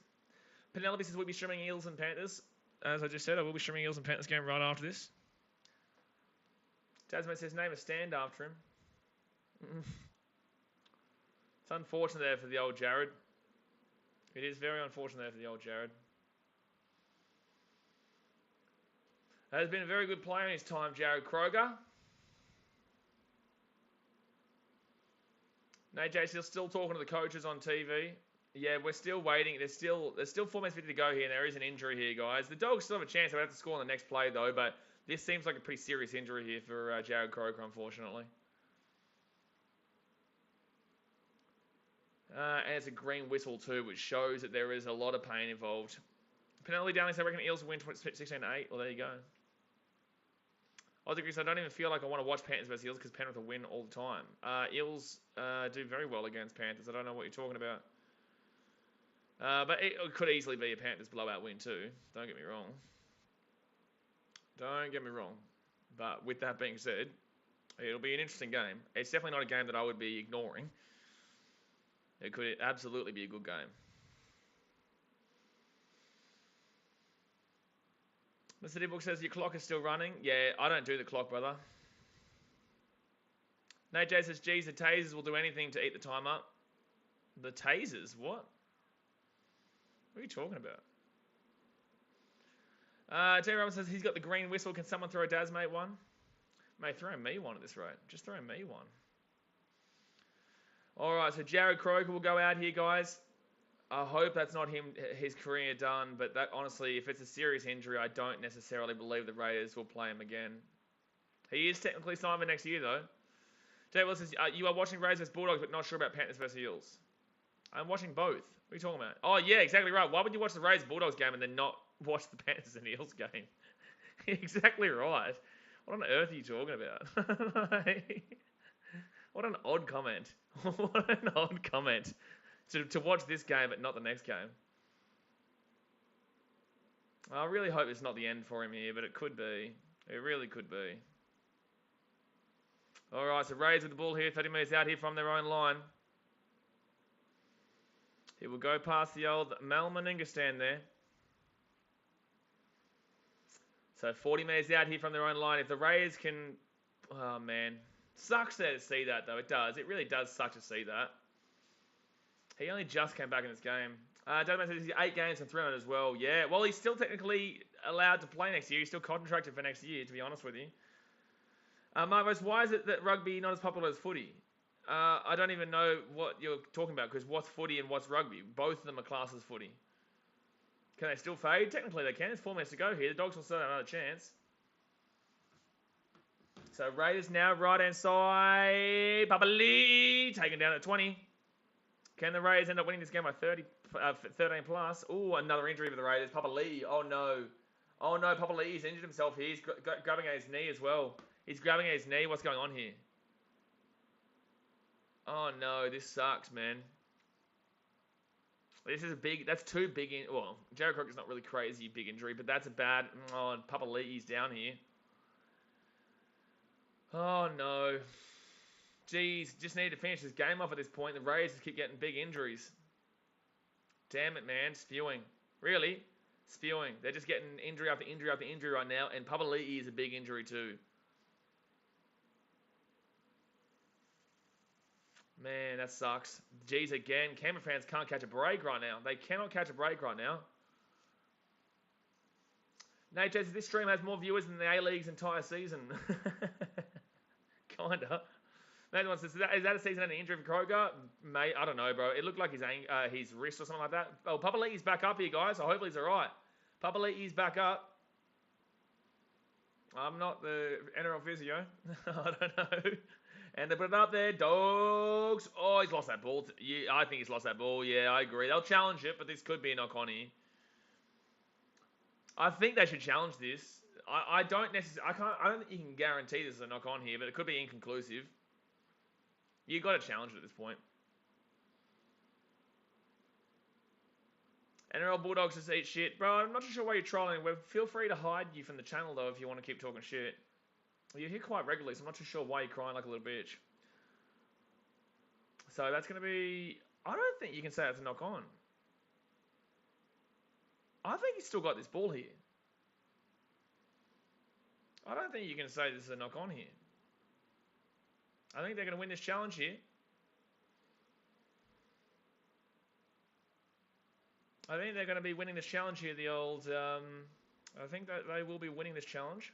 Penelope says we'll be streaming Eels and Panthers. As I just said, I will be streaming Eels and Panthers game right after this. Tasman says name a stand after him. It's unfortunate there for the old Jared. It is very unfortunate there for the old Jared. Has been a very good player in his time, Jared Croker. Nate J. Still talking to the coaches on TV. Yeah, we're still waiting. There's still 4 minutes to go here, and there is an injury here, guys. The Dogs still have a chance. They have to score on the next play, though, but this seems like a pretty serious injury here for Jared Croker, unfortunately. And it's a green whistle, too, which shows that there is a lot of pain involved. Penelope Dowling says, I reckon Eels will win 16-8. Well, there you go. I don't even feel like I want to watch Panthers versus Eels because Penrith will win all the time. Eels do very well against Panthers. I don't know what you're talking about. But it could easily be a Panthers blowout win too. Don't get me wrong. Don't get me wrong. But with that being said, it'll be an interesting game. It's definitely not a game that I would be ignoring. It could absolutely be a good game. Mr. D-Book says your clock is still running. Yeah, I don't do the clock, brother. Nate J says, geez, the tasers will do anything to eat the time up. The tasers? What? What are you talking about? Terry Robinson says he's got the green whistle. Can someone throw Daz, mate, one? Mate, throw me one at this rate. Just throw me one. All right, so Jared Croker will go out here, guys. I hope that's not his career done, but that honestly, if it's a serious injury, I don't necessarily believe the Raiders will play him again. He is technically signed for next year, though. Jay Will says, you are watching Raiders vs Bulldogs, but not sure about Panthers vs Eels. I'm watching both. What are you talking about? Oh, yeah, exactly right. Why would you watch the Raiders Bulldogs game and then not watch the Panthers and Eels game? Exactly right. What on earth are you talking about? What an odd comment. What an odd comment. To watch this game but not the next game. I really hope it's not the end for him here, but it could be. It really could be. All right, so Raiders with the ball here, 30 metres out here from their own line. He will go past the old Mal Meninga stand there. So 40 metres out here from their own line. If the Raiders can... Oh, man. Sucks there to see that, though. It does. It really does suck to see that. He only just came back in this game. Donovan says he's 8 games and 300 as well. Yeah, well, he's still technically allowed to play next year. He's still contracted for next year, to be honest with you. Marvos, why is it that rugby not as popular as footy? I don't even know what you're talking about, because what's footy and what's rugby? Both of them are classed as footy. Can they still fade? Technically they can. There's 4 minutes to go here. The Dogs will still have another chance. So Raiders now right-hand side. Papali taken down at 20. Can the Raiders end up winning this game by 13 plus? Oh, another injury for the Raiders. Papali. Oh, no. Oh, no. Papali's injured himself here. He's grabbing at his knee as well. He's grabbing at his knee. What's going on here? Oh, no. This sucks, man. This is a big... That's 2 big... Well, Jared Croker's not really crazy big injury, but that's a bad... Oh, Papali's down here. Oh, no. Jeez, just need to finish this game off at this point. The Raiders just keep getting big injuries. Damn it, man. Spewing. Really? Spewing. They're just getting injury after injury after injury right now, and Papali'i is a big injury too. Man, that sucks. Jeez, again, Canberra fans can't catch a break right now. They cannot catch a break right now. Nate says this stream has more viewers than the A-League's entire season. Kinda. Nathan wants to say, is that a season-ending injury for Kroger? Mate, I don't know, bro. It looked like his wrist or something like that. Oh, Papali'i's back up here, guys, so hopefully he's all right. Papali'i's back up. I'm not the NRL physio. I don't know. And they put it up there. Dogs. Oh, he's lost that ball. Yeah, I think he's lost that ball. Yeah, I agree. They'll challenge it, but this could be a knock-on here. I think they should challenge this. I don't necessarily... I don't think you can guarantee this is a knock-on here, but it could be inconclusive. You got to challenge it at this point. NRL Bulldogs just eat shit. Bro, I'm not too sure why you're trolling. Feel free to hide you from the channel, though, if you want to keep talking shit. You're here quite regularly, so I'm not too sure why you're crying like a little bitch. So that's going to be... I don't think you can say that's a knock-on. I think he's still got this ball here. I don't think you can say this is a knock-on here. I think they're going to win this challenge here. I think they're going to be winning this challenge here, the old... I think that they will be winning this challenge.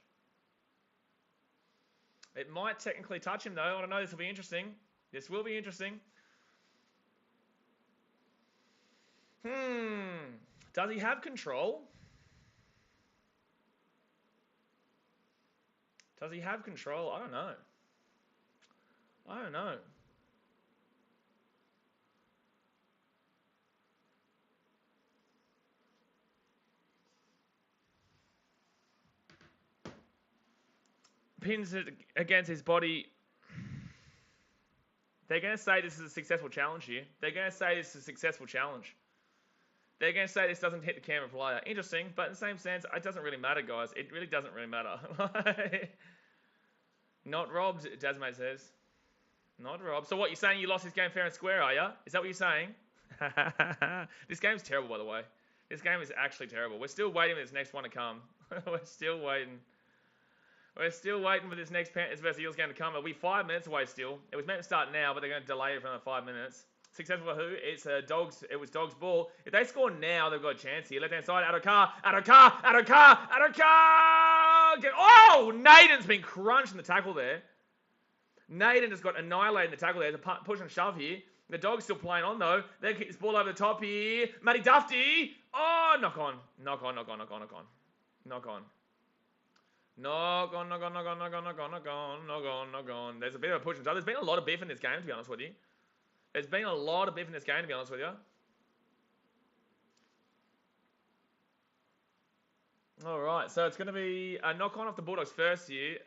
It might technically touch him, though. I don't know. This will be interesting. This will be interesting. Does he have control? Does he have control? I don't know. I don't know. Pins it against his body. They're going to say this is a successful challenge here. They're going to say this is a successful challenge. They're going to say this doesn't hit the Canberra player. Interesting, but in the same sense, it doesn't really matter, guys. It really doesn't really matter. Not robbed, Dasmate says. Not Rob. So what, you're saying you lost this game fair and square, are you? Is that what you're saying? This game's terrible, by the way. This game is actually terrible. We're still waiting for this next one to come. We're still waiting. We're still waiting for this next Panthers versus Eels game to come. It'll be 5 minutes away still. It was meant to start now, but they're going to delay it for another 5 minutes. Successful for who? It's Dogs. It was Dogs' ball. If they score now, they've got a chance here. Left-hand side, Adokar. Oh, Naden's been crunched in the tackle there. Naden just got annihilated in the tackle there. There's a push and shove here. The Dogs still playing on, though. They kick this ball over the top here. Matty Dufty. Oh, knock on. There's a bit of a push and shove. There's been a lot of beef in this game, to be honest with you. All right, so it's going to be a knock-on off the Bulldogs first here.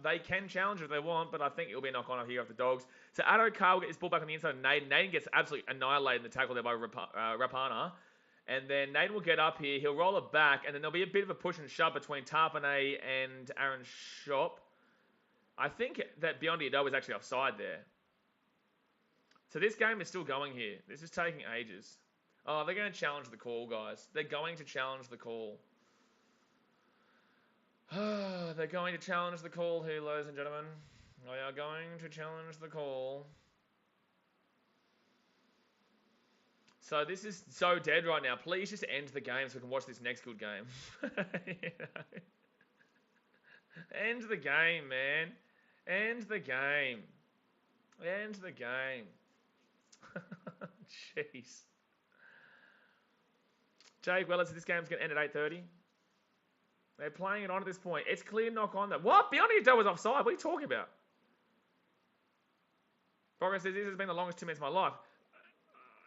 They can challenge if they want, but I think it'll be a knock-on off here off the Dogs. So Adokar will get his ball back on the inside of Naden. Naden gets absolutely annihilated in the tackle there by Rapana. And then Naden will get up here. He'll roll it back, and then there'll be a bit of a push and shove between Tarpanay and Aaron Shop. I think that Beyond Ado was actually offside there. So this game is still going here. This is taking ages. Oh, they're going to challenge the call, guys. They're going to challenge the call. They're going to challenge the call here, ladies and gentlemen. They are going to challenge the call. So this is so dead right now. Please just end the game so we can watch this next good game. End the game, man. End the game. End the game. Jeez. Jake Wells, this game's going to end at 8:30. They're playing it on at this point. It's clear knock on that. What? Beyond Ado was offside. What are you talking about? Progress says this has been the longest 2 minutes of my life.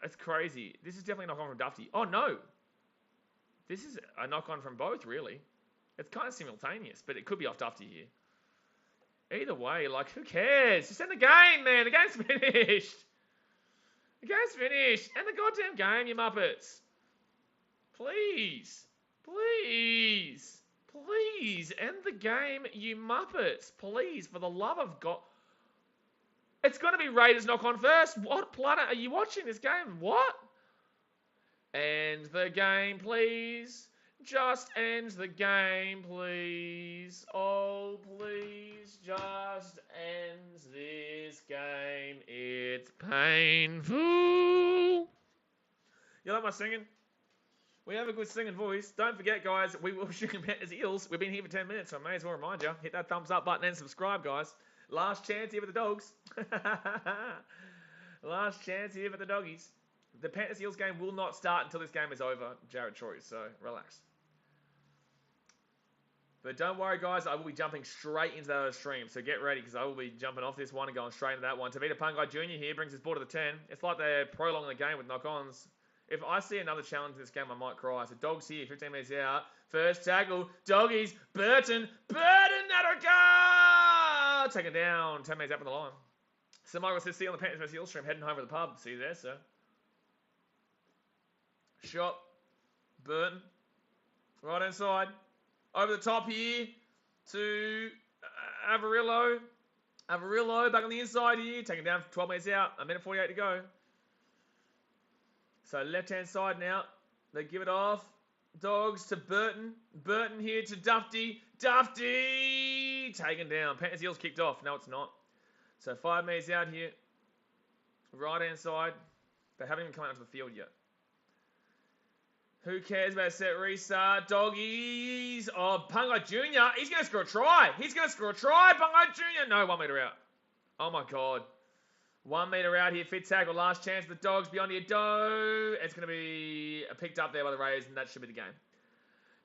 It's crazy. This is definitely a knock on from Dufty. Oh, no. This is a knock on from both, really. It's kind of simultaneous, but it could be off Dufty here. Either way, like, who cares? Just end the game, man. The game's finished. The game's finished. End the goddamn game, you muppets. Please. Please. Please. End the game, you muppets. Please, for the love of God. It's going to be Raiders knock on first. What planet are you watching this game? What? End the game, please. Just end the game, please. Oh, please, just end this game. It's painful. You like my singing? We have a good singing voice. Don't forget, guys, we will be shooting Panthers Eels. We've been here for 10 minutes, so I may as well remind you. Hit that thumbs up button and subscribe, guys. Last chance here for the Dogs. Last chance here for the Doggies. The Panthers Eels game will not start until this game is over, Jared Troy, so relax. But don't worry, guys, I will be jumping straight into that other stream, so get ready, because I will be jumping off this one and going straight into that one. Tavita Pungai Jr. here brings his ball to the 10. It's like they're prolonging the game with knock-ons. If I see another challenge in this game, I might cry. So Dogs here, 15 minutes out. First tackle, Doggies, Burton, Adokar! Taken down, 10 minutes up on the line. So Michael says, see you on the Panthers vs. Eels stream, heading home to the pub. See you there, sir. Shot, Burton, right hand side. Over the top here to Avarillo. Avarillo back on the inside here, taken down 12 minutes out, a minute 48 to go. So left-hand side now. They give it off. Dogs to Burton. Burton here to Dufty. Dufty! Taken down. Panthers Eels kicked off. No, it's not. So 5 meters out here. Right-hand side. They haven't even come out onto the field yet. Who cares about a set restart? Doggies. Oh, Pungai Jr. He's going to score a try. He's going to score a try. Pungai Jr. No, 1 meter out. Oh, my God. 1 meter out here, fit tackle, last chance for the Dogs, Beyond Ado. It's going to be picked up there by the Raiders, and that should be the game.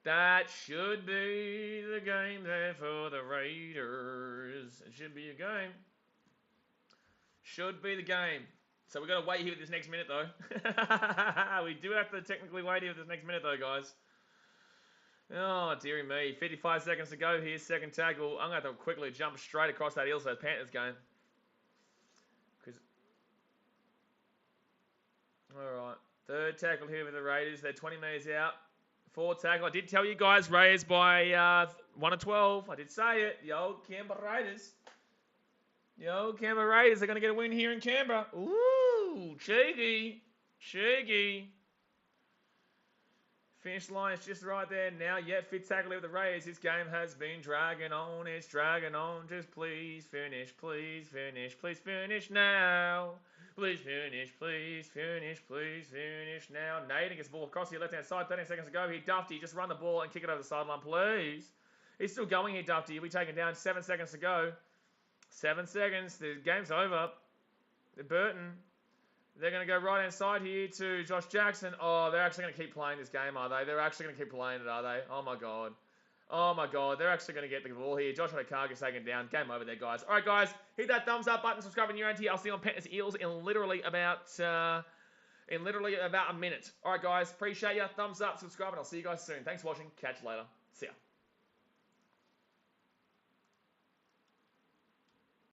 That should be the game there for the Raiders. It should be a game. Should be the game. So we've got to wait here with this next minute, though. We do have to technically wait here with this next minute, though, guys. Oh, dearie me. 55 seconds to go here, second tackle. I'm going to have to quickly jump straight across that Eels vs. Panthers game. Alright, third tackle here with the Raiders. They're 20 metres out. Fourth tackle. I did tell you guys, Raiders by 1 of 12. I did say it. The old Canberra Raiders. Yo, Canberra Raiders are going to get a win here in Canberra. Ooh, cheeky. Cheeky. Finish line is just right there now. Yet fit tackle with the Raiders. This game has been dragging on. It's dragging on. Just please finish. Please finish. Please finish now. Please finish. Please finish. Please finish now. Nathan gets the ball across the left-hand side. 13 seconds to go. Here, Dufty. Just run the ball and kick it over the sideline, please. He's still going here, Dufty. He'll be taken down. 7 seconds to go. 7 seconds. The game's over. Burton. They're going to go right-hand side here to Josh Jackson. Oh, they're actually going to keep playing this game, are they? They're actually going to keep playing it, are they? Oh, my God. Oh, my God. They're actually going to get the ball here. Josh O'Carr gets taken down. Game over there, guys. All right, guys. Hit that thumbs up button. Subscribe when you're anti. I'll see you on Panthers Eels in literally about a minute. All right, guys. Appreciate you. Thumbs up, subscribe, and I'll see you guys soon. Thanks for watching. Catch you later. See ya.